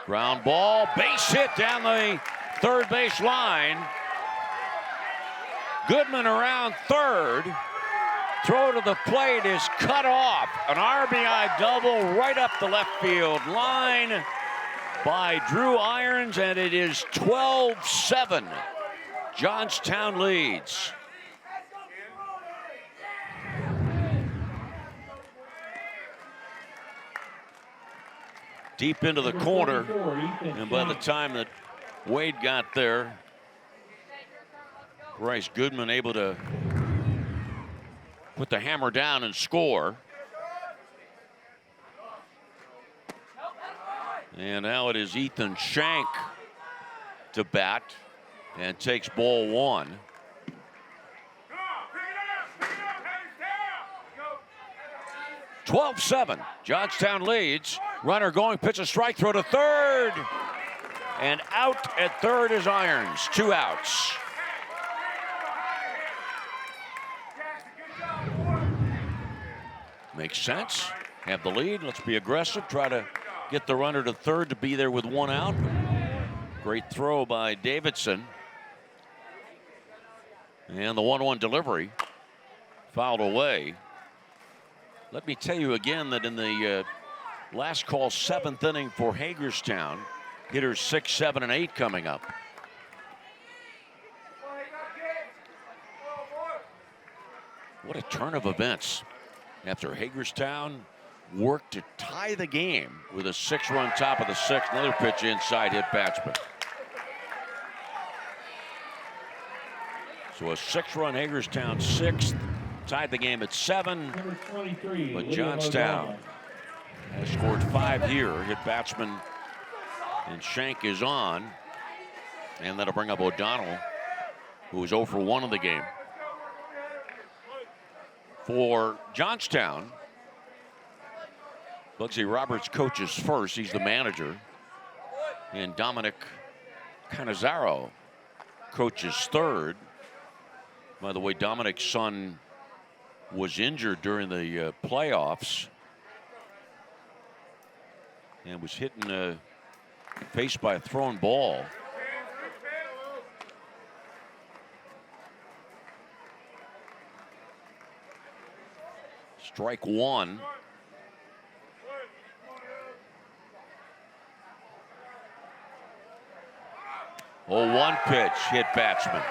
Ground ball, base hit down the third base line. Goodman around third. Throw to the plate is cut off. An RBI double right up the left field line by Drew Irons, and it is 12-7. Johnstown leads. Deep into the corner, and by the time that Wade got there, Bryce Goodman able to put the hammer down and score. And now it is Ethan Shank to bat and takes ball 1. "12-7, Johnstown leads. Runner going, pitch a strike, throw to third. And out at third is Irons, 2 outs. Makes sense. Have the lead, let's be aggressive, try to get the runner to third to be there with 1 out. Great throw by Davidson. And the 1-1 delivery fouled away. Let me tell you again that in the last call, 7th inning for Hagerstown, hitters 6, 7, and 8 coming up. What a turn of events after Hagerstown worked to tie the game with a 6-run top of the 6th. Another pitch inside hit batsman. So a 6-run Hagerstown 6th tied the game at 7. But Johnstown has scored 5 here. Hit batsman and Shank is on. And that'll bring up O'Donnell, who was 0 for 1 in the game. For Johnstown, Bugsy Roberts coaches first. He's the manager. And Dominic Canizaro coaches third. By the way, Dominic's son was injured during the playoffs and was hit in the face by a thrown ball. Strike 1. Oh, 1 pitch hit batsman.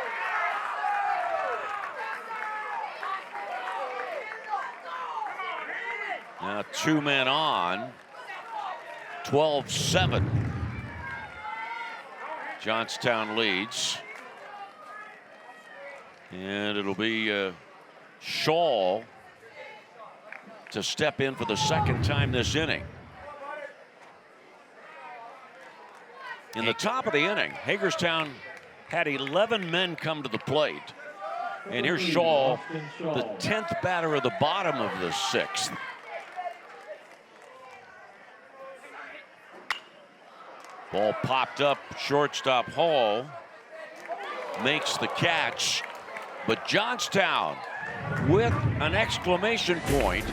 Now 2 men on. 12-7. Johnstown leads. And it'll be Shaw to step in for the 2nd time this inning. In the top of the inning, Hagerstown had 11 men come to the plate. And here's Shaw, the 10th batter of the bottom of the 6th. Ball popped up, shortstop Hall makes the catch, but Johnstown, with an exclamation point,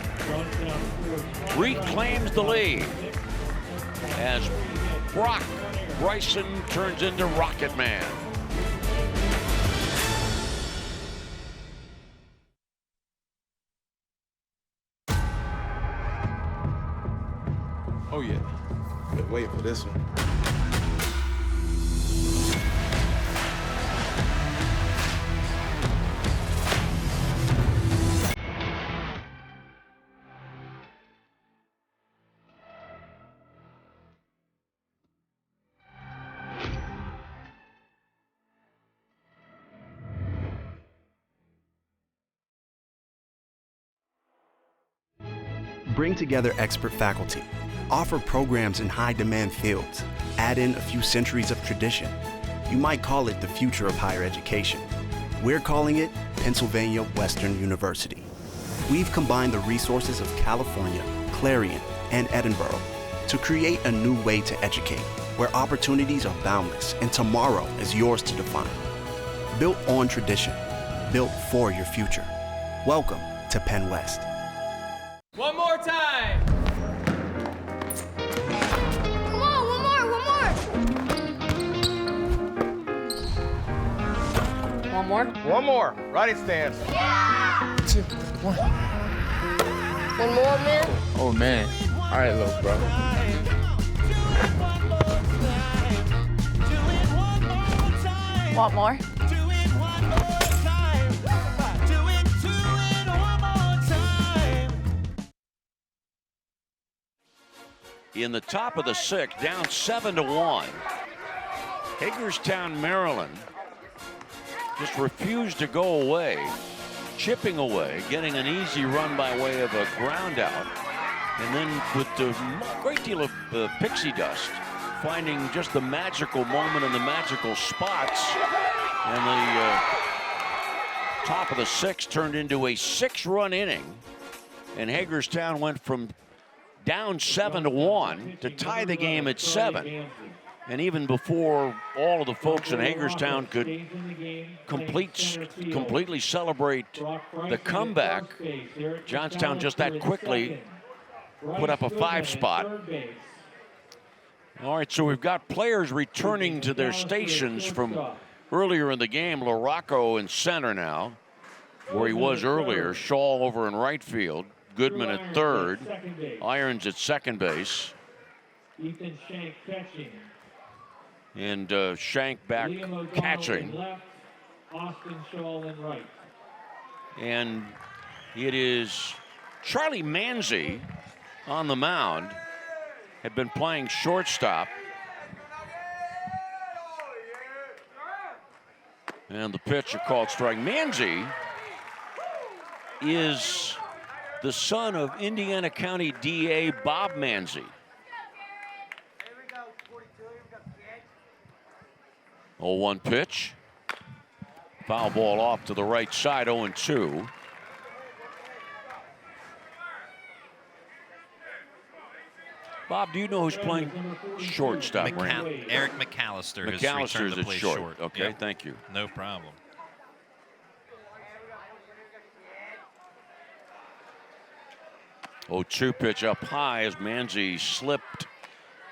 reclaims the lead as Brock Bryson turns into Rocket Man. Oh yeah. Been waiting for this one. Bring together expert faculty. Offer programs in high-demand fields. Add in a few centuries of tradition. You might call it the future of higher education. We're calling it Pennsylvania Western University. We've combined the resources of California, Clarion, and Edinburgh to create a new way to educate, where opportunities are boundless and tomorrow is yours to define. Built on tradition, built for your future. Welcome to Penn West. One more time. Come on, one more. One more. One more. Righty stance. Yeah! 2, 1. One more, man. Oh, man. All right, little bro. Want more? In the top of the sixth, down 7-1. Hagerstown, Maryland just refused to go away, chipping away, getting an easy run by way of a ground out. And then with a great deal of pixie dust, finding just the magical moment and the magical spots. And the top of the sixth turned into a 6-run inning. And Hagerstown went from down 7-1 to tie the game at 7. And even before all of the folks in Hagerstown could completely celebrate the comeback, Johnstown just that quickly put up a 5 spot. All right, so we've got players returning to their stations from earlier in the game. LaRocco in center now, where he was earlier. Shaw over in right field. Goodman at third. Irons at second base. Ethan Shank catching. And Shank back catching. Left, Austin Shaw in right. And it is Charlie Manzi on the mound. Had been playing shortstop. And the pitch, a called strike. Manzi is the son of Indiana County DA Bob Manzi. 0-1 pitch. Foul ball off to the right side, 0-2. Bob, do you know who's playing shortstop? Eric McAllister has McAllister's returned to at play short. Okay, Yep. thank you. No problem. Oh, 2 pitch up high as Manzi slipped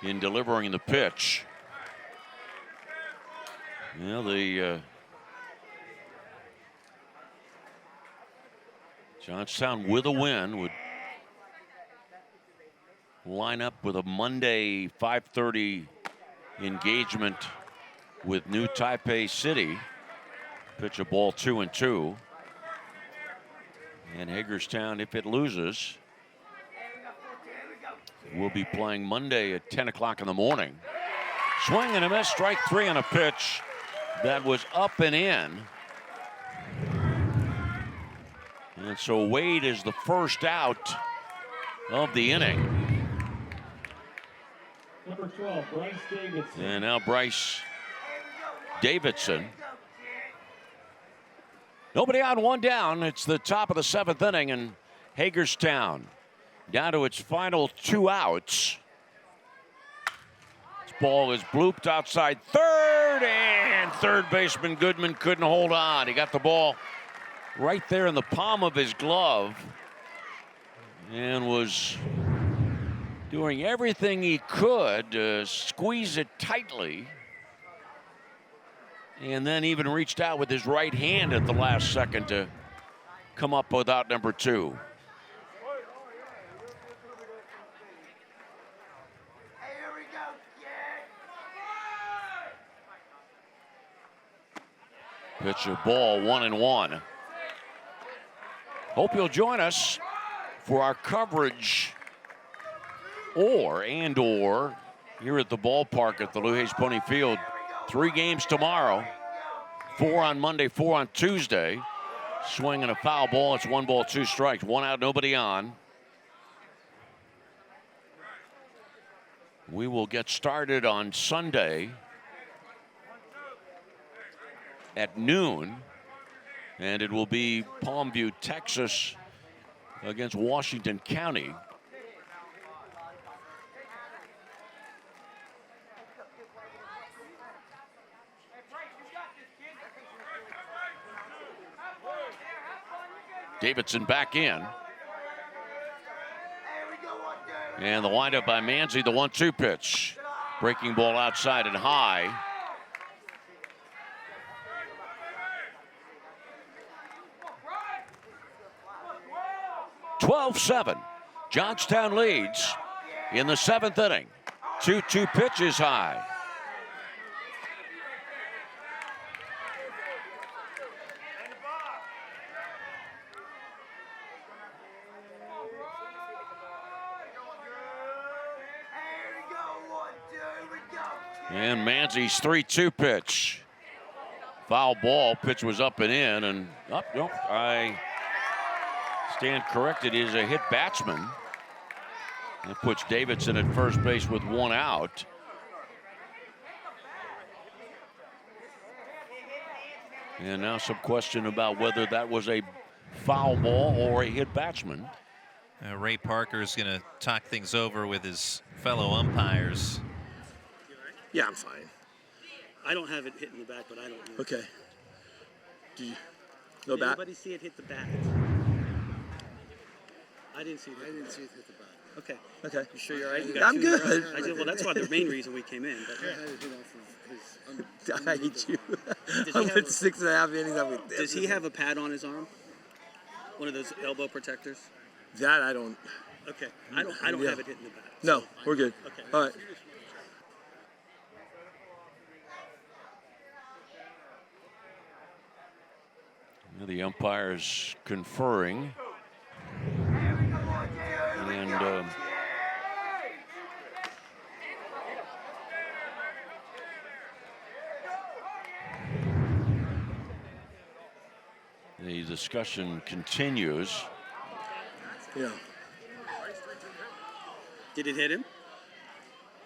in delivering the pitch. Well, the Johnstown with a win would line up with a Monday 5:30 engagement with New Taipei City. Pitch a ball 2-2. And Hagerstown, if it loses, will be playing Monday at 10 o'clock in the morning. Swing and a miss, strike 3 on a pitch that was up and in. And so Wade is the first out of the inning. Number 12, Bryce Davidson. And now Bryce Davidson. Nobody on, one down. It's the top of the 7th inning, and Hagerstown down to its final 2 outs. This ball is blooped outside third, and third baseman Goodman couldn't hold on. He got the ball right there in the palm of his glove and was doing everything he could to squeeze it tightly, and then even reached out with his right hand at the last second to come up with out number 2. Pitch a ball, 1-1. Hope you'll join us for our coverage or here at the ballpark at the Luhase Pony Field. 3 games tomorrow, 4 on Monday, 4 on Tuesday. Swing and a foul ball. It's 1 ball, 2 strikes. 1 out, nobody on. We will get started on Sunday at noon, and it will be Palmview, Texas against Washington County. Davidson back in. And the windup by Manzi, the 1-2 pitch. Breaking ball outside and high. (12-7). Johnstown leads in the 7th inning. 2-2 pitch is high. And Manzi's 3-2 pitch. Foul ball. Pitch was up and in, and up. Nope. I stand corrected. It is a hit batsman. That puts Davidson at first base with 1 out. And now some question about whether that was a foul ball or a hit batsman. Ray Parker is going to talk things over with his fellow umpires. Yeah, I'm fine. I don't have it hitting the bat, but I don't know. Okay. Do you no bat? Anybody see it hit the bat? I didn't see it. I didn't see it hit the bat. Okay. Okay. You sure you're all right? You got I'm good. I did, well, that's why the main reason we came in. But I had it hit off of his. I hate you. I'm at 6.5 innings. I'm with Does he have a pad on his arm? One of those elbow protectors? That I don't. Okay. I don't have it hitting the bat. No, so we're good. Okay. All right. The umpires conferring. And the discussion continues. Yeah. Did it hit him?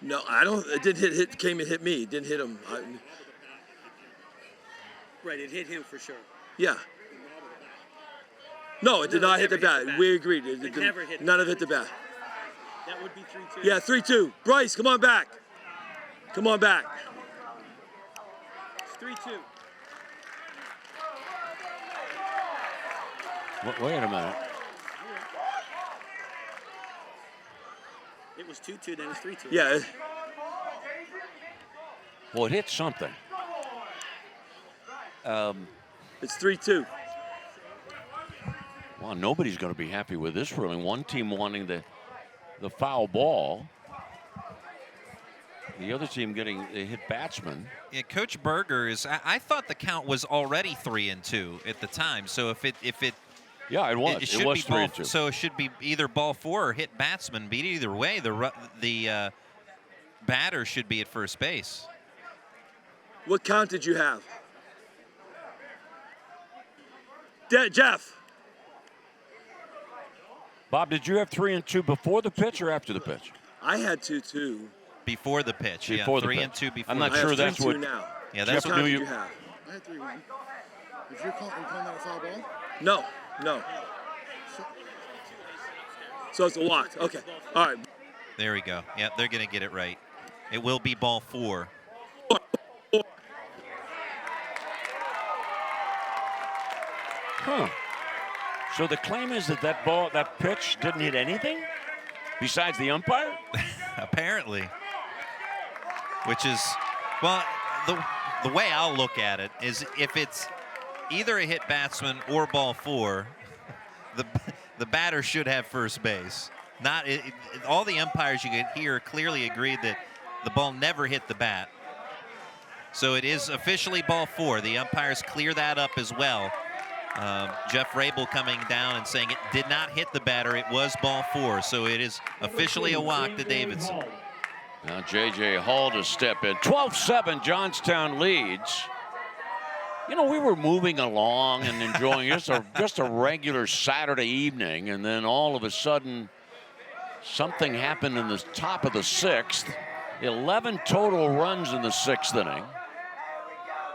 No, I don't. It did hit. Came and hit me. It didn't hit him. Right, it hit him for sure. Yeah. No, it did not hit the bat. We agreed. It never hit. None of it hit the bat. That would be 3-2. Yeah, 3-2. Bryce, come on back. Come on back. It's 3-2. Wait a minute. It was 2-2, then it's 3-2. Yeah. Well, it hit something. It's 3-2. Well, nobody's going to be happy with this ruling. One team wanting the foul ball. The other team getting a hit batsman. Yeah, Coach Berger is. I thought the count was already 3-2 at the time. So if it. Yeah, it was. It was 3-2. So it should be either ball 4 or hit batsman. But either way, the batter should be at first base. What count did you have? Jeff. Bob, did you have 3-2 before the pitch or after the pitch? I had 2-2. Before the pitch. Before yeah, the 3-2 before. I'm not sure that's what. Now. Yeah, that's what what you have. I had 3-1. If you're calling that a foul ball? No. So it's a walk. Okay. All right. There we go. Yeah, they're going to get it right. It will be ball 4. Huh. So the claim is that pitch didn't hit anything besides the umpire? Apparently. Which is, well, the way I'll look at it is if it's either a hit batsman or ball 4, the batter should have first base. All the umpires you could hear clearly agreed that the ball never hit the bat. So it is officially ball 4. The umpires clear that up as well. Jeff Rabel coming down and saying it did not hit the batter. It was ball 4, so it is officially a walk to Davidson. Now J.J. Hall to step in. 12-7, Johnstown leads. You know, we were moving along and enjoying just a regular Saturday evening, and then all of a sudden something happened in the top of the 6th. 11 total runs in the 6th inning.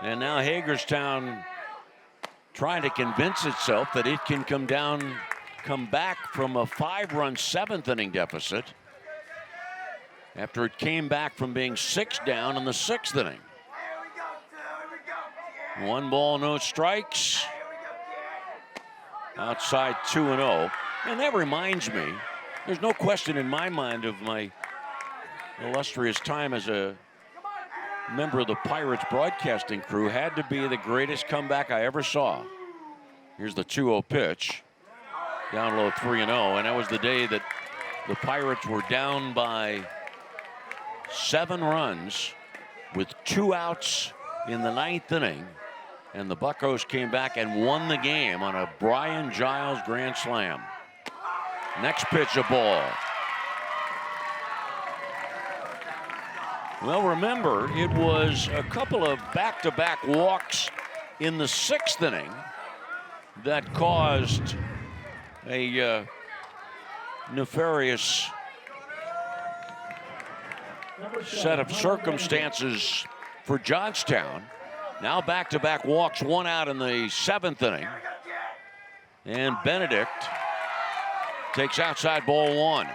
And now Hagerstown trying to convince itself that it can come back from a 5-run 7th inning deficit after it came back from being 6 down in the 6th inning. 1 ball, no strikes. Outside 2-0. And that reminds me, there's no question in my mind of my illustrious time as a member of the Pirates broadcasting crew. Had to be the greatest comeback I ever saw. Here's the 2-0 pitch. Down low 3-0. And that was the day that the Pirates were down by 7 runs with 2 outs in the 9th inning. And the Buccos came back and won the game on a Brian Giles grand slam. Next pitch, a ball. Well, remember, it was a couple of back-to-back walks in the 6th inning that caused a nefarious set of circumstances for Johnstown. Now back-to-back walks, 1 out in the 7th inning. And Benedict takes outside ball 1.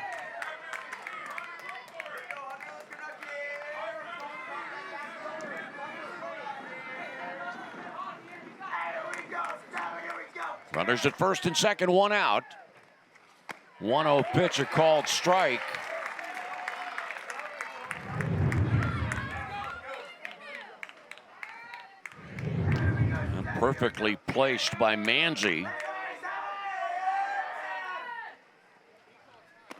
Runners at first and second, 1 out. 1-0 pitch, a called strike. Perfectly placed by Manzi.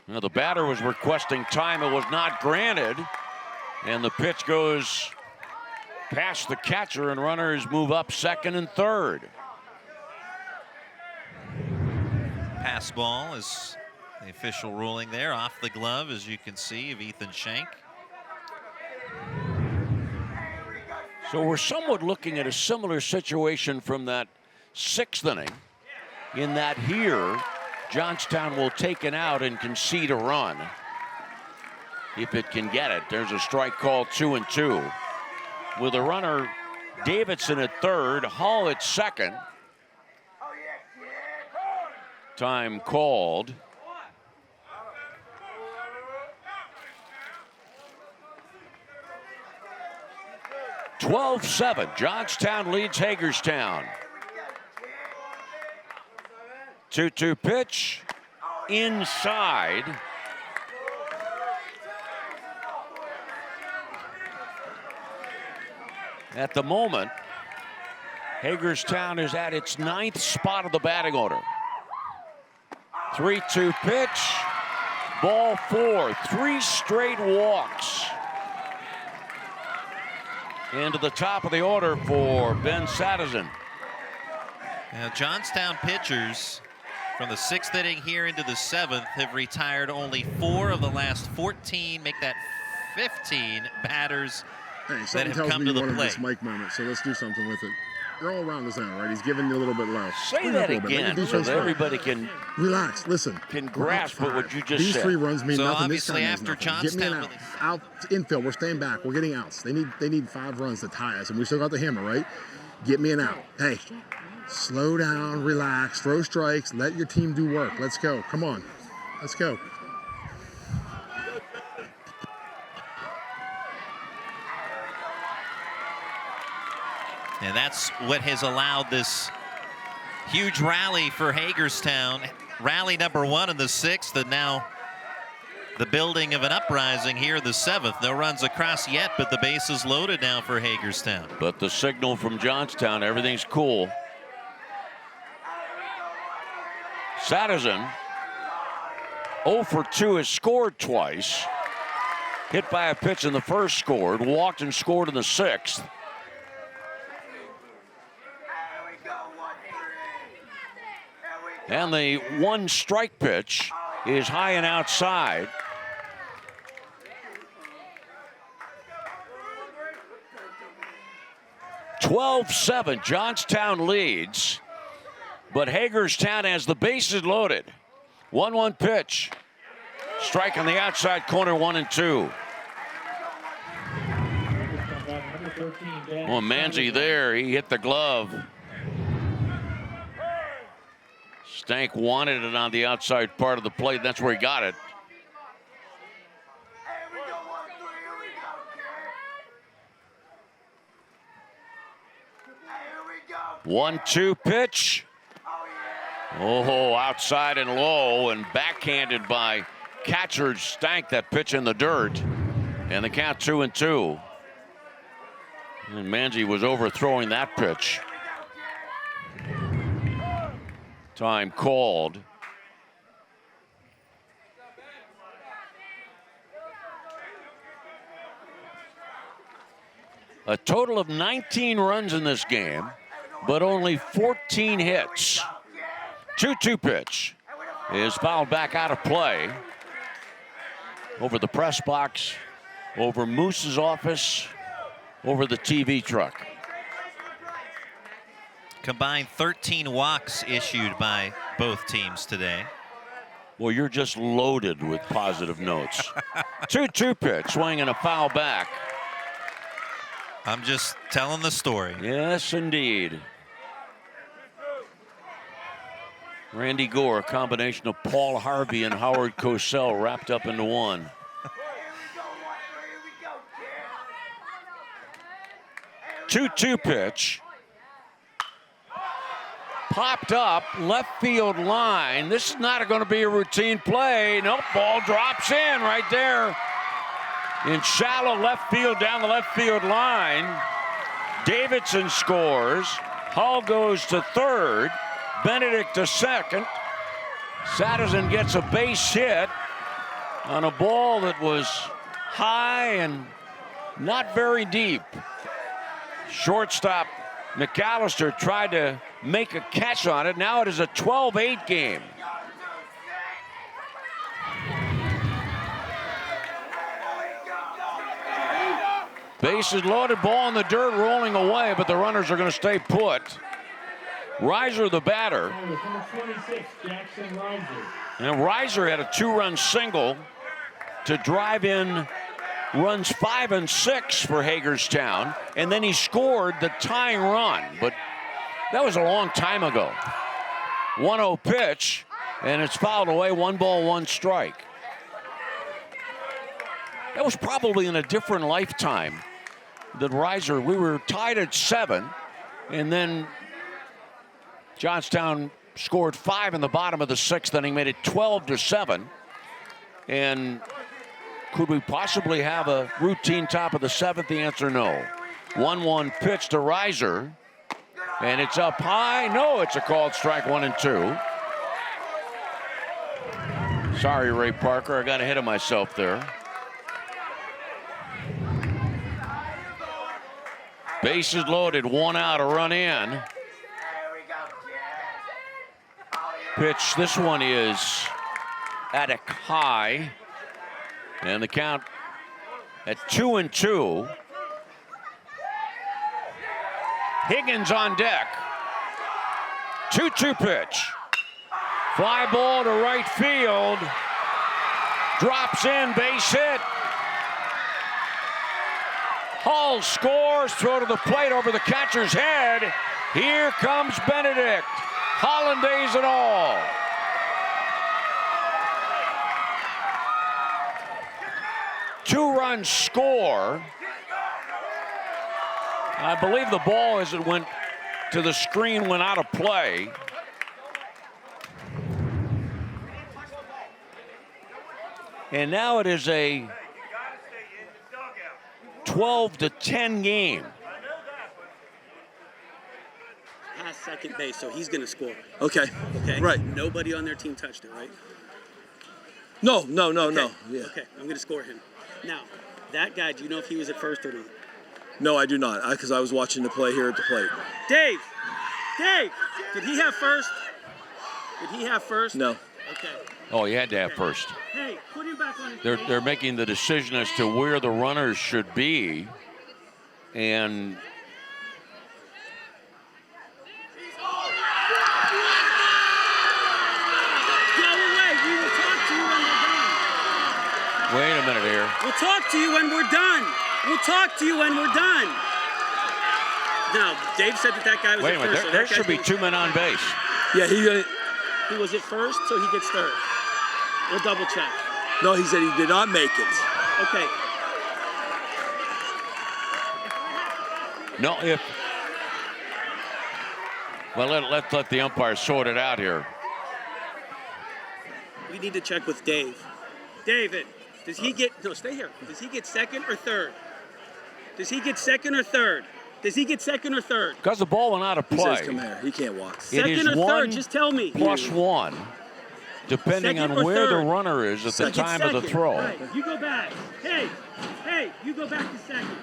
Now the batter was requesting time. It was not granted. And the pitch goes past the catcher, and runners move up 2nd and 3rd. Pass ball is the official ruling there. Off the glove, as you can see, of Ethan Schenk. So we're somewhat looking at a similar situation from that 6th inning, in that here, Johnstown will take an out and concede a run if it can get it. There's a strike called 2-2. With a runner, Davidson at 3rd, Hall at 2nd. Time called. (12-7). Johnstown leads Hagerstown. 2-2 pitch inside. At the moment, Hagerstown is at its 9th spot of the batting order. 3-2 pitch, ball 4, 3 straight walks. Into the top of the order for Ben Sadison. Now, Johnstown pitchers from the 6th inning here into the 7th have retired only 4 of the last 14, make that 15 batters that have come to the plate. This Mike moment, so let's do something with it. You're all around the zone, right? He's giving you a little bit low. Say that again so that everybody can relax. Listen, can grasp what you just said. These 3 runs mean so nothing. Obviously, after Johnstown, get me an out infield. We're staying back. We're getting outs. They need 5 runs to tie us, and we still got the hammer, right? Get me an out. Hey, slow down, relax, throw strikes, let your team do work. Let's go. Come on, let's go. And that's what has allowed this huge rally for Hagerstown. Rally number 1 in the 6th, and now the building of an uprising here in the 7th. No runs across yet, but the base is loaded now for Hagerstown. But the signal from Johnstown, everything's cool. Sadison, 0 for 2, has scored twice. Hit by a pitch in the first, scored, walked and scored in the 6th. And the 1 strike pitch is high and outside. (12-7). Johnstown leads, but Hagerstown has the bases loaded. 1-1 pitch. Strike on the outside corner, 1-2. Well, Manzi there, he hit the glove. Stank wanted it on the outside part of the plate. That's where he got it. One-two pitch. Oh, outside and low, and backhanded by catcher Stank, that pitch in the dirt. And the count 2-2. And Manzi was overthrowing that pitch. Time called. A total of 19 runs in this game, but only 14 hits. 2-2 pitch is fouled back out of play. Over the press box, over Moose's office, over the TV truck. Combined 13 walks issued by both teams today. Well, you're just loaded with positive notes. 2-2 pitch, swing and a foul back. I'm just telling the story. Yes, indeed. Randy Gore, a combination of Paul Harvey and Howard Cosell wrapped up into one. Two-two pitch. Popped up, left field line. This is not going to be a routine play. Nope, ball drops in right there. In shallow left field down the left field line. Davidson scores. Hull goes to third. Benedict to second. Satterson gets a base hit on a ball that was high and not very deep. Shortstop McAllister tried to make a catch on it. Now it is a 12-8 game. Bases loaded, ball in the dirt, rolling away, but the runners are going to stay put. Reiser, the batter. And Reiser had a two-run single to drive in runs 5 and 6 for Hagerstown, and then he scored the tying run, but that was a long time ago. 1-0 pitch, and it's fouled away. 1 ball, 1 strike. That was probably in a different lifetime than Reiser. We were tied at 7, and then Johnstown scored 5 in the bottom of the 6th inning, made it 12-7. And could we possibly have a routine top of the 7th? The answer, no. 1-1 pitch to Reiser, and it's up high. No, it's a called strike, 1-2. Sorry, Ray Parker, I got ahead of myself there. Bases loaded, 1 out, a run in. Pitch, this one is attic high. And the count at 2-2. Higgins on deck. 2-2 pitch. Fly ball to right field. Drops in, base hit. Hull scores, throw to the plate over the catcher's head. Here comes Benedict. Hollandaise and all. Two-run score. I believe the ball, as it went to the screen, went out of play. And now it is a 12-10 game. Past second base, so he's going to score. Okay. Right. Nobody on their team touched it, right? No. Yeah. Okay, I'm going to score him. Now, that guy, do you know if he was at first or not? No, I do not, because I was watching the play here at the plate. Dave, did he have first? No. Okay. Oh, he had to have first. Hey, put him back on his They're making the decision as to where the runners should be, and Wait a minute here. We'll talk to you when we're done. No, Dave said that guy was Wait at a minute, first. So there that guy should be didn't- 2 men on base. Yeah, he was at first, so he gets third. We'll double check. No, he said he did not make it. Okay. No, well, let's let the umpire sort it out here. We need to check with Dave. David, does he get, no, stay here. Does he get second or third? Does he get second or third? Does he get second or third? Because the ball went out of He play. says, come here. He can't walk. It Second is or third? Just tell me. +1, depending Second on or where third? the runner is at the Second, time of the second. throw. Right. You go back. Hey, you go back to second.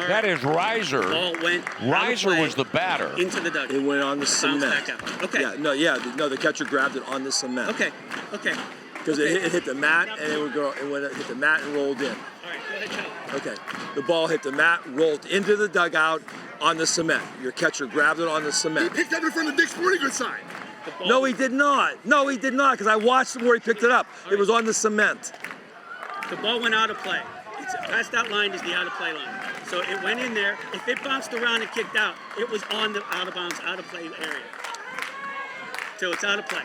That is Reiser. Ball went Reiser was the batter. into the dugout. It went on the cement. Back out. Okay. No, the catcher grabbed it on the cement. Okay. Because it hit the mat and it hit the mat and rolled in. All right, go ahead, Joe. Okay. The ball hit the mat, rolled into the dugout on the cement. Your catcher grabbed it on the cement. He picked up in front of Dick's Sporting Goods sign. No, he did not. Because I watched where he picked it up. It was on the cement. The ball went out of play. It's past that line is the out of play line. So it went in there. If it bounced around and kicked out, it was on the out of bounds, out of play area. So it's out of play.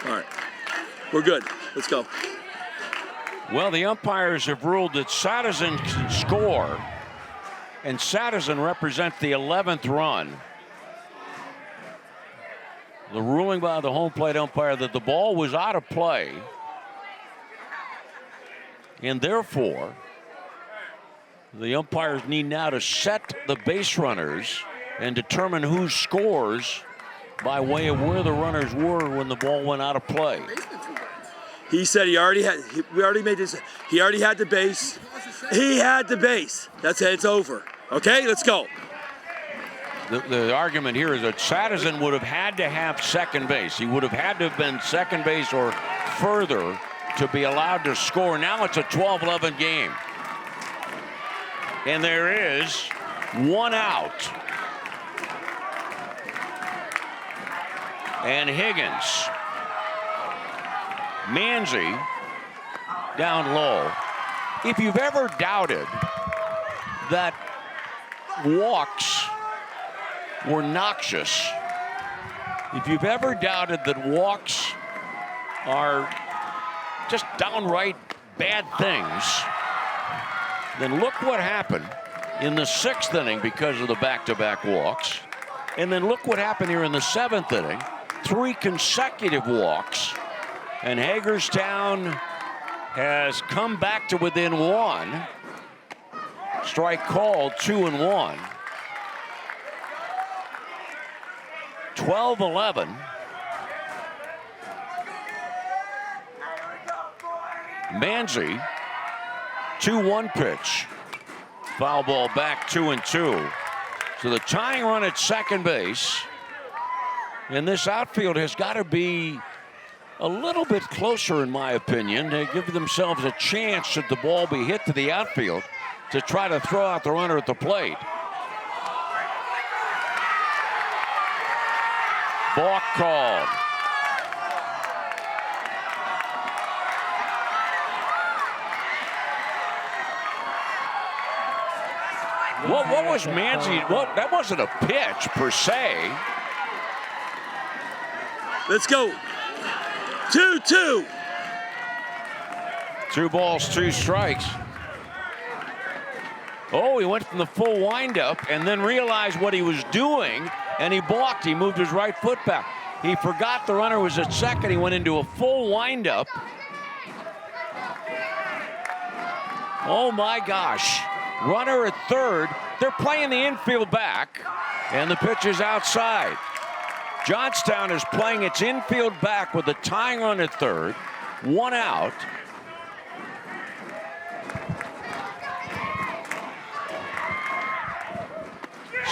All right. We're good. Let's go. Well, the umpires have ruled that Sadison can score, and Sadison represents the 11th run. The ruling by the home plate umpire that the ball was out of play, and therefore the umpires need now to set the base runners and determine who scores by way of where the runners were when the ball went out of play. He said he already had the base. He had the base. That's it. It's over. Okay, let's go. The argument here is that Sadison would have had to have second base. He would have had to have been second base or further to be allowed to score. Now it's a 12-11 game. And there is one out. And Higgins. Manzi down low. If you've ever doubted that walks were noxious, if you've ever doubted that walks are just downright bad things, then look what happened in the 6th inning because of the back-to-back walks. And then look what happened here in the 7th inning. 3 consecutive walks. And Hagerstown has come back to within 1. Strike called, 2-1. 12-11. Manzi, 2-1 pitch. Foul ball back, 2-2. So the tying run at second base. And this outfield has got to be a little bit closer, in my opinion, to give themselves a chance should the ball be hit to the outfield to try to throw out the runner at the plate. Balk called. What was Manzi? That wasn't a pitch per se. Let's go. 2-2. 2 balls, 2 strikes. Oh, he went from the full windup and then realized what he was doing, and he balked. He moved his right foot back. He forgot the runner was at second. He went into a full windup. Oh my gosh. Runner at third. They're playing the infield back, and the pitch is outside. Johnstown is playing its infield back with a tying run at third. 1 out.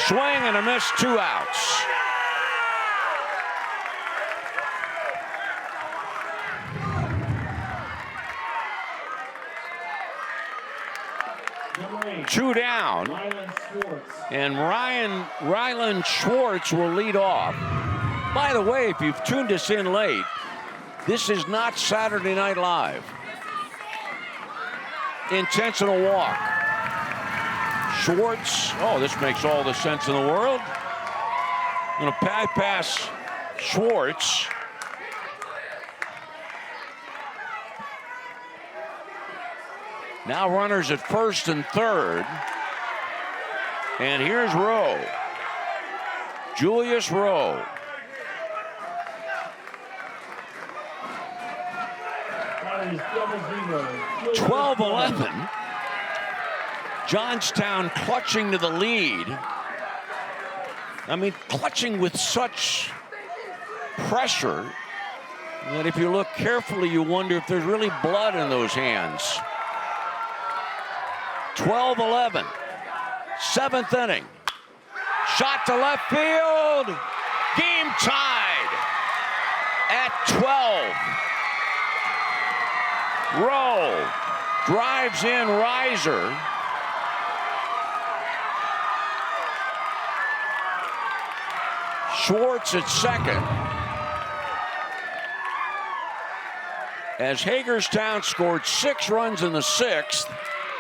Swing and a miss, 2 outs. Two down, and Ryland Schwartz will lead off. By the way, if you've tuned us in late, this is not Saturday Night Live. intentional walk. Schwartz, oh, this makes all the sense in the world. Going to bypass Schwartz. Now runners at first and third. And here's Rowe. Julius Rowe. That is double zero. 12-11. Johnstown clutching to the lead. I mean, clutching with such pressure that if you look carefully, you wonder if there's really blood in those hands. 12-11. Seventh inning. Shot to left field. Game tied at 12. Rowe drives in Reiser. Schwartz at second. As Hagerstown scored 6 runs in the 6th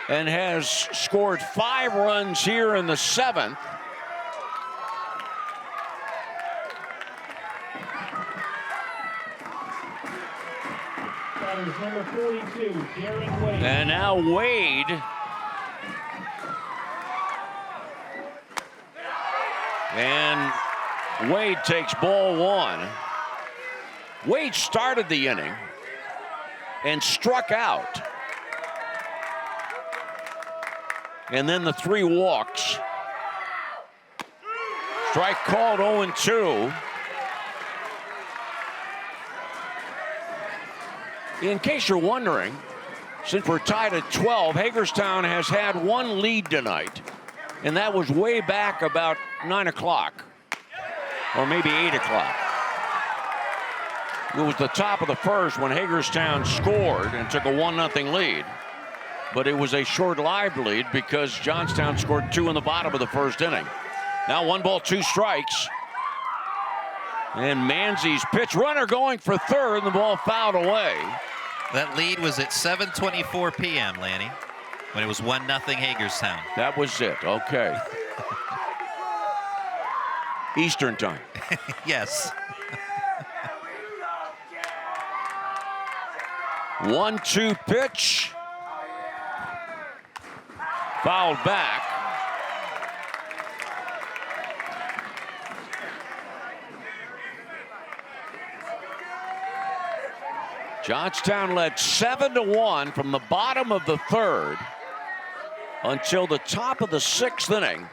and has scored 5 runs here in the 7th. That is number 42, Darren Wade. And now Wade. And Wade takes ball 1. Wade started the inning and struck out. And then the 3 walks. Strike called 0-2. In case you're wondering, since we're tied at 12, Hagerstown has had 1 lead tonight, and that was way back about 9 o'clock, or maybe 8 o'clock. It was the top of the first when Hagerstown scored and took a 1-0 lead. But it was a short-lived lead because Johnstown scored 2 in the bottom of the first inning. Now 1 ball, 2 strikes. And Manzi's pitch, runner going for third, and the ball fouled away. That lead was at 7:24 p.m., Lanny, when it was 1-0 Hagerstown. That was it, okay. Eastern time. Yes. 1-2 pitch. Fouled back. Johnstown led 7-1 from the bottom of the 3rd until the top of the 6th inning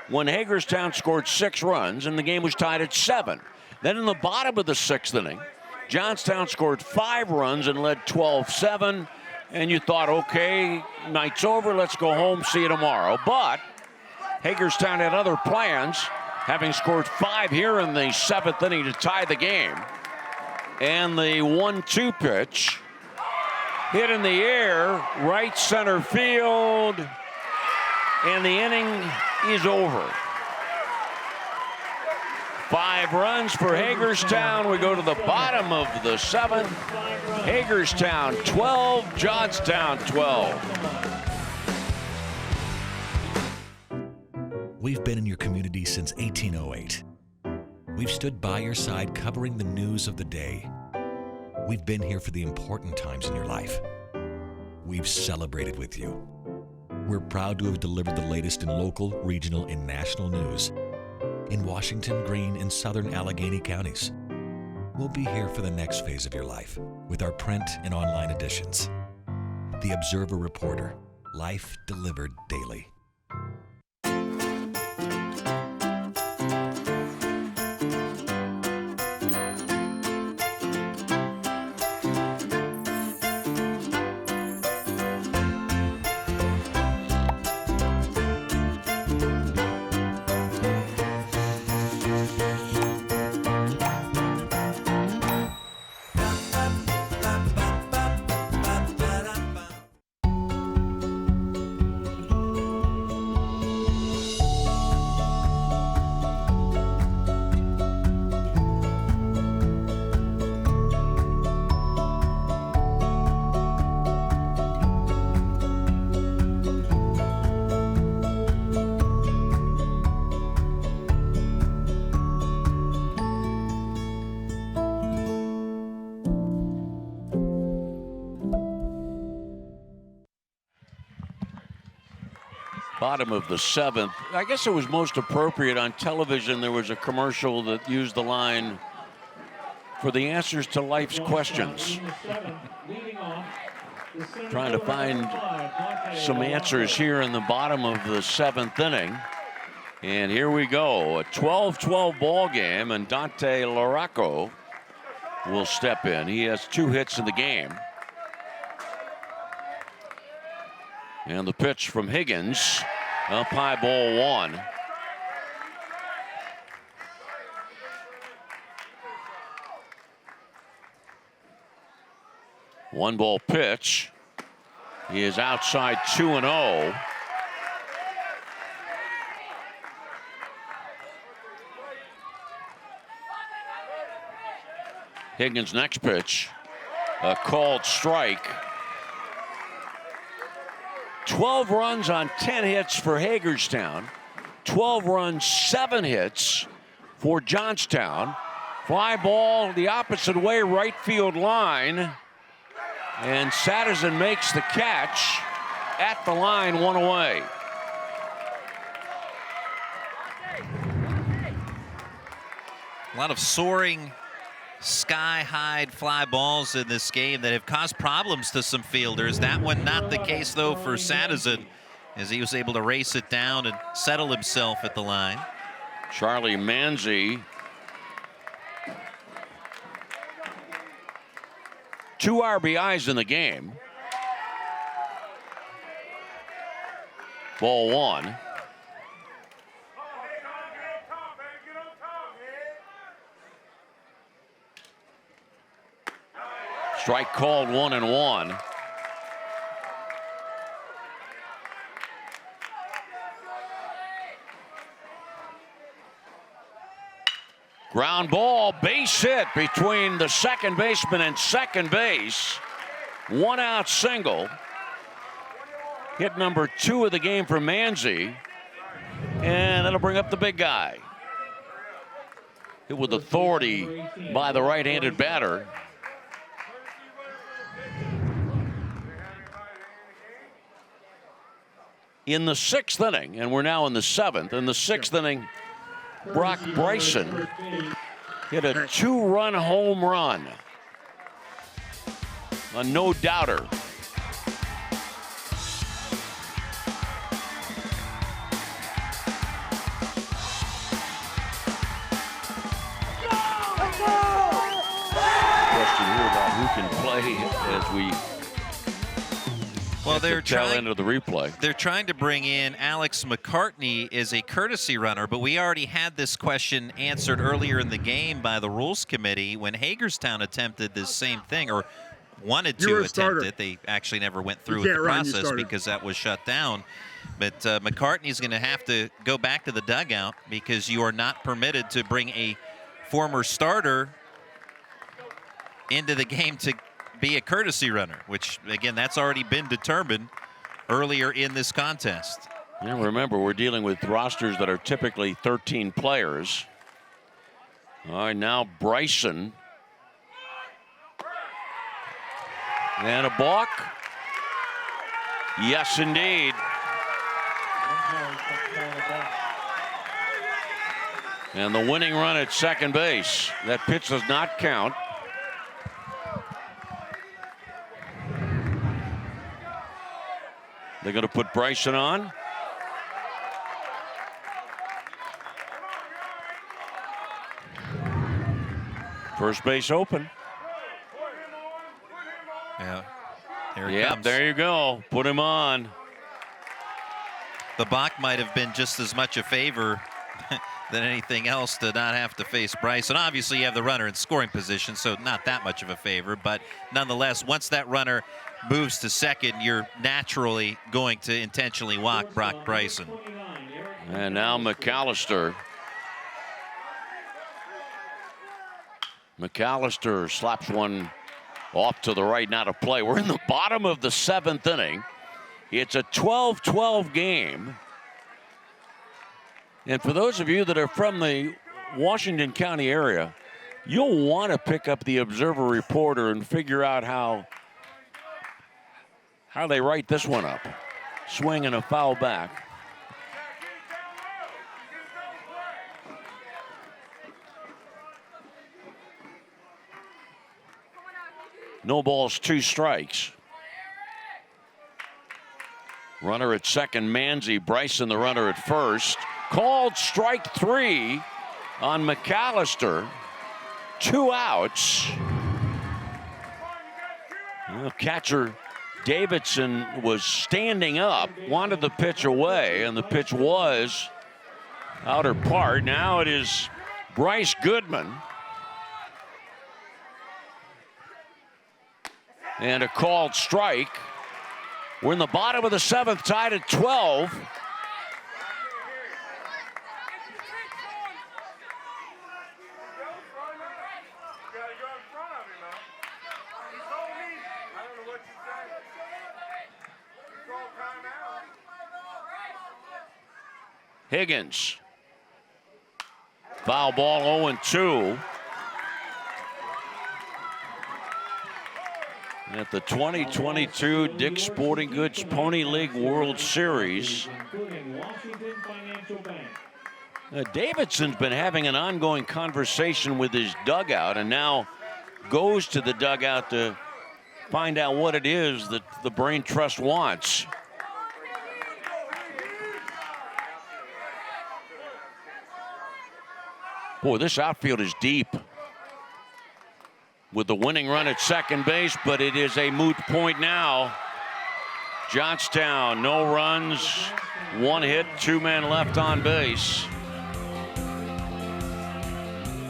when Hagerstown scored 6 runs and the game was tied at 7. Then in the bottom of the 6th inning, Johnstown scored 5 runs and led 12-7. And you thought, okay, night's over, let's go home, see you tomorrow. But Hagerstown had other plans, having scored 5 here in the 7th inning to tie the game. And the 1-2 pitch hit in the air, right center field, and the inning is over. 5 runs for Hagerstown. We go to the bottom of the 7th. Hagerstown 12, Johnstown 12. We've been in your community since 1808. We've stood by your side covering the news of the day. We've been here for the important times in your life. We've celebrated with you. We're proud to have delivered the latest in local, regional, and national news in Washington, Greene, and southern Allegheny counties. We'll be here for the next phase of your life with our print and online editions. The Observer Reporter, life delivered daily. Bottom of the 7th. I guess it was most appropriate on television. There was a commercial that used the line for the answers to life's questions. Trying to find some answers here in the bottom of the 7th inning. And here we go, a 12-12 ball game, and Dante Laraco will step in. He has 2 hits in the game. And the pitch from Higgins, up high, ball 1. One ball pitch. He is outside 2-0. Higgins' next pitch, a called strike. 12 runs on 10 hits for Hagerstown. 12 runs, 7 hits for Johnstown. Fly ball the opposite way, right field line. And Sadison makes the catch at the line, 1 away. A lot of soaring, sky-high fly balls in this game that have caused problems to some fielders. That one not the case, though, for Sadison, as he was able to race it down and settle himself at the line. Charlie Manzi, 2 RBIs in the game. Ball 1. Strike called, 1-1. Ground ball, base hit between the second baseman and second base. 1 out single. Hit number 2 of the game for Manzi. And that'll bring up the big guy. Hit with authority by the right-handed batter. In the 6th inning, and we're now in the 7th, in the 6th inning, Brock Bryson hit a 2-run home run. A no-doubter. Question here about who can play as we they're trying into the replay. They're trying to bring in Alex McCartney as a courtesy runner, but we already had this question answered earlier in the game by the Rules Committee when Hagerstown attempted this same thing, or wanted to attempt it. They actually never went through with the process because that was shut down. But McCartney's going to have to go back to the dugout because you are not permitted to bring a former starter into the game to be a courtesy runner, which, again, that's already been determined earlier in this contest. And remember, we're dealing with rosters that are typically 13 players. All right, now Bryson. And a balk. Yes, indeed. And the winning run at second base. That pitch does not count. They're going to put Bryson on. First base open. Yeah, there he comes. There you go. Put him on. The balk might have been just as much a favor than anything else to not have to face Bryson. Obviously, you have the runner in scoring position, so not that much of a favor. But nonetheless, once that runner moves to second, you're naturally going to intentionally walk Brock Bryson. And now McAllister. McAllister slaps one off to the right, not a play. We're in the bottom of the 7th inning. It's a 12-12 game. And for those of you that are from the Washington County area, you'll want to pick up the Observer Reporter and figure out how they write this one up. Swing and a foul back. No balls, 2 strikes. Runner at second, Manzi. Bryson, the runner at first. Called strike 3 on McAllister. 2 outs. Well, catcher Davidson was standing up, wanted the pitch away, and the pitch was outer part. Now it is Bryce Goodman. And a called strike. We're in the bottom of the 7th, tied at 12. Higgins. Foul ball, 0-2. At the 2022 Dick's Sporting Goods Pony League World Series. Davidson's been having an ongoing conversation with his dugout and now goes to the dugout to find out what it is that the Brain Trust wants. Boy, this outfield is deep with the winning run at second base, but it is a moot point now. Johnstown, no runs, 1 hit, 2 men left on base.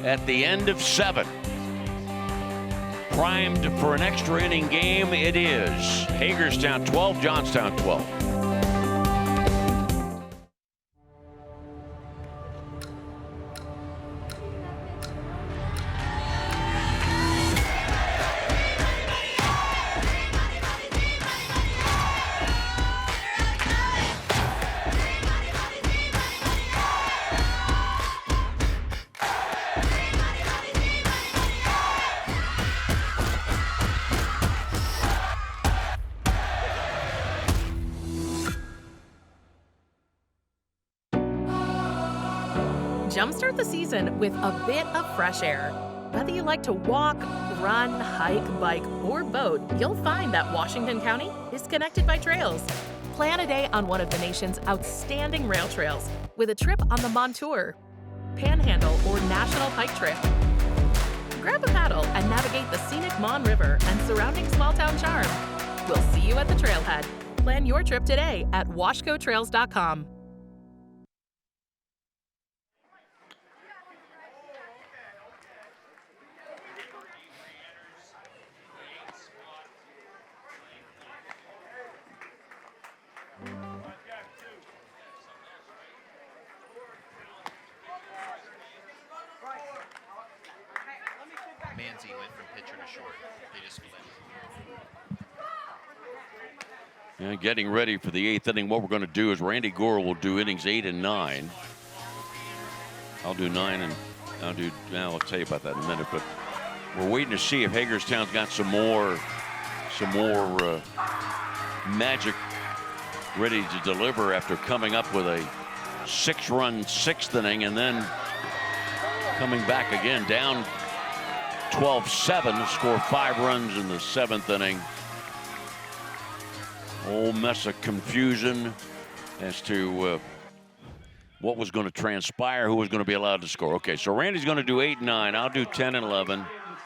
At the end of 7. Primed for an extra inning game, it is. Hagerstown 12, Johnstown 12. Jumpstart the season with a bit of fresh air. Whether you like to walk, run, hike, bike, or boat, you'll find that Washington County is connected by trails. Plan a day on one of the nation's outstanding rail trails with a trip on the Montour, Panhandle, or National Hike Trail. Grab a paddle and navigate the scenic Mon River and surrounding small-town charm. We'll see you at the trailhead. Plan your trip today at washcotrails.com. Manzi went from pitcher to short. They just split. And getting ready for the 8th inning, what we're going to do is Randy Gore will do innings 8 and 9. I'll do 9 and I'll tell you about that in a minute, but we're waiting to see if Hagerstown's got some more magic ready to deliver after coming up with a 6-run 6th inning and then coming back again down 12-7 to score 5 runs in the 7th inning. Whole mess of confusion as to what was going to transpire, who was going to be allowed to score. Okay, so Randy's going to do 8 and 9. I'll do 10 and 11.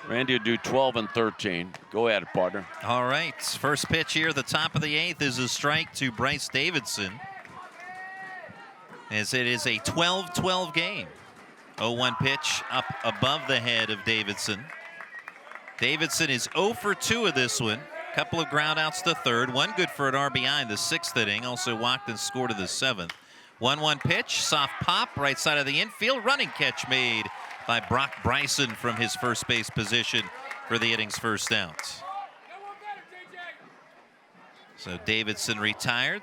Randy will do 12 and 13. Go ahead, partner. All right, first pitch here, the top of the 8th is a strike to Bryce Davidson, as it is a 12-12 game. 0-1 pitch up above the head of Davidson. Davidson is 0 for 2 of this one. Couple of ground outs to third. One good for an RBI in the 6th inning. Also walked and scored in the 7th. 1-1 pitch, soft pop, right side of the infield. Running catch made by Brock Bryson from his first base position for the inning's first out. So Davidson retired.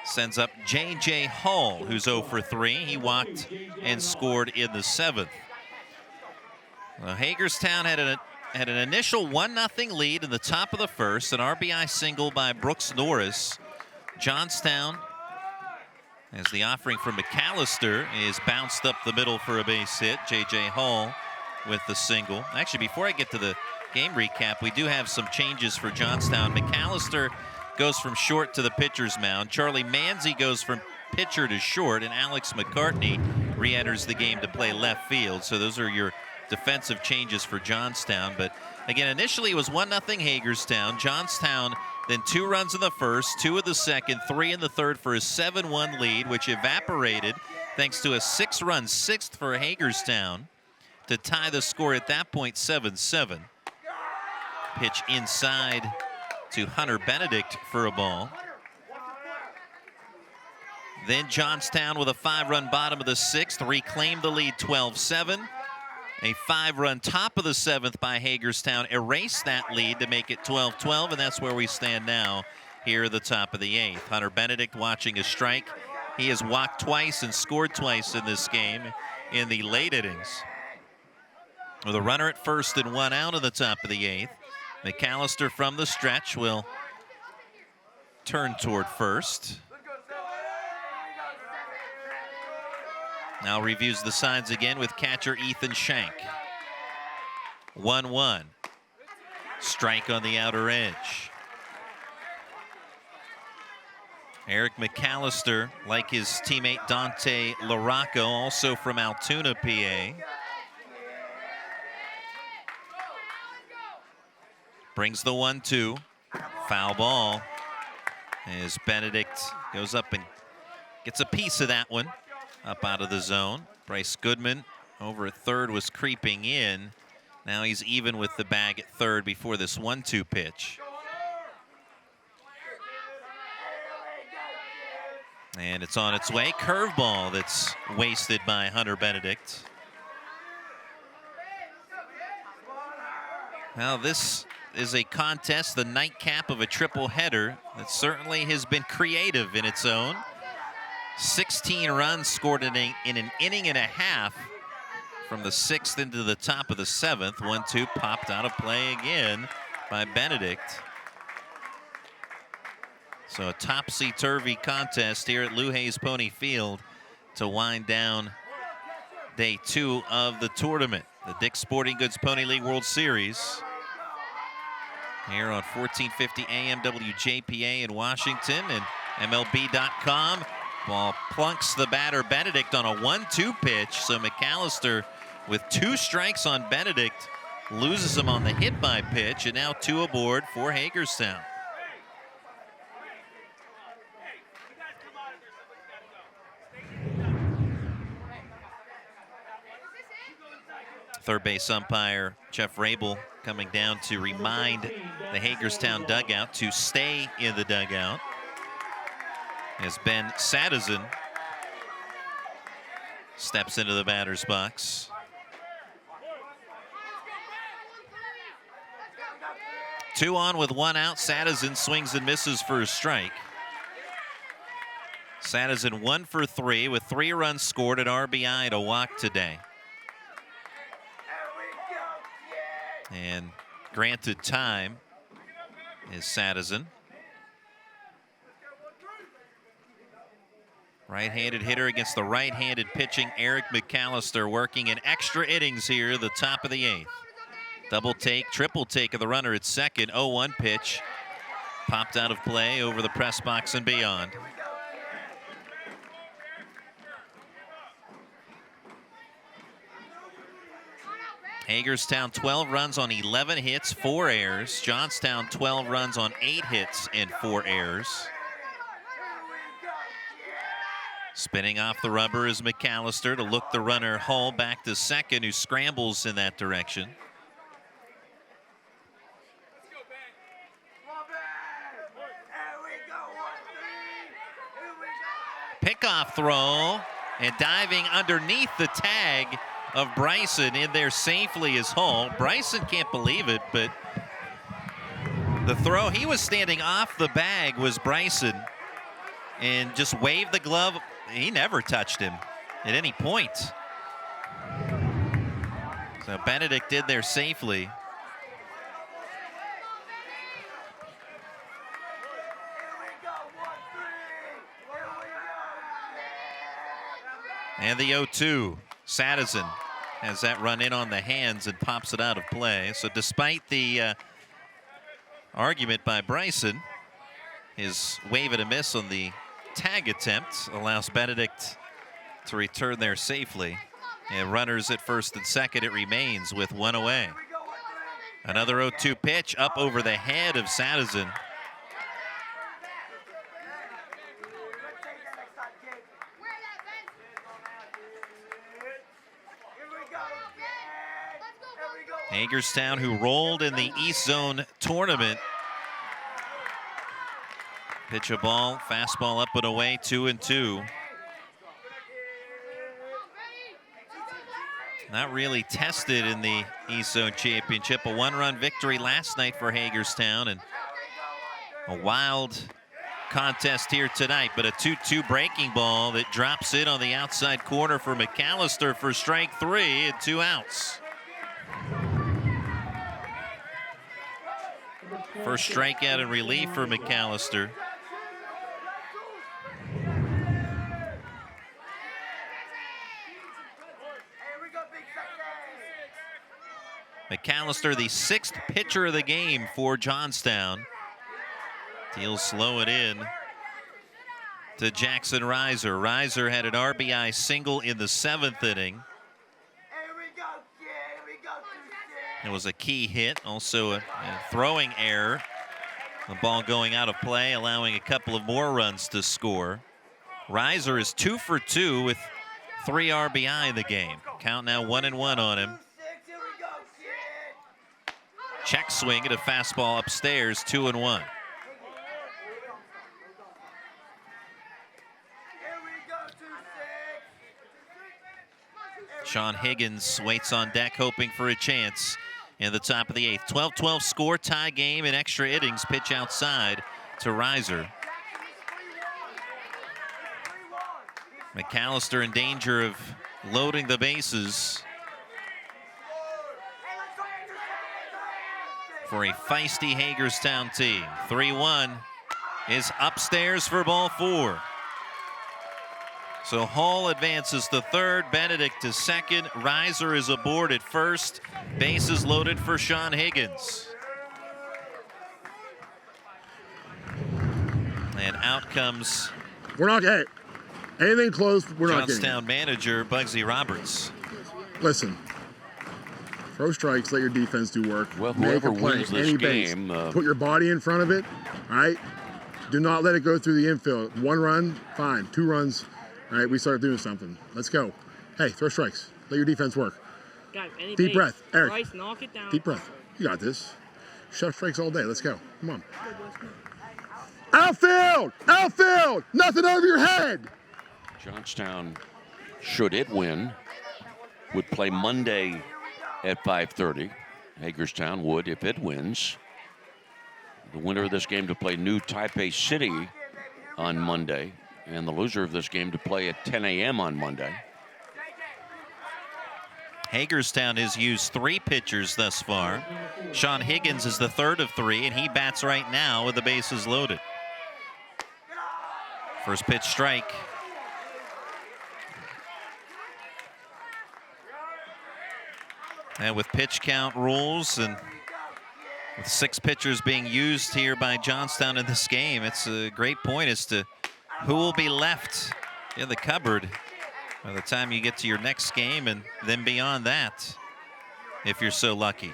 Sends up J.J. Hall, who's 0 for 3. He walked and scored in the 7th. Well, Hagerstown had an initial 1-0 lead in the top of the first. An RBI single by Brooks Norris. Johnstown, as the offering from McAllister is bounced up the middle for a base hit. J.J. Hall with the single. Actually, before I get to the game recap, we do have some changes for Johnstown. McAllister goes from short to the pitcher's mound. Charlie Manzi goes from pitcher to short, and Alex McCartney re-enters the game to play left field. So those are your defensive changes for Johnstown. But again, initially it was 1-0 Hagerstown. Johnstown then 2 runs in the first, 2 in the second, 3 in the third for a 7-1 lead, which evaporated thanks to a 6-run sixth for Hagerstown to tie the score at that point 7-7. Pitch inside to Hunter Benedict for a ball. Then Johnstown with a 5-run bottom of the 6th reclaimed the lead 12-7. A 5-run top of the 7th by Hagerstown erased that lead to make it 12-12, and that's where we stand now here at the top of the 8th. Hunter Benedict watching a strike. He has walked twice and scored twice in this game in the late innings. With a runner at first and 1 out in the top of the 8th. McAllister from the stretch will turn toward first. Now reviews the signs again with catcher Ethan Shank. 1-1. Strike on the outer edge. Eric McAllister, like his teammate Dante Larocco, also from Altoona, PA. Brings the 1-2. Foul ball as Benedict goes up and gets a piece of that one. Up out of the zone. Bryce Goodman over at third was creeping in. Now he's even with the bag at third before this 1-2 pitch. And it's on its way. Curveball that's wasted by Hunter Benedict. Well, this is a contest, the nightcap of a triple header that certainly has been creative in its own. 16 runs scored in an inning and a half from the 6th into the top of the 7th. 1-2 popped out of play again by Benedict. So a topsy-turvy contest here at Lou Hayes Pony Field to wind down day 2 of the tournament. The Dick's Sporting Goods Pony League World Series here on 1450 AM WJPA in Washington and MLB.com. Ball plunks the batter Benedict on a 1-2 pitch. So McAllister with 2 strikes on Benedict loses him on the hit by pitch, and now 2 aboard for Hagerstown. Third base umpire Jeff Rabel coming down to remind the Hagerstown dugout to stay in the dugout. As Ben Sadison steps into the batter's box. Two on with 1 out. Sadison swings and misses for a strike. Sadison 1 for 3 with 3 runs scored, an RBI and a walk today. And granted time is Sadison. Right-handed hitter against the right-handed pitching Eric McAllister, working in extra innings here, the top of the 8th. Double take, triple take of the runner at second. 0-1 pitch. Popped out of play over the press box and beyond. Hagerstown 12 runs on 11 hits, 4 errors. Johnstown 12 runs on 8 hits and 4 errors. Spinning off the rubber is McAllister to look the runner Hull back to second, who scrambles in that direction. Pickoff throw, and diving underneath the tag of Bryson in there safely is Hull. Bryson can't believe it, but the throw, he was standing off the bag, was Bryson, and just waved the glove. He never touched him at any point. So Benedict did there safely. And the 0-2. Sadison has that run in on the hands and pops it out of play. So despite the argument by Bryson, his wave and a miss on the tag attempt allows Benedict to return there safely. And runners at first and second, it remains with one away. Another 0-2 pitch up over the head of Sadison. Hagerstown, who rolled in the East Zone tournament. Pitch a ball, fastball up and away, 2-2. Not really tested in the East Zone Championship. A one-run victory last night for Hagerstown, and a wild contest here tonight, but a 2-2 breaking ball that drops in on the outside corner for McAllister for strike 3 and 2 outs. First strikeout in relief for McAllister. McAllister, the 6th pitcher of the game for Johnstown. He'll slow it in to Jackson Reiser. Reiser had an RBI single in the 7th inning. It was a key hit, also a throwing error. The ball going out of play, allowing a couple of more runs to score. Reiser is 2 for 2 with 3 RBI in the game. Count now 1-1 on him. Check swing at a fastball upstairs, 2-1. Sean Higgins waits on deck, hoping for a chance in the top of the 8th. 12-12 score, tie game in extra innings. Pitch outside to Reiser. McAllister in danger of loading the bases for a feisty Hagerstown team. 3-1 is upstairs for ball 4. So Hall advances to third, Benedict to second, Reiser is aboard at first. Bases loaded for Sean Higgins. And out comes We're not getting anything close. We're not getting Johnstown manager Bugsy Roberts. Listen, throw strikes, let your defense do work. Well, Make whoever a play, wins this any game, base. Put your body in front of it, all right? Do not let it go through the infield. 1 run, fine. 2 runs, all right, we start doing something. Let's go. Hey, throw strikes. Let your defense work. Deep breath, Eric. Bryce, knock it down. Deep breath. You got this. Shove strikes all day. Let's go. Come on. Outfield! Outfield! Nothing over your head! Johnstown, should it win, would play Monday at 5:30. Hagerstown would if it wins. The winner of this game to play New Taipei City on Monday, and the loser of this game to play at 10 a.m. on Monday. Hagerstown has used 3 pitchers thus far. Sean Higgins is the 3rd of 3, and he bats right now with the bases loaded. First pitch strike. And with pitch count rules and with 6 pitchers being used here by Johnstown in this game, it's a great point as to who will be left in the cupboard by the time you get to your next game and then beyond that, if you're so lucky.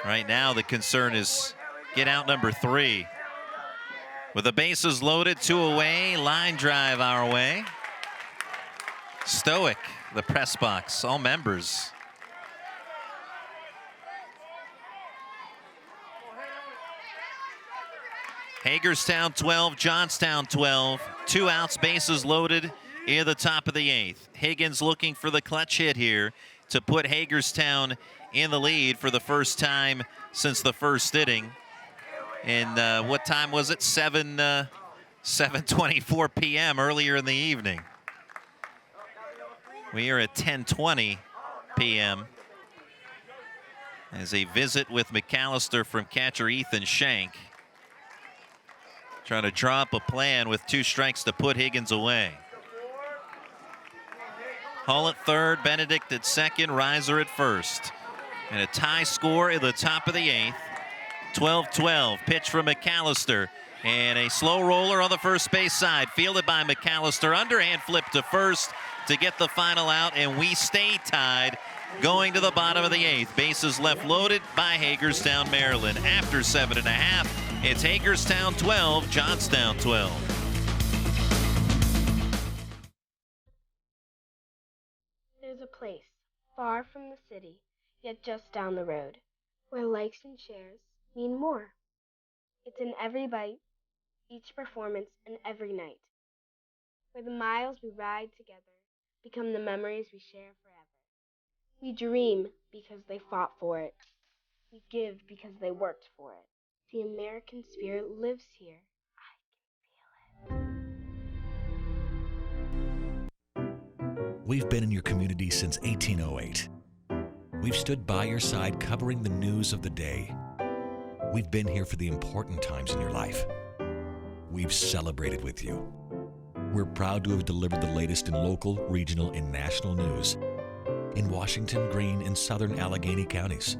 Right now, the concern is get out number 3. With the bases loaded, 2 away, line drive our way. Stoic, the press box, all members. Hagerstown 12, Johnstown 12. 2 outs, bases loaded in the top of the 8th. Higgins looking for the clutch hit here to put Hagerstown in the lead for the first time since the first inning. And what time was it? 7:24 p.m. earlier in the evening. We are at 10:20 p.m. as a visit with McAllister from catcher Ethan Shank. Trying to draw up a plan with 2 strikes to put Higgins away. Hall at third, Benedict at second, Reiser at first. And a tie score at the top of the 8th. 12-12, pitch from McAllister. And a slow roller on the first base side, fielded by McAllister. Underhand flip to first to get the final out, and we stay tied going to the bottom of the 8th. Bases left loaded by Hagerstown, Maryland. After 7.5, it's Hagerstown 12, Johnstown 12. There's a place far from the city, yet just down the road, where likes and shares mean more. It's in every bite, each performance, and every night, where the miles we ride together become the memories we share forever. We dream because they fought for it. We give because they worked for it. The American spirit lives here. We've been in your community since 1808. We've stood by your side covering the news of the day. We've been here for the important times in your life. We've celebrated with you. We're proud to have delivered the latest in local, regional, and national news in Washington, Greene, and southern Allegheny counties.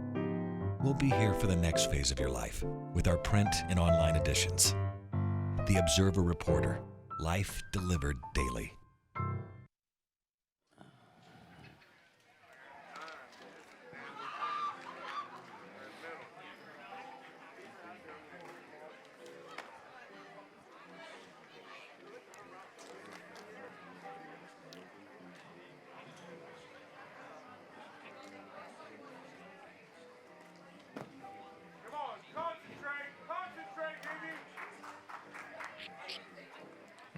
We'll be here for the next phase of your life with our print and online editions. The Observer Reporter, life delivered daily.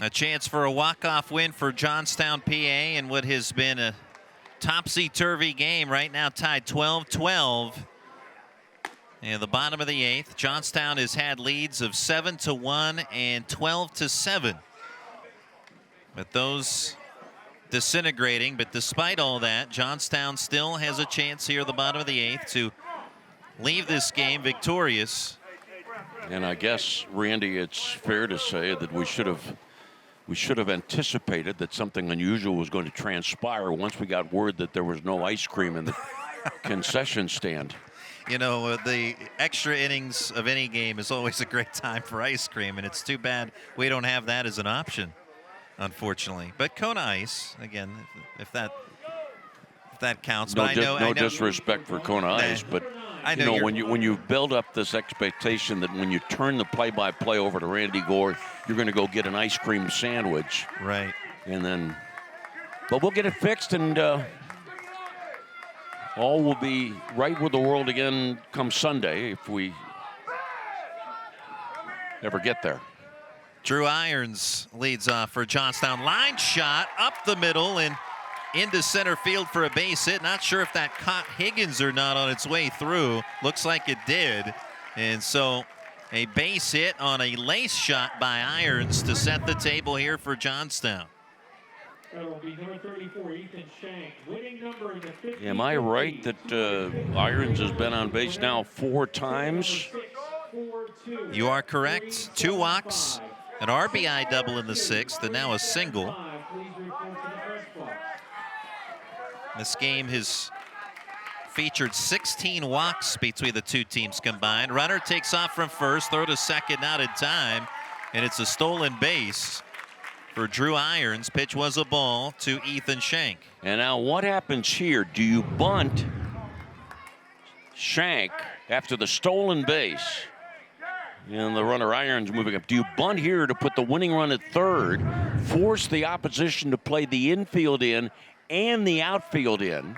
A chance for a walk-off win for Johnstown, PA, in what has been a topsy-turvy game. Right now tied 12-12. And the bottom of the 8th, Johnstown has had leads of 7-1 and 12-7. But those disintegrating. But despite all that, Johnstown still has a chance here at the bottom of the 8th to leave this game victorious. And I guess, Randy, it's fair to say that we should have anticipated that something unusual was going to transpire once we got word that there was no ice cream in the concession stand. You know, the extra innings of any game is always a great time for ice cream, and it's too bad we don't have that as an option, unfortunately. But Kona Ice, again, if that counts. No, but I know disrespect for Kona Ice, but I know when you build up this expectation that when you turn the play-by-play over to Randy Gore, you're going to go get an ice cream sandwich, right? And then, but we'll get it fixed, and all will be right with the world again come Sunday if we ever get there. Drew Irons leads off for Johnstown. Line shot up the middle and into center field for a base hit. Not sure if that caught Higgins or not on its way through. Looks like it did. And so a base hit on a lace shot by Irons to set the table here for Johnstown. That will be number 34, Ethan Shank. Winning number in the 50. Am I right that Irons has been on base now 4 times? You are correct. 2 walks, an RBI double in the 6th, and now a single. This game has featured 16 walks between the two teams combined. Runner takes off from first, throw to second, not in time, and it's a stolen base for Drew Irons. Pitch was a ball to Ethan Shank. And now what happens here? Do you bunt Shank after the stolen base? And the runner Irons moving up. Do you bunt here to put the winning run at third, force the opposition to play the infield in and the outfield in?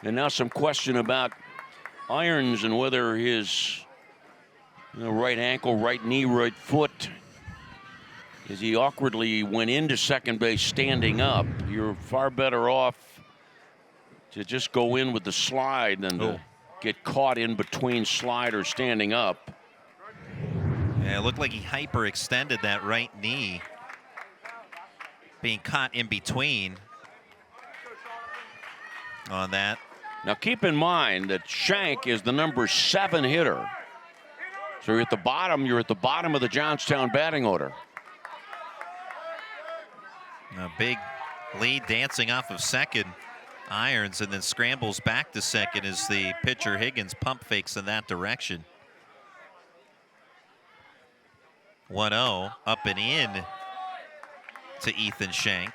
And now some question about Irons and whether his right ankle, right knee, right foot, as he awkwardly went into second base standing up. You're far better off to just go in with the slide than to get caught in between slide or standing up. Yeah, it looked like he hyperextended that right knee, being caught in between on that. Now keep in mind that Shank is the number 7 hitter. So you're at the bottom of the Johnstown batting order. A big Lee dancing off of second. Irons and then scrambles back to second as the pitcher Higgins pump fakes in that direction. 1-0 up and in to Ethan Shank.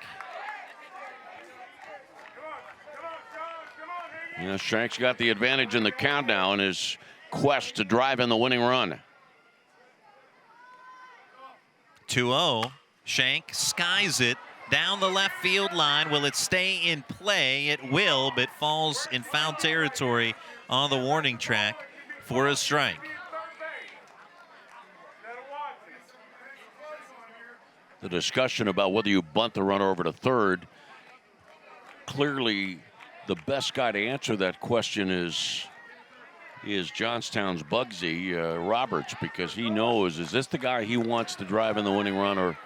You know, Shank's got the advantage in the count now in his quest to drive in the winning run. 2-0. Shank skies it down the left field line. Will it stay in play? It will, but falls in foul territory on the warning track for a strike. The discussion about whether you bunt the runner over to third, clearly the best guy to answer that question is Johnstown's Bugsy Roberts, because he knows, is this the guy he wants to drive in the winning run, or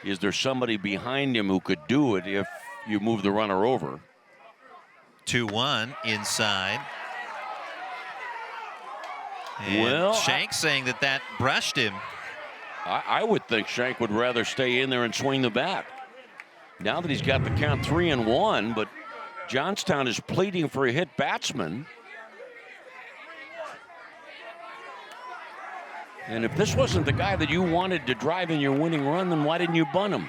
is there somebody behind him who could do it if you move the runner over? 2-1 inside. And well, Shank saying that brushed him. I would think Shank would rather stay in there and swing the bat. Now that he's got the count 3-1, but Johnstown is pleading for a hit batsman. And if this wasn't the guy that you wanted to drive in your winning run, then why didn't you bunt him?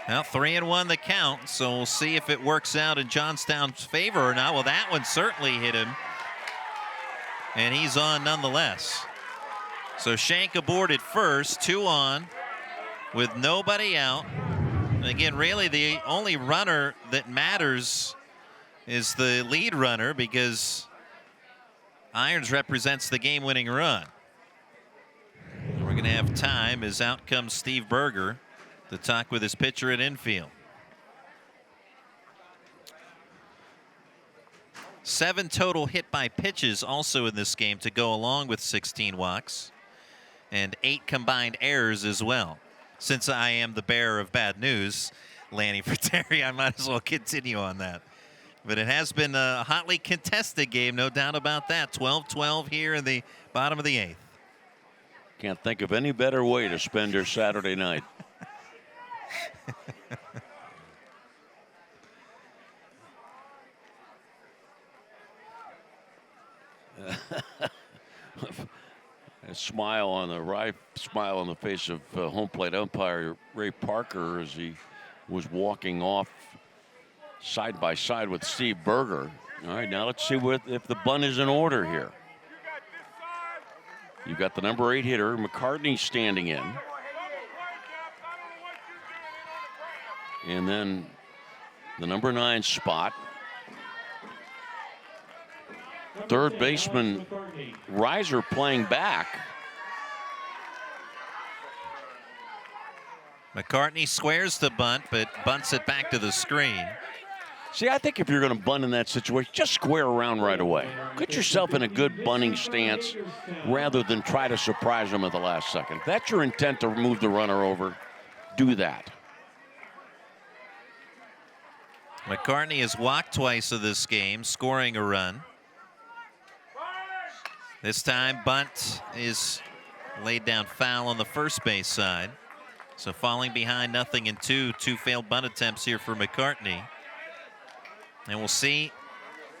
Now 3-1 the count, so we'll see if it works out in Johnstown's favor or not. Well, that one certainly hit him, and he's on nonetheless. So Shank aboard at first, 2 on, with nobody out. And again, really the only runner that matters is the lead runner, because Irons represents the game-winning run. And we're going to have time as out comes Steve Berger to talk with his pitcher at infield. 7 total hit by pitches also in this game to go along with 16 walks, and 8 combined errors as well. Since I am the bearer of bad news, Lanny Fratteri, I might as well continue on that. But it has been a hotly contested game, no doubt about that. 12-12 here in the bottom of the 8th. Can't think of any better way to spend your Saturday night. A smile on the face of home plate umpire Ray Parker as he was walking off side by side with Steve Berger. All right, now let's see if the bunt is in order here. You've got the number 8 hitter, McCartney, standing in. And then the number 9 spot. Third baseman Reiser playing back. McCartney squares the bunt, but bunts it back to the screen. See, I think if you're going to bunt in that situation, just square around right away. Get yourself in a good bunting stance rather than try to surprise them at the last second. If that's your intent to move the runner over, do that. McCartney has walked twice of this game, scoring a run. This time, bunt is laid down foul on the first base side. So falling behind 0-2, 2 failed bunt attempts here for McCartney. And we'll see,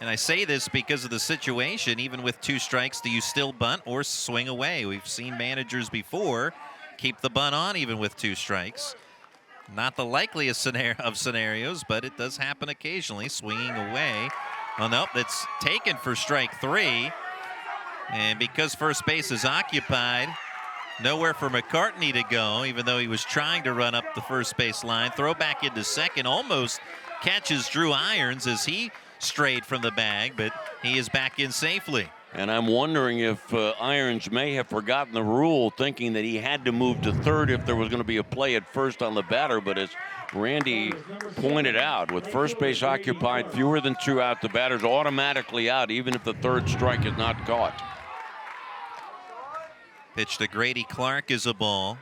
and I say this because of the situation, even with 2 strikes, do you still bunt or swing away? We've seen managers before keep the bunt on even with 2 strikes. Not the likeliest of scenarios, but it does happen occasionally, swinging away. Well, nope, that's taken for strike 3. And because first base is occupied, nowhere for McCartney to go, even though he was trying to run up the first base line. Throw back into second, almost catches Drew Irons as he strayed from the bag, but he is back in safely. And I'm wondering if Irons may have forgotten the rule, thinking that he had to move to third if there was going to be a play at first on the batter. But as Randy pointed out, with first base occupied, fewer than 2 out, the batter's automatically out, even if the third strike is not caught. Pitch to Grady Clark is a ball.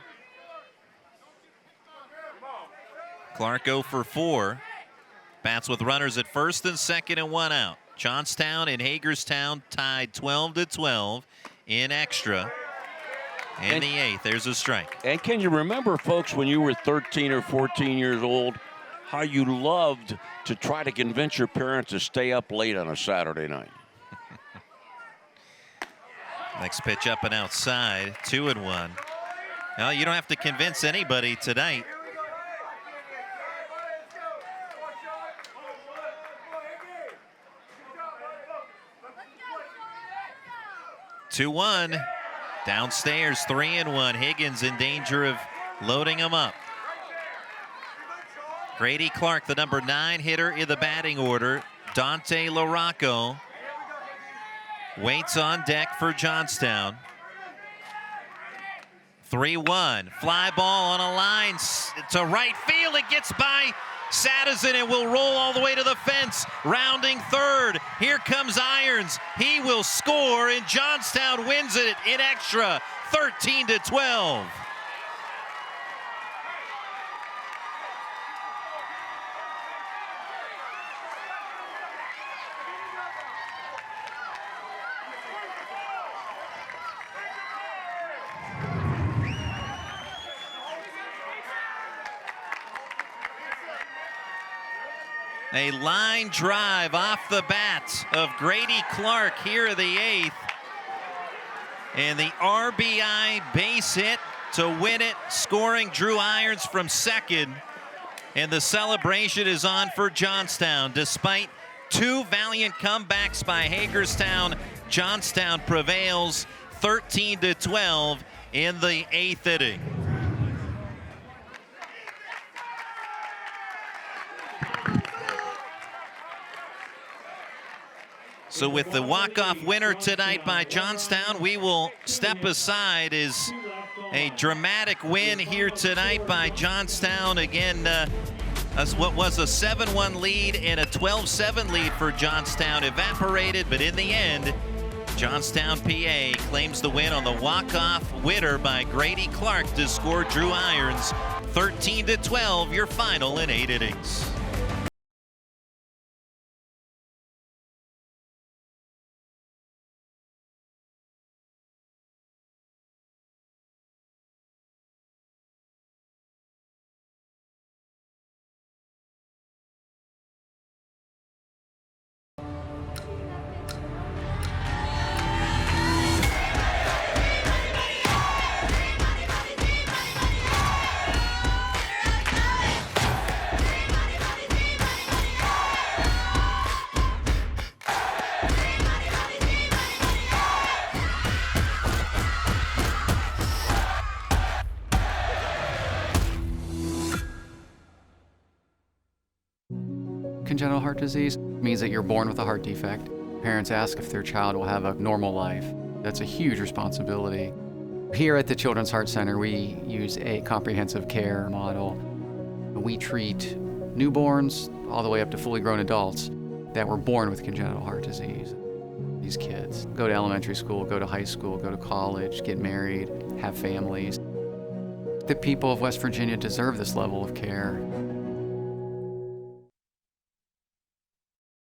Clark 0 for 4. Bats with runners at first and second and 1 out. Johnstown and Hagerstown tied 12-12 in extra. In the 8th, there's a strike. And can you remember, folks, when you were 13 or 14 years old, how you loved to try to convince your parents to stay up late on a Saturday night? Next pitch up and outside, 2-1. Now you don't have to convince anybody tonight. Two-one. Downstairs, 3-1. Higgins in danger of loading him up. Grady Clark, the number 9 hitter in the batting order. Dante LaRocco waits on deck for Johnstown. 3-1. Fly ball on a line to right field. It gets by Sadison and will roll all the way to the fence. Rounding third. Here comes Irons. He will score, and Johnstown wins it in extra, 13-12. A line drive off the bat of Grady Clark here in the 8th. And the RBI base hit to win it, scoring Drew Irons from second. And the celebration is on for Johnstown. Despite 2 valiant comebacks by Hagerstown, Johnstown prevails 13-12 in the 8th inning. So with the walk-off winner tonight by Johnstown, we will step aside as a dramatic win here tonight by Johnstown. Again, as what was a 7-1 lead and a 12-7 lead for Johnstown evaporated, but in the end, Johnstown, PA claims the win on the walk-off winner by Grady Clark to score Drew Irons. 13-12, your final in 8 innings. Congenital heart disease means that you're born with a heart defect. Parents ask if their child will have a normal life. That's a huge responsibility. Here at the Children's Heart Center, we use a comprehensive care model. We treat newborns all the way up to fully grown adults that were born with congenital heart disease. These kids go to elementary school, go to high school, go to college, get married, have families. The people of West Virginia deserve this level of care.